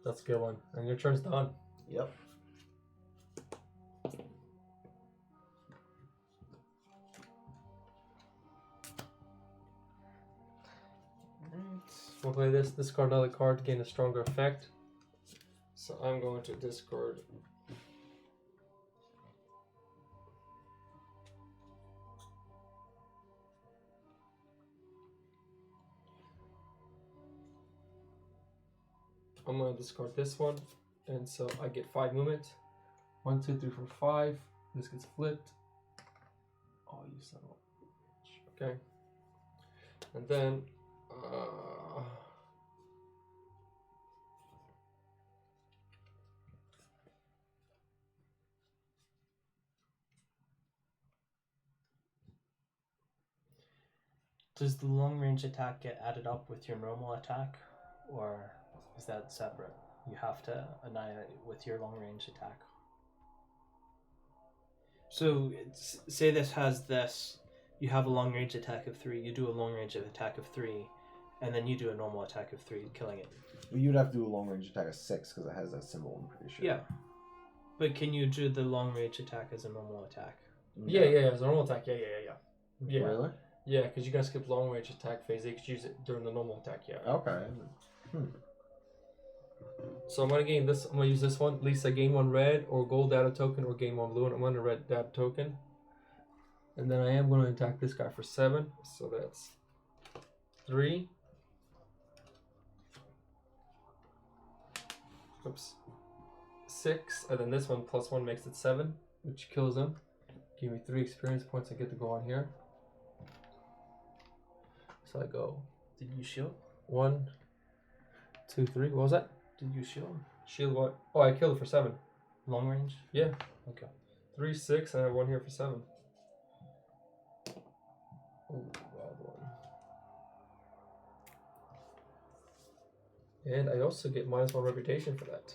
That's a good one. And your turn's done. Yep. We'll play this. Discard another card to gain a stronger effect. So I'm going to discard. I'm going to discard this one. And so I get 5 movement. 1, 2, 3, 4, 5. This gets flipped. Oh, you son of a bitch. Okay. And then. Does the long range attack get added up with your normal attack, or is that separate? You have to annihilate with your long range attack. So say this has this. You have a long range attack of 3. You do a long range attack of 3, and then you do a normal attack of 3, killing it. Well, you'd have to do a long range attack of 6 because it has that symbol, I'm pretty sure. Yeah. But can you do the long range attack as a normal attack? Yeah, it's a normal attack. Yeah. Really? Yeah, because you guys skip long range attack phase. They could use it during the normal attack, yeah. Okay. So I'm gonna gain this. I'm gonna use this one. At least I gain 1 red or gold data token, or gain 1 blue, and I'm gonna red data token. And then I am going to attack this guy for 7. So that's 3. Oops. 6, and then this one plus 1 makes it 7, which kills him. Give me 3 experience points. I get to go on here. So I go. Did you shield? 1, 2, 3. What was that? Did you shield? Shield what? Oh, I killed it for 7. Long range? Yeah. Okay. 3, 6, and I have 1 here for 7. Oh, wild one. And I also get -1 reputation for that.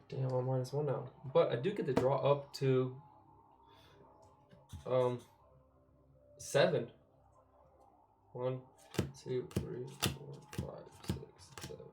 Damn, I'm -1 now. But I do get to draw up to 7. 1, 2, 3, 4, 5, 6, 7.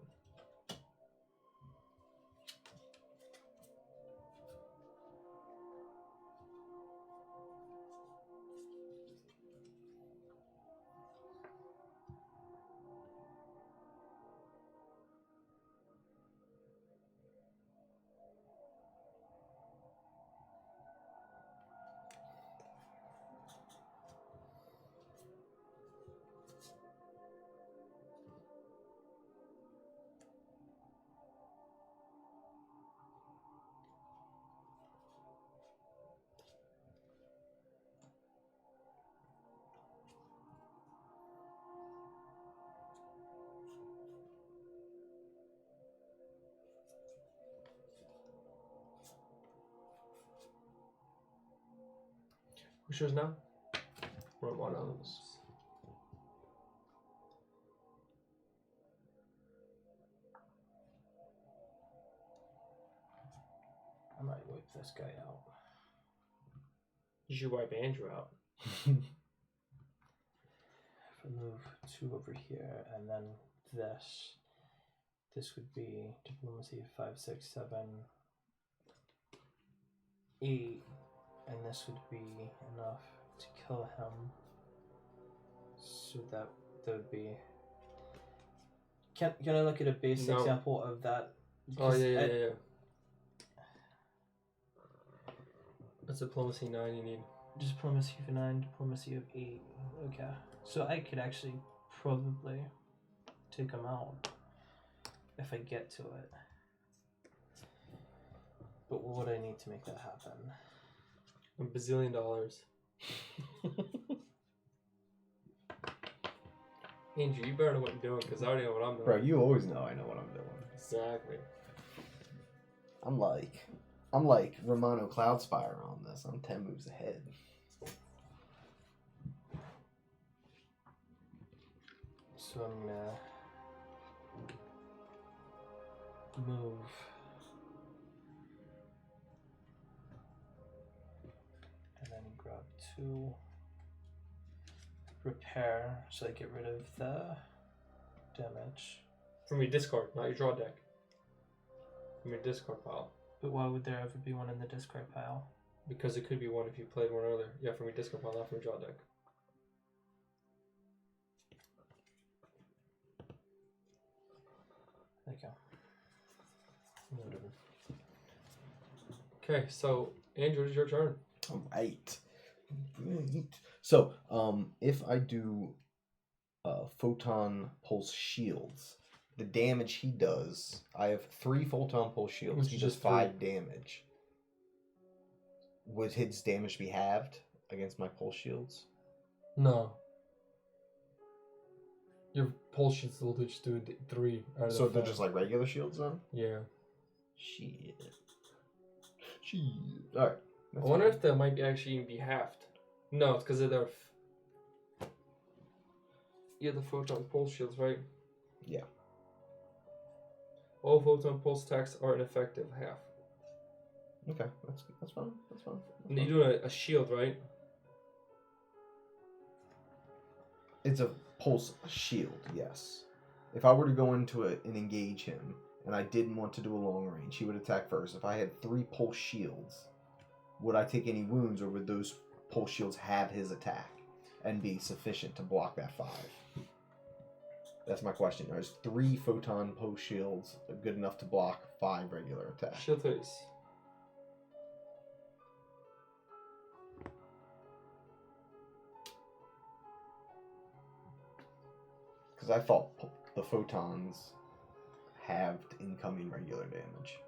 Which yours now? Run one of those. I might wipe this guy out. You should wipe Andrew out. If I move 2 over here and then this would be diplomacy 5, 6, 7, 8, and this would be enough to kill him. So that would be. Can I look at a base No. example of that? Oh Because yeah. That's diplomacy 9 you need. Diplomacy of 9, diplomacy of 8. Okay. So I could actually probably take him out if I get to it. But what would I need to make that happen? $1 bazillion. Andrew, you better know what you're doing because I already know what I'm doing. Bro, you always know I know what I'm doing. Exactly. I'm like Romano Cloudspire on this. I'm 10 moves ahead. So I'm gonna move and then grab 2 repair so I get rid of the damage. From your discard, not your draw deck. From your discard pile. But why would there ever be one in the discard pile? Because it could be one if you played one earlier. Yeah, from your discard pile, not from your draw deck. There you go. Okay, so Andrew, it's your turn. All right. So, if I do photon pulse shields, the damage he does, I have 3 photon pulse shields. Which He is does just 5 damage. Would his damage be halved against my pulse shields? No. Your pulse should still just do 3 out of So the they're 5. just like regular shields then? Yeah. Shit. Alright. I wonder if that might actually be halved. No, it's because of their. Yeah, the photon pulse shields, right? Yeah. All photon pulse attacks are ineffective, half. Okay, that's fine. That's fine. And you're doing a shield, right? It's a pulse shield, yes. If I were to go into it and engage him, and I didn't want to do a long range, he would attack first. If I had 3 pulse shields, would I take any wounds, or would those pulse shields have his attack and be sufficient to block that 5? That's my question. There's 3 photon pulse shields good enough to block 5 regular attacks. Shield face. Because I thought the photons halved incoming regular damage.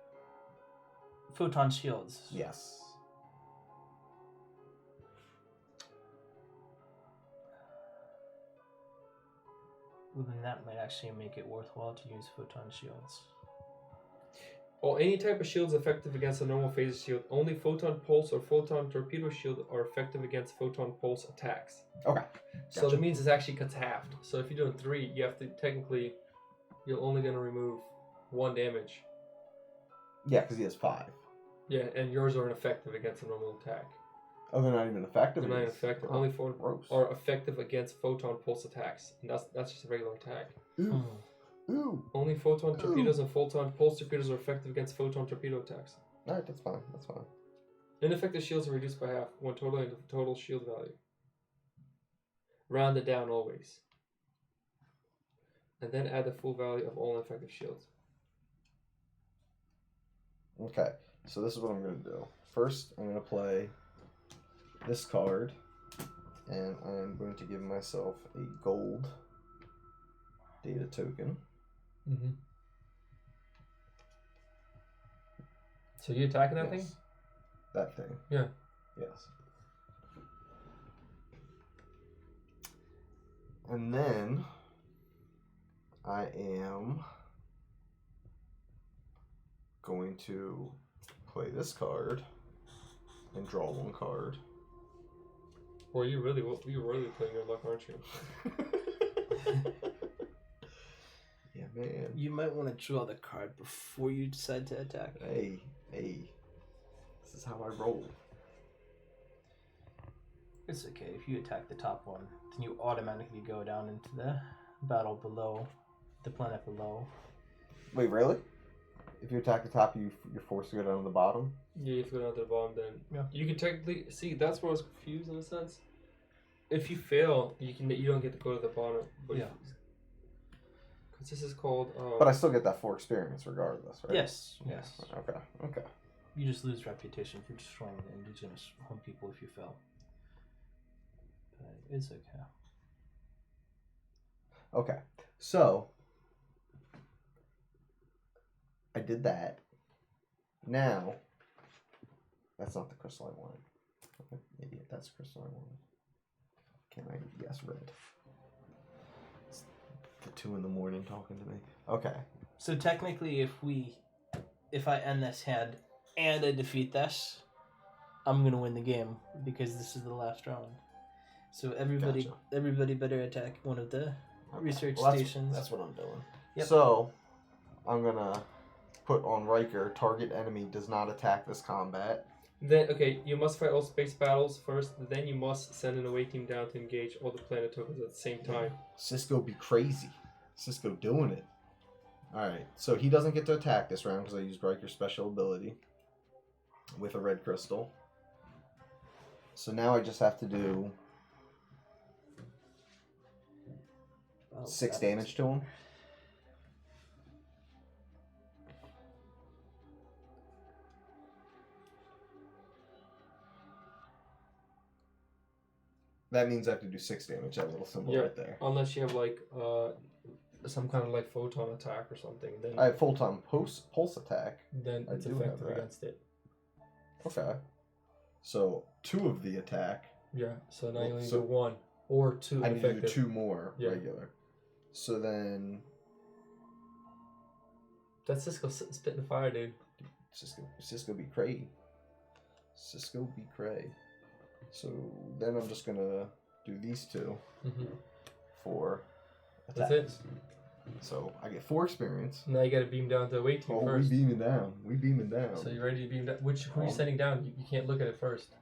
Photon shields. Yes. Well, then that might actually make it worthwhile to use photon shields. While any type of shield is effective against a normal phase shield, only photon pulse or photon torpedo shield are effective against photon pulse attacks. Okay. So Gotcha. that means it's actually cuts halved. So if you're doing 3, you have to technically, you're only going to remove 1 damage. Yeah, because he has 5. Yeah, and yours are ineffective against a normal attack. Oh, they're not even effective? They're not effective. Oh, Only 4 gross. are effective against photon pulse attacks. And that's just a regular attack. Ooh. Ooh. Only photon torpedoes and photon pulse torpedoes are effective against photon torpedo attacks. Alright, that's fine. That's fine. Ineffective shields are reduced by half when totaling the total shield value. Round it down always. And then add the full value of all ineffective shields. Okay, so this is what I'm going to do. First, I'm going to play this card, and I'm going to give myself a gold data token. Mm-hmm. So you attacking that thing? That thing. Yeah. Yes. And then I am going to play this card and draw 1 card. Boy, you're really playing your luck, aren't you? Yeah, man. You might want to draw the card before you decide to attack. Hey. This is how I roll. It's okay. If you attack the top one, then you automatically go down into the battle below, the planet below. Wait, really? If you attack the top, you're forced to go down to the bottom? Yeah, you have to go down to the bottom then. Yeah. You can technically see that's where I was confused in a sense. If you fail, you don't get to go to the bottom. But Yeah. Because this is called. But I still get that 4 experience regardless, right? Yes. Yeah. Okay. You just lose reputation for destroying the indigenous home people if you fail. But it's okay. Okay. So I did that. Now that's not the crystal I wanted. Idiot, that's the crystal I wanted. Can I yes, red. It's the 2 a.m. talking to me. Okay. So technically, if I end this hand and I defeat this, I'm gonna win the game because this is the last round. So everybody better attack one of the research stations. That's what I'm doing. Yep. So I'm gonna put on Riker. Target enemy does not attack this combat. Then you must fight all space battles first. Then you must send an away team down to engage all the planet tokens at the same time. Cisco be crazy. Cisco doing it. Alright, so he doesn't get to attack this round because I used Riker's special ability with a red crystal. So now I just have to do 6 damage to him. That means I have to do 6 damage, that little symbol right there. Unless you have like some kind of like photon attack or something. Then I have full-time pulse attack. Then it's effective against it. Okay. So 2 of the attack. Yeah. So now you only do 1 or 2 I need effective. to do 2 more regular. So then that's Cisco spitting fire, dude. Cisco be cray. Cisco be cray. So then I'm just gonna do these 2 for attacks. That's it. So I get 4 experience. Now you gotta beam down to the away team first. We beaming down. So you're ready to beam down. Who are you sending down? You can't look at it first.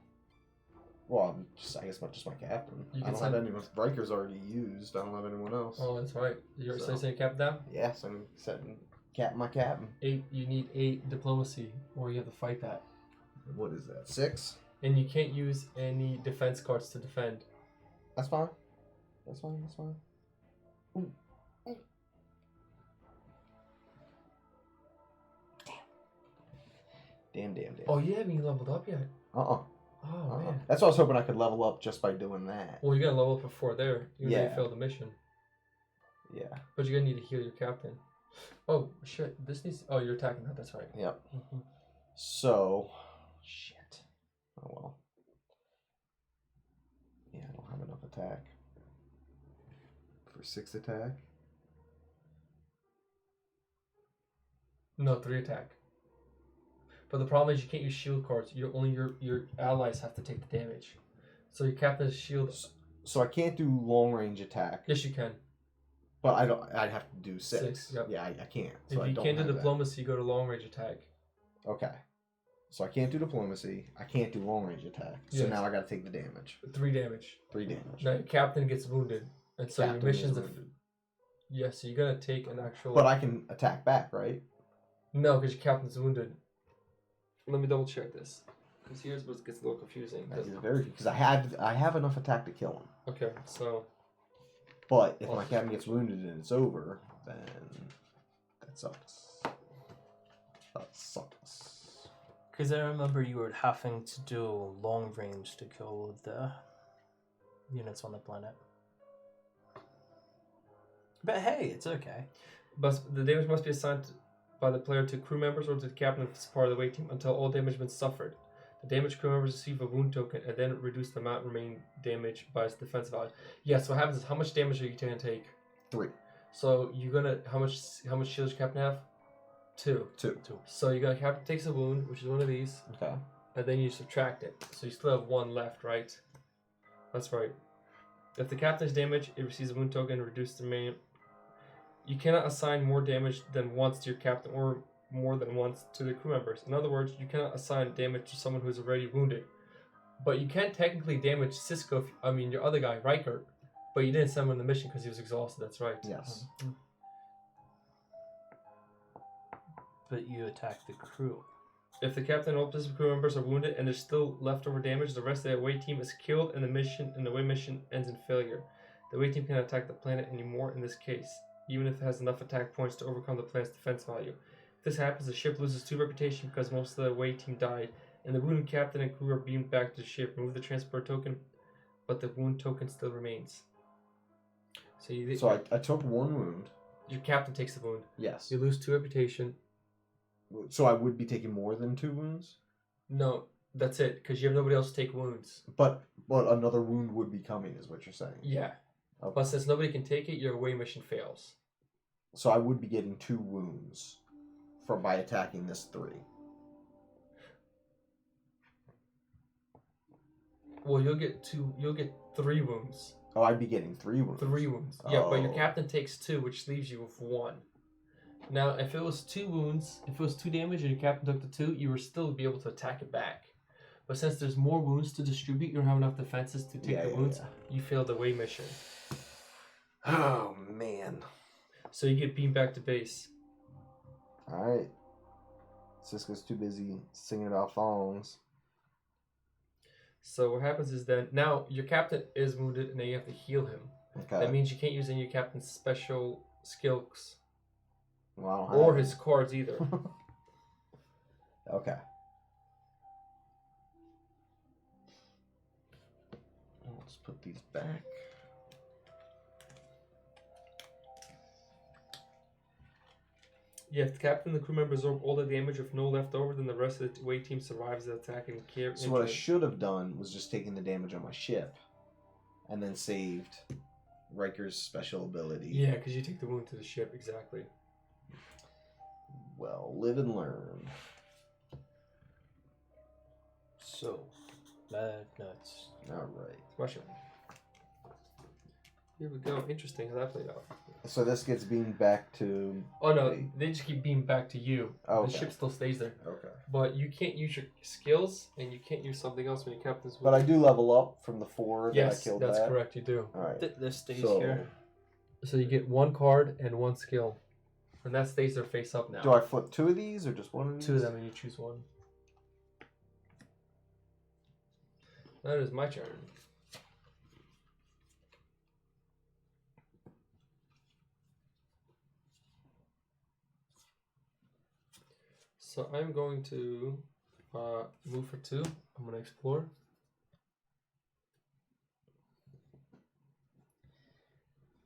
Well, I guess just my captain. I don't have anyone. Riker's already used. I don't have anyone else. Oh, that's right. You're sending captain down? Yes, I'm setting my captain. 8. You need 8 diplomacy, or you have to fight that. What is that? 6? And you can't use any defense cards to defend. That's fine. Ooh. Damn. Oh, you haven't even leveled up yet. Oh, man. That's why I was hoping I could level up just by doing that. Well, you're gonna level up before there. You're gonna fail the mission. Yeah. But you're gonna need to heal your captain. Oh, shit. This needs... Oh, you're attacking that. That's right. Yep. So... Shit. Oh, well. Yeah, I don't have enough attack. For 6 attack? No, 3 attack. But the problem is you can't use shield cards. Only your allies have to take the damage. So your captain's shield... So I can't do long range attack. Yes, you can. But I'd have to do 6. Yep. Yeah, I can't. So if you can't do diplomacy, you go to long range attack. Okay. So I can't do diplomacy. I can't do long range attack. So now I gotta take the damage. 3 damage. 3 damage. Now your captain gets wounded. And so your mission's... Yeah, so you're gonna take an actual... But I can attack back, right? No, because your captain's wounded. Let me double check this. Because here's what gets a little confusing. Because I have enough attack to kill him. Okay, so... But if my captain gets wounded and it's over, then that sucks. That sucks. Because I remember you were having to do long range to kill the units on the planet. But hey, it's okay. But the damage must be assigned by the player to crew members or to the captain if it's part of the away team until all damage has been suffered. The damaged crew members receive a wound token and then reduce the amount remaining damage by its defense value. Yeah, so what happens is how much damage are you going to take? 3. So you're gonna how much shields your captain have? 2. 2. So you're gonna captain takes a wound, which is one of these. Okay. And then you subtract it. So you still have 1 left, right? That's right. If the captain is damaged, it receives a wound token to reduce the main. You cannot assign more damage than once to your captain or more than once to the crew members. In other words, you cannot assign damage to someone who is already wounded. But you can technically damage Cisco, your other guy, Riker. But you didn't send him on the mission because he was exhausted, that's right. Yes. But you attack the crew. If the captain or all crew members are wounded and there's still leftover damage, the rest of the away team is killed and the away mission ends in failure. The away team cannot attack the planet anymore in this case, even if it has enough attack points to overcome the planet's defense value. If this happens, the ship loses 2 reputation because most of the away team died, and the wounded captain and crew are beamed back to the ship. Remove the transport token, but the wound token still remains. So I took 1 wound. Your captain takes the wound. Yes. You lose 2 reputation. So I would be taking more than 2 wounds? No, that's it, because you have nobody else to take wounds. But another wound would be coming, is what you're saying. Yeah. Okay. But since nobody can take it, your away mission fails. So I would be getting 2 wounds by attacking this 3. Well, you'll get 3 wounds. Oh, I'd be getting 3 wounds. 3 wounds. Yeah, but your Oh. captain takes 2, which leaves you with 1. Now, if it was 2 wounds, if it was 2 damage and your captain took the 2, you would still be able to attack it back. But since there's more wounds to distribute, you don't have enough defenses to take the wounds, you failed the away mission. Oh, man. So you get beamed back to base. Alright. Cisco's too busy singing about thongs. So what happens is then, now your captain is wounded and then you have to heal him. Okay. That means you can't use any of your captain's special skills. Well, Or his cards either. Okay. Let's put these back. Yeah, if the captain and the crew member absorb all the damage with no left over, then the rest of the away team survives the attack and care. So what I should have done was just taken the damage on my ship, and then saved Riker's special ability. Yeah, because you take the wound to the ship, exactly. Well, live and learn. So, mad nuts. Alright. Smash it. Here we go. Interesting how that played out. So this gets beamed back to... Oh no, they just keep beamed back to you. Okay. The ship still stays there. Okay. But you can't use your skills, and you can't use something else when your captain's But I do level up from the 4 that I Yes, killed that's back. correct, you do. Alright. This stays So, here. So you get 1 card and 1 skill. And that stays there face up now. do I flip 2 of these or just 1 of these? 2 of them and you choose 1. That is my turn. So I'm going to move for 2. I'm going to explore.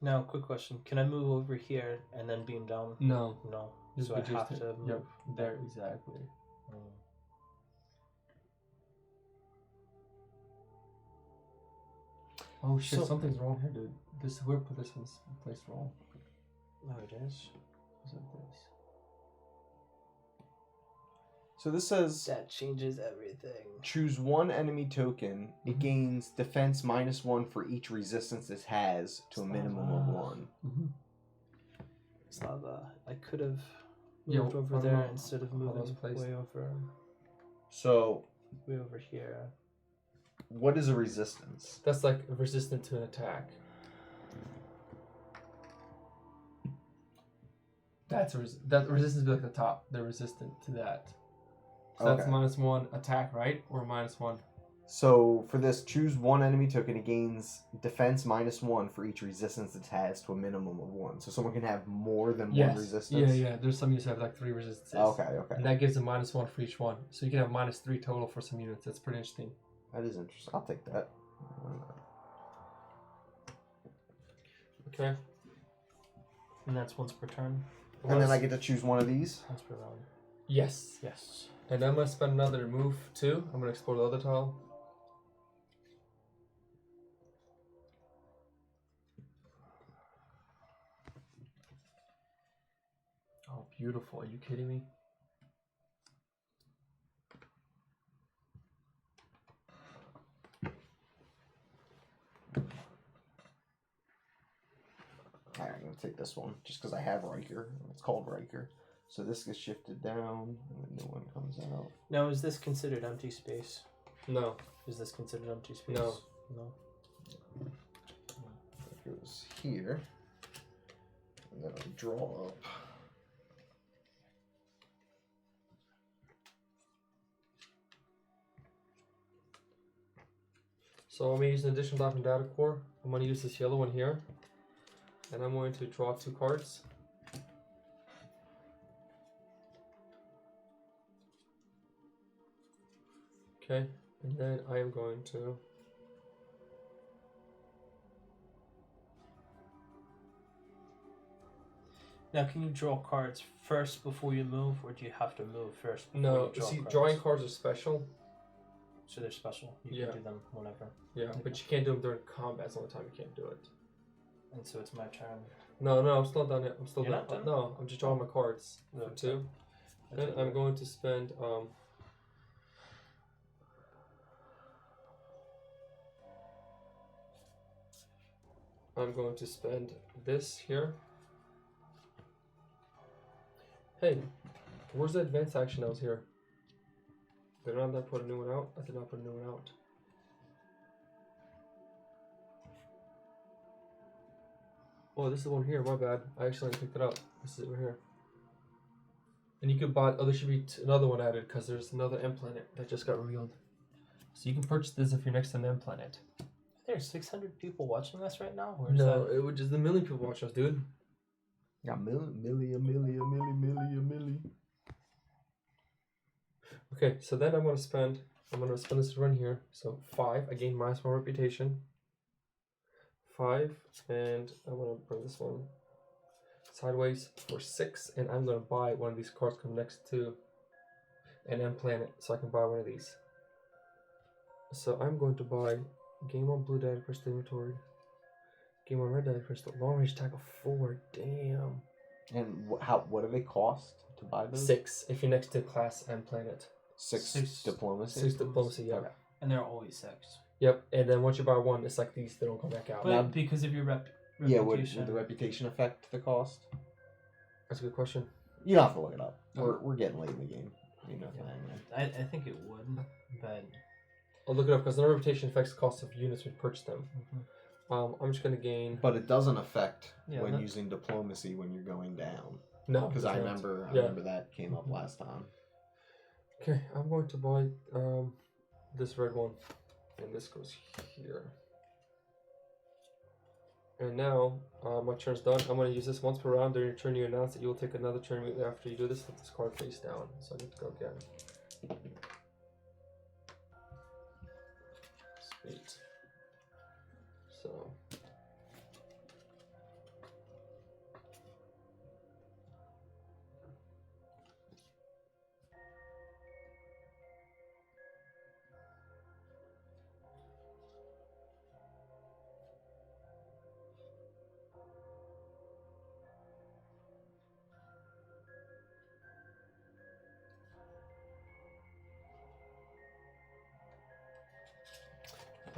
Now, quick question. Can I move over here and then beam down? No. No. This So I would just have hit- to move Yep, there, exactly. Oh shit, So- something's wrong here, dude. Whoever put this one's placed wrong. Oh, it is? Is it this? So this says... That changes everything. Choose 1 enemy token. It gains defense -1 for each resistance it has to a minimum of 1. Mm-hmm. Slava, I could have Yeah, moved over I don't there know instead of how moving those placed. way over here. What is a resistance? That's like resistant to an attack. That resistance would be like the top. They're resistant to that. So that's Okay. -1 attack, right? Or -1. So for this, choose 1 enemy token. It gains defense -1 for each resistance it has to a minimum of 1. So someone can have more than 1 resistance? Yeah. There's some units that have like 3 resistances. Okay. And that gives a -1 for each one. So you can have -3 total for some units. That's pretty interesting. That is interesting. I'll take that. Okay. And that's once per turn. And then I get to choose 1 of these? Once per round. Yes. Yes. And I'm going to spend another move too. I'm going to explore the other tile. Oh, beautiful. Are you kidding me? Alright, I'm gonna take this one just because I have Riker. It's called Riker. So this gets shifted down, and the new one comes out. Now, is this considered empty space? No. Is this considered empty space? No. No. It goes here, and then I draw up. So I'm going to use an additional document data core. I'm going to use this yellow one here. And I'm going to draw 2 cards. Okay, and then I am going to... Now, can you draw cards first before you move, or do you have to move first before No, you draw see, cards? drawing cards are special. So they're special. You Yeah. can do them whenever. Yeah, but you can't do them during combat. That's the only time you can't do it. And so it's my turn. No, I'm still done yet. I'm still You're done. not done? No, I'm just drawing my cards No, for okay. 2. Then Okay. I'm going to spend this here. Hey, where's the advanced action that was here? Did I not put a new one out? I did not put a new one out. Oh, this is the one here. My bad. I actually picked it up. This is it right here. And you could buy. Oh, there should be another one added because there's another M planet that just got revealed. So you can purchase this if you're next to an M planet. There's 600 people watching this right now? Or is No, that... it would just a million people watch us, dude. Yeah, milli. Okay, so then I'm gonna spend this to run here. So 5, I gain -1 reputation. 5, and I'm gonna bring this one sideways for 6, and I'm gonna buy one of these cards come next to an M planet, so I can buy one of these. So I'm going to buy game on blue data crystal inventory. Game on red data crystal. Long range attack of 4. Damn. And what do they cost to buy those? 6 if you're next to class M planet. 6 diplomacy. 6 diplomacy, yeah. Okay. And they're always 6. Yep, and then once you buy one, it's like these, they don't come back out. But Now- because of your Yeah, reputation. would the reputation affect the cost? That's a good question. You don't have to look it up. We're getting late in the game. You know, I think it would, but... I'll look it up because the reputation affects the cost of units when you purchase them. Mhm. I'm just going to gain... But it doesn't affect Yeah, when that- using diplomacy when you're going down. No. Because it I doesn't. remember that came up last time. Okay, I'm going to buy this red one. And this goes here. And now, my turn's done. I'm going to use this once per round. During your turn, you announce that you will take another turn immediately after you do this with this card face down. So I get to go again. Sweet. So.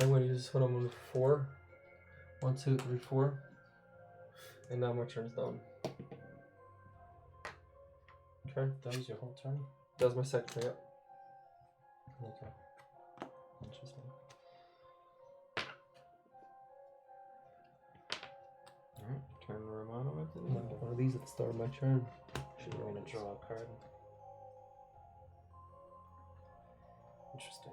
I'm going to use this one. I'm going to move 4. 1, 2, 3, 4. And now my turn's done. Okay. That was your whole turn? That was my second turn, yep. Okay. Interesting. Alright, turn Romano with I'm going to get one of these at the start of my turn. Should we're gonna draw a card. Interesting.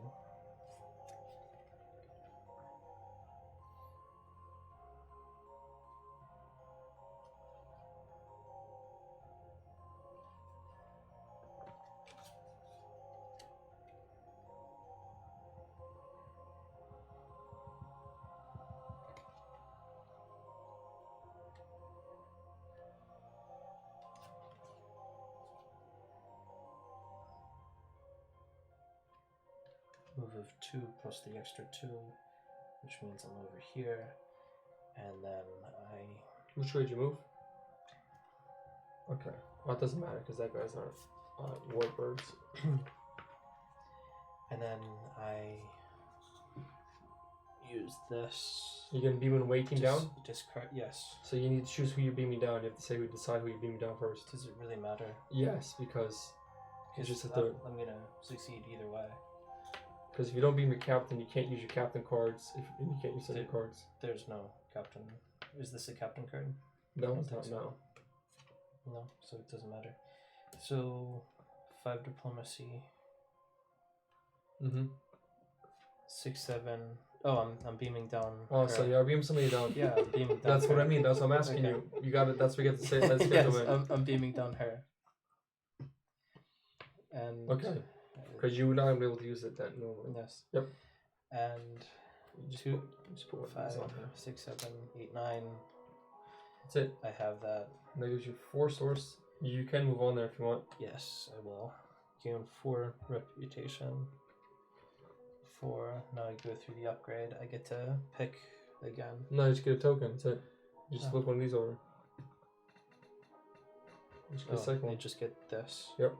Move of 2 plus the extra 2, which means I'm over here, and then Which way did you move? Okay. Well, it doesn't matter because that guy's aren't warbirds. use this. You're gonna beam and weight team down. Discard. Yes. So you need to choose who you're beaming down. You have to say decide who you're beaming down first. Does it really matter? Yes, because you just have to. I'm gonna succeed either way. Because if you don't beam your captain, you can't use your captain cards. And you can't use other cards. There's no captain. Is this a captain card? No, I it's think not. so. No. No, so it doesn't matter. So 5 diplomacy. Mm-hmm. 6, 7. Oh, I'm beaming down. Oh, so her. you are beaming somebody down. Yeah, I'm beaming down. That's what her. I mean. That's what I'm asking Okay. you. You got it. That's what you get to say. Let's get Yes, to it. I'm beaming down her. And Okay. Because you would not be able to use it then normally. yes. Yep. And Just 2, put one of 5, these on here. 6, 7, 8, 9. That's it. I have that. And that gives you 4 source. You can move on there if you want. Yes, I will. Gain 4 reputation. 4. Now I go through the upgrade. I get to pick again. No, you just get a token. That's it. You just Oh. flip one of these over. Just get a second I one. just get this. Yep.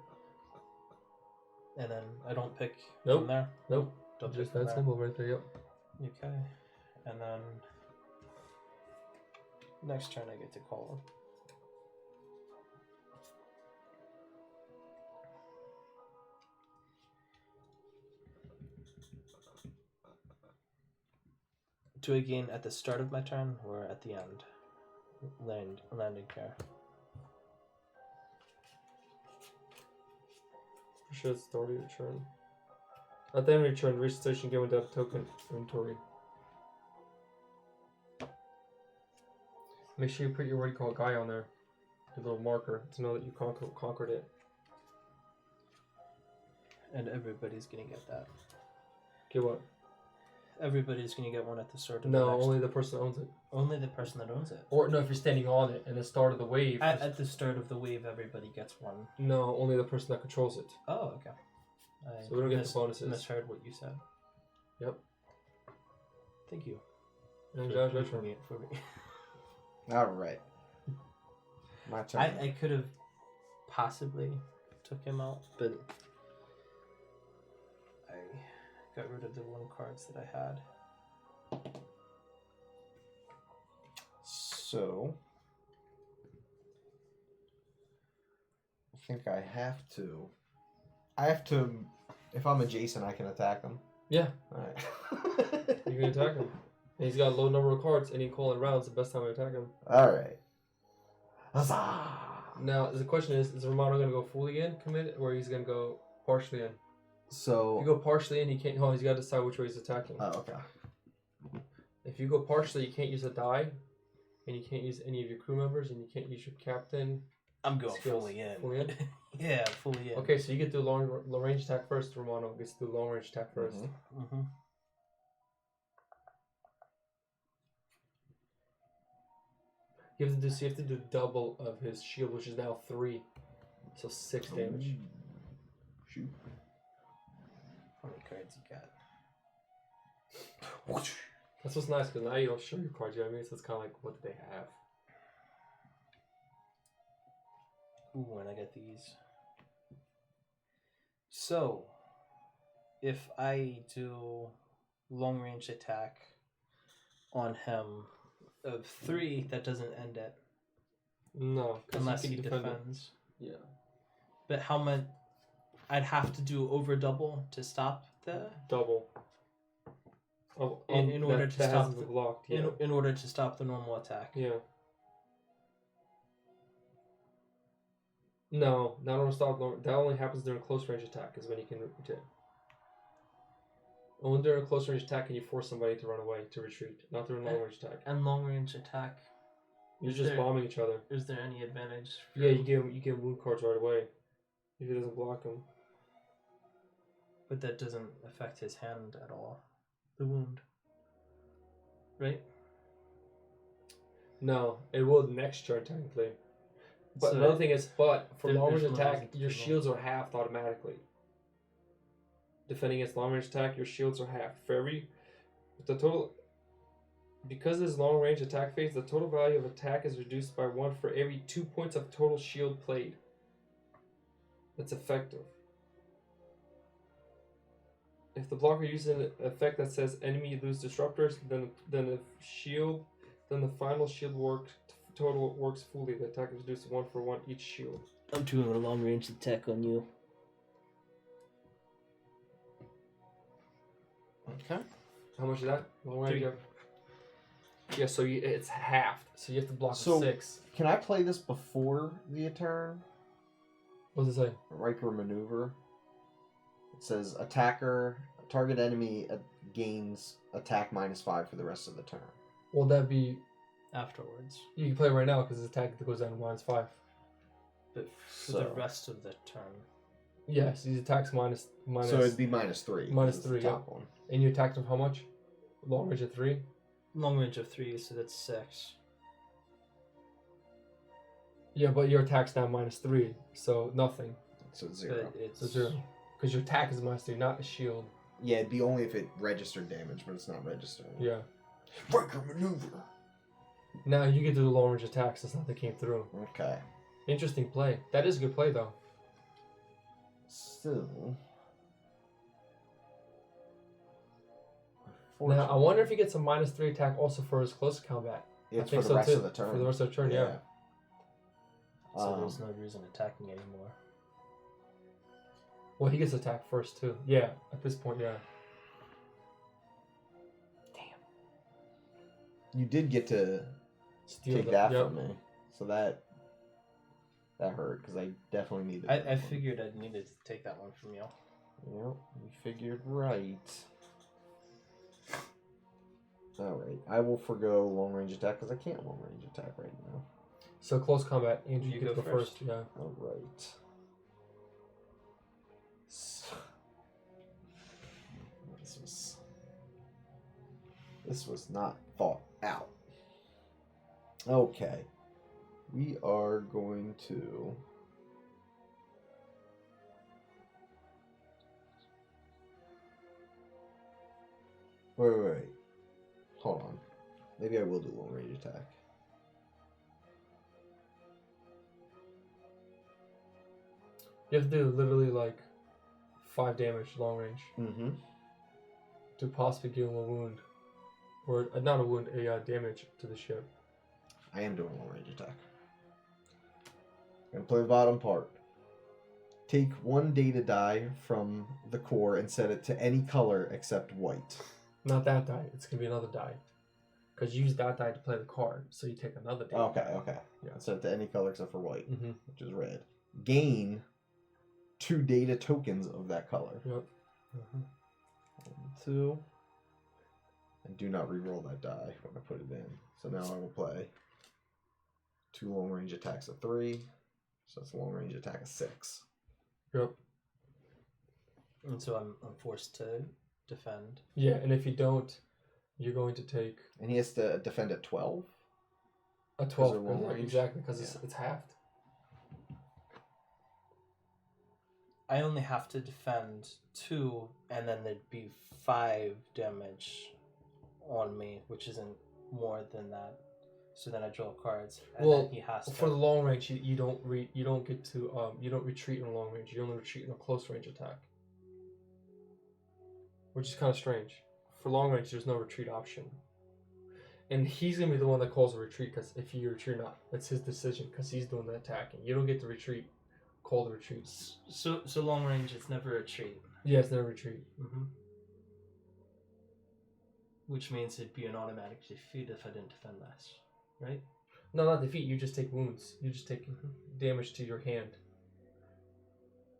And then I don't pick Nope. from there. Nope. Don't Just pick from that there. symbol right there. Yep. Okay. And then next turn I get to call. Do I gain at the start of my turn or at the end? Landing pair. For sure, it's the start of your turn. At the end of your turn, reach the station, get without a token inventory. Make sure you put your what do you call guy on there, your little marker, to know that you conquered it. And everybody's gonna get that. Get what? Everybody's gonna get one at the start of the No, next. only the person that owns it. Only the person that owns it. Or no, if you're standing on it and the start of the wave. At the start of the wave, everybody gets one. No, only the person that controls it. Oh, okay. I So we don't get the bonuses. misheard what you said. Yep. Thank you. And for- Josh, your for turn. me. For me. All right. My turn. I could have possibly took him out, but I got rid of the 1 cards that I had. So I think I have to. If I'm adjacent, I can attack him. Yeah, All right. you can attack him. And he's got a low number of cards, and he can call in rounds. The best time to attack him. All right. Huzzah! Now, the question is Romano going to go fully in, commit, or he's going to go partially in? If So. you go partially in, he can't. Oh, he's got to decide which way he's attacking. Oh, okay. If you go partially, you can't use a die, and you can't use any of your crew members, and you can't use your captain. I'm going Skills. fully in. Fully in? Yeah, fully in. Okay, so you get to do long range attack first. Romano gets to do long range attack 1st. Mm-hmm. You have to do double of his shield, which is now 3, so 6 damage. Shoot. How many cards you got? That's what's nice because now you don't show your cards. You know what I mean? So it's kind of like, what do they have? Ooh, and I got these. So, if I do long range attack on him of 3, that doesn't end it No, unless he defend it. defends. Yeah. But how much? I'd have to do over double to stop the. Double. Oh, In order to that stop hasn't the- been blocked. Yeah. In order to stop the normal attack. Yeah. No, not on stop. That only happens during close range attack. Is when you can retreat. Only during a close range attack can you force somebody to run away to retreat. Not during long range attack. And long range attack. You're Is just there- bombing each other. Is there any advantage? for- Yeah, you give him wound cards right away. If he doesn't block them. But that doesn't affect his hand at all. The wound. Right? No, it will next turn technically. But So another thing is, for there- long range there's attack, laws your to shields are halved automatically. Defending against long range attack, your shields are halved. For every, the total, because this long range attack phase, the total value of attack is reduced by 1 for every 2 points of total shield played. That's effective. If the blocker uses an effect that says enemy lose disruptors, then if shield, then the final shield total works fully. The attack is reduced to 1 for 1 each shield. I'm doing a long range attack on you. Okay. How much is that? Long range? 3. Yeah, so it's halved. So you have to block So- 6. Can I play this before the turn? What does it say? Riker maneuver. It says attacker, target enemy gains attack -5 for the rest of the turn. Well, that'd be... Afterwards. You can play right now because his attack goes down to -5. But for So- the rest of the turn. Yes, these attacks minus. So it'd be -3. Minus is the 3, top one. And you attacked him how much? Long range of 3? Long range of 3, so that's 6. Yeah, but your attack's now -3, so nothing. So it's 0. But it's So 0. Because your attack is -3, not a shield. Yeah, it'd be only if it registered damage, but it's not registering. Yeah. Riker maneuver. Now you get to the long range attacks. That's not that came through. Okay. Interesting play. That is a good play, though. Still. Now, I wonder if he gets a -3 attack also for his close combat. It's I for think the so rest too. of the turn. For the rest of the turn, yeah. So there's no reason attacking anymore. Well, he gets attacked first, too. Yeah, at this point, yeah. You did get to Steal take that yep. from me, so that hurt because I definitely needed. I that one. figured I needed to take that one from you. Yep, you figured right. Alright, I will forgo long range attack because I can't long range attack right now. So close combat, Andrew, You you get to go go first. first. Yeah. Alright. This was not thought out. Okay. We are going to... Wait. Hold on. Maybe I will do long range attack. You have to do literally like 5 damage long range Mm-hmm. to possibly give him a wound. Or, not a wound, a damage to the ship. I am doing long range attack. Gonna play the bottom part. Take 1 data die from the core and set it to any color except white. Not that die, it's going to be another die. Because you use that die to play the card, so you take another die. Okay. Yeah. Set it to any color except for white, Mm-hmm. which is red. Gain 2 data tokens of that color. Yep. 1, 2. And do not re-roll that die when I put it in. So now I will play 2 long range attacks of 3. So that's a long range attack of 6. Yep. And so I'm forced to defend. Yeah, and if you don't, you're going to take And he has to defend at 12. a 12. they're long Yeah, range? exactly, because Yeah. it's halved. I only have to defend 2, and then there'd be 5 damage on me, which isn't more than that. So then I draw cards, and Well, then he has to. For the long range, you don't get to you don't retreat in long range. You only retreat in a close range attack, which is kind of strange. For long range, there's no retreat option, and he's gonna be the one that calls a retreat because if you retreat or not, that's his decision because he's doing the attacking. You don't get to retreat, call the retreat. So long range, it's never a retreat. Yeah, it's never retreat. Mm-hmm. Which means it'd be an automatic defeat if I didn't defend less, right? No, not defeat. You just take wounds. You just take damage to your hand,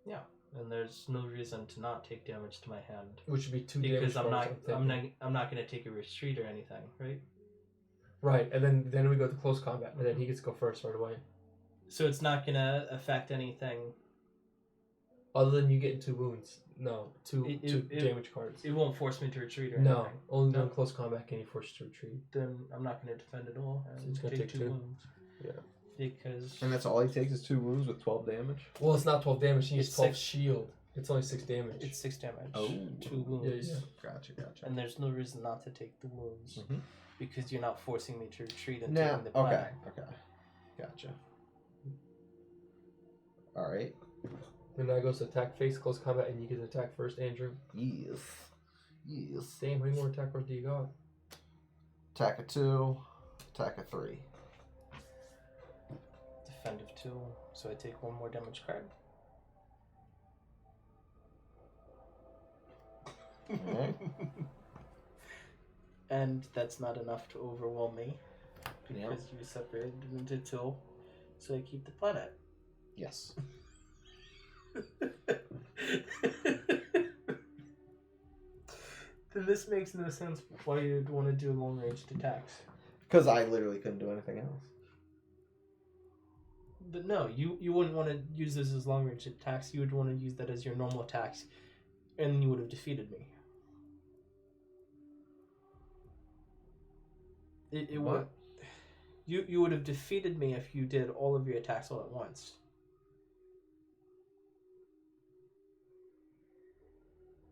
Yeah, and there's no reason to not take damage to my hand which would be 2 because damage. I'm not gonna take a retreat or anything, right? Right, and then we go to close combat, and then he gets to go first right away. So it's not gonna affect anything. Other than you getting 2 wounds. No, two It- damage cards. It won't force me to retreat or No, anything. only No. during close combat can you force you to retreat. Then I'm not gonna defend at all and So it's gonna take take 2 2. wounds. Yeah. Because And that's all he takes is 2 wounds with 12 damage? Well, it's not 12 damage. He It's needs 12 6. shield. It's only 6 damage. it's 6 damage. Oh. 2 wounds. Yeah. Gotcha. And there's no reason not to take the wounds Mhm. because you're not forcing me to retreat and Now, taking the plan. okay. Gotcha. Alright. And that goes to attack phase, close combat, and you get to attack first, Andrew. Yes. Yes. Damn, how many more attack rolls do you got? Attack of 2, attack of 3. Defend of 2, so I take 1 more damage card. Alright. And that's not enough to overwhelm me because Yep. you separated it into 2, so I keep the planet. Yes. Then this makes no sense why you'd want to do long range attacks. Because I literally couldn't do anything else. But no, you wouldn't want to use this as long range attacks. You would want to use that as your normal attacks, and then you would have defeated me. It would. What? You would have defeated me if you did all of your attacks all at once.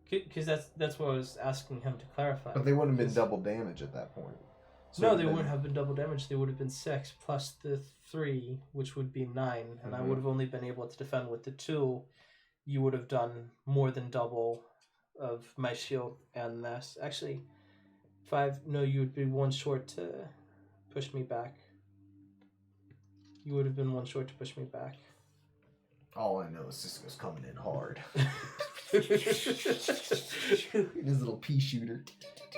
Because that's what I was asking him to clarify. But they wouldn't have been double damage at that point. So No, it'd they been- wouldn't have been double damage. They would have been 6 plus the 3, which would be 9, and I Mhm. would have only been able to defend with the 2. You would have done more than double of my shield and this. Actually, 5. No, you would be 1 short to push me back. You would have been 1 short to push me back. All I know is Cisco's coming in hard. His little pea shooter.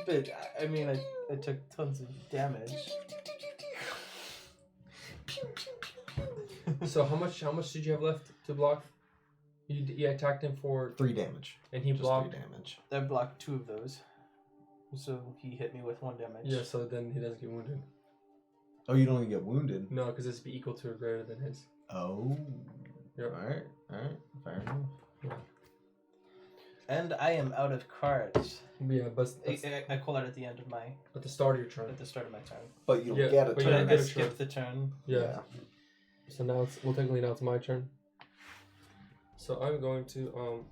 But I mean, I took tons of damage. So how much did you have left to block? You attacked him for 3 damage. and he Just blocked. 3 damage. I blocked 2 of those, so he hit me with 1 damage. Yeah, so then he doesn't get wounded. Oh, you don't even get wounded? No, because it's be equal to or greater than his. Oh. Yep. Alright, fair enough. And I am out of cards. Yeah, but that's I call it at the end of my at the start of your turn. at the start of my turn. But you'll Yeah, get a but But you I don't turn. get a skip turn. the turn. Yeah. So now it's now it's my turn. So I'm going to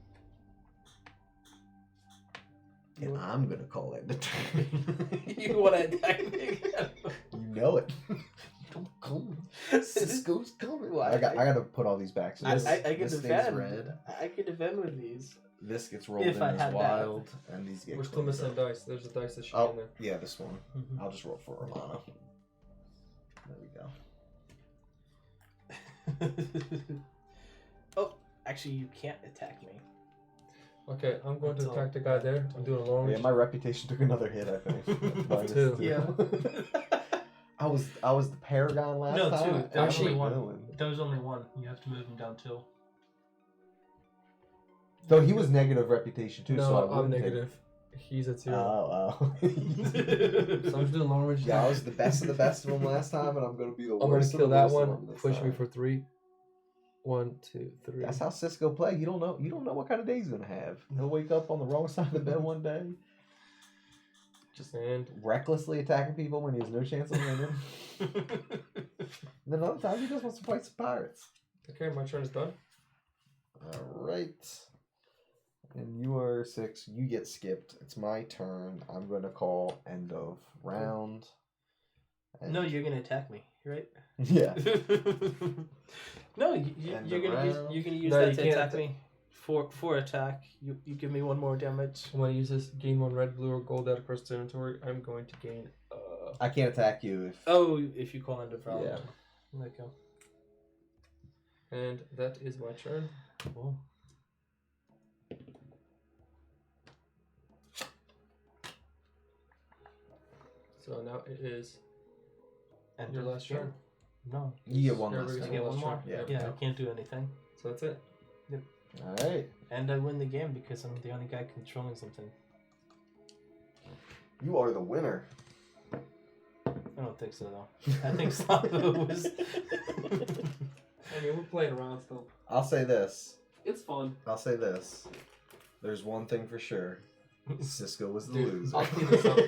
And I'm gonna call it the turn. You want to attack me again? You know it. Don't come. Cisco's coming. Why? I gotta put all these back. So I this, can this stays defend. red. I can defend with these. This gets rolled If in I as had that. wild, and these get. we're still cleaned missing up. dice. There's a dice that should be Oh, in there. yeah, this one. Mhm. I'll just roll for Romano. There we go. Oh, actually, you can't attack me. Okay, I'm going to That's all. attack the guy there. I'm doing a long Yeah, range. my reputation took another hit, I think. Minus 2. Yeah. I was the Paragon last No, time. 2. and There was I only was 1. doing- There was only 1. You have to move him down 2. No, he was negative reputation too. so I No, I'm wouldn't take- negative. He's at 0. Oh. So I'm just doing long range. Yeah, I was the best of the best of them last time, and I'm gonna be the I'm gonna worst. kill of the that worst of one. them this Push me time. for 3. 1, 2, 3. That's how Cisco play. You don't know what kind of day he's gonna have. He'll wake up on the wrong side of the bed one day, And recklessly attacking people when he has no chance of winning. And then other times he just wants to fight some pirates. okay, my turn is done. All right. And you are 6. You get skipped. It's my turn. I'm gonna call end of round. And- No, you're gonna attack me, right? Yeah. No, End you're of gonna round. use No, that you to can't attack me. For attack, you give me 1 more damage. I'm gonna use this. Gain 1 red, blue, or gold out across the inventory. I'm going to gain. I can't attack you if. Oh, if you call end of round. Yeah. There you go. And that is my turn. Cool. So now it is End your of last game. turn. No. You get one last Everybody's I turn. get last 1 more. turn. Yeah. I can't do anything. So that's it. All right. And I win the game because I'm the only guy controlling something. You are the winner. I don't think so though. I think Slavo was. I mean, we're playing around still. I'll say this. It's fun. I'll say this. There's one thing for sure. Cisco was the Dude, loser. I'll clean this up.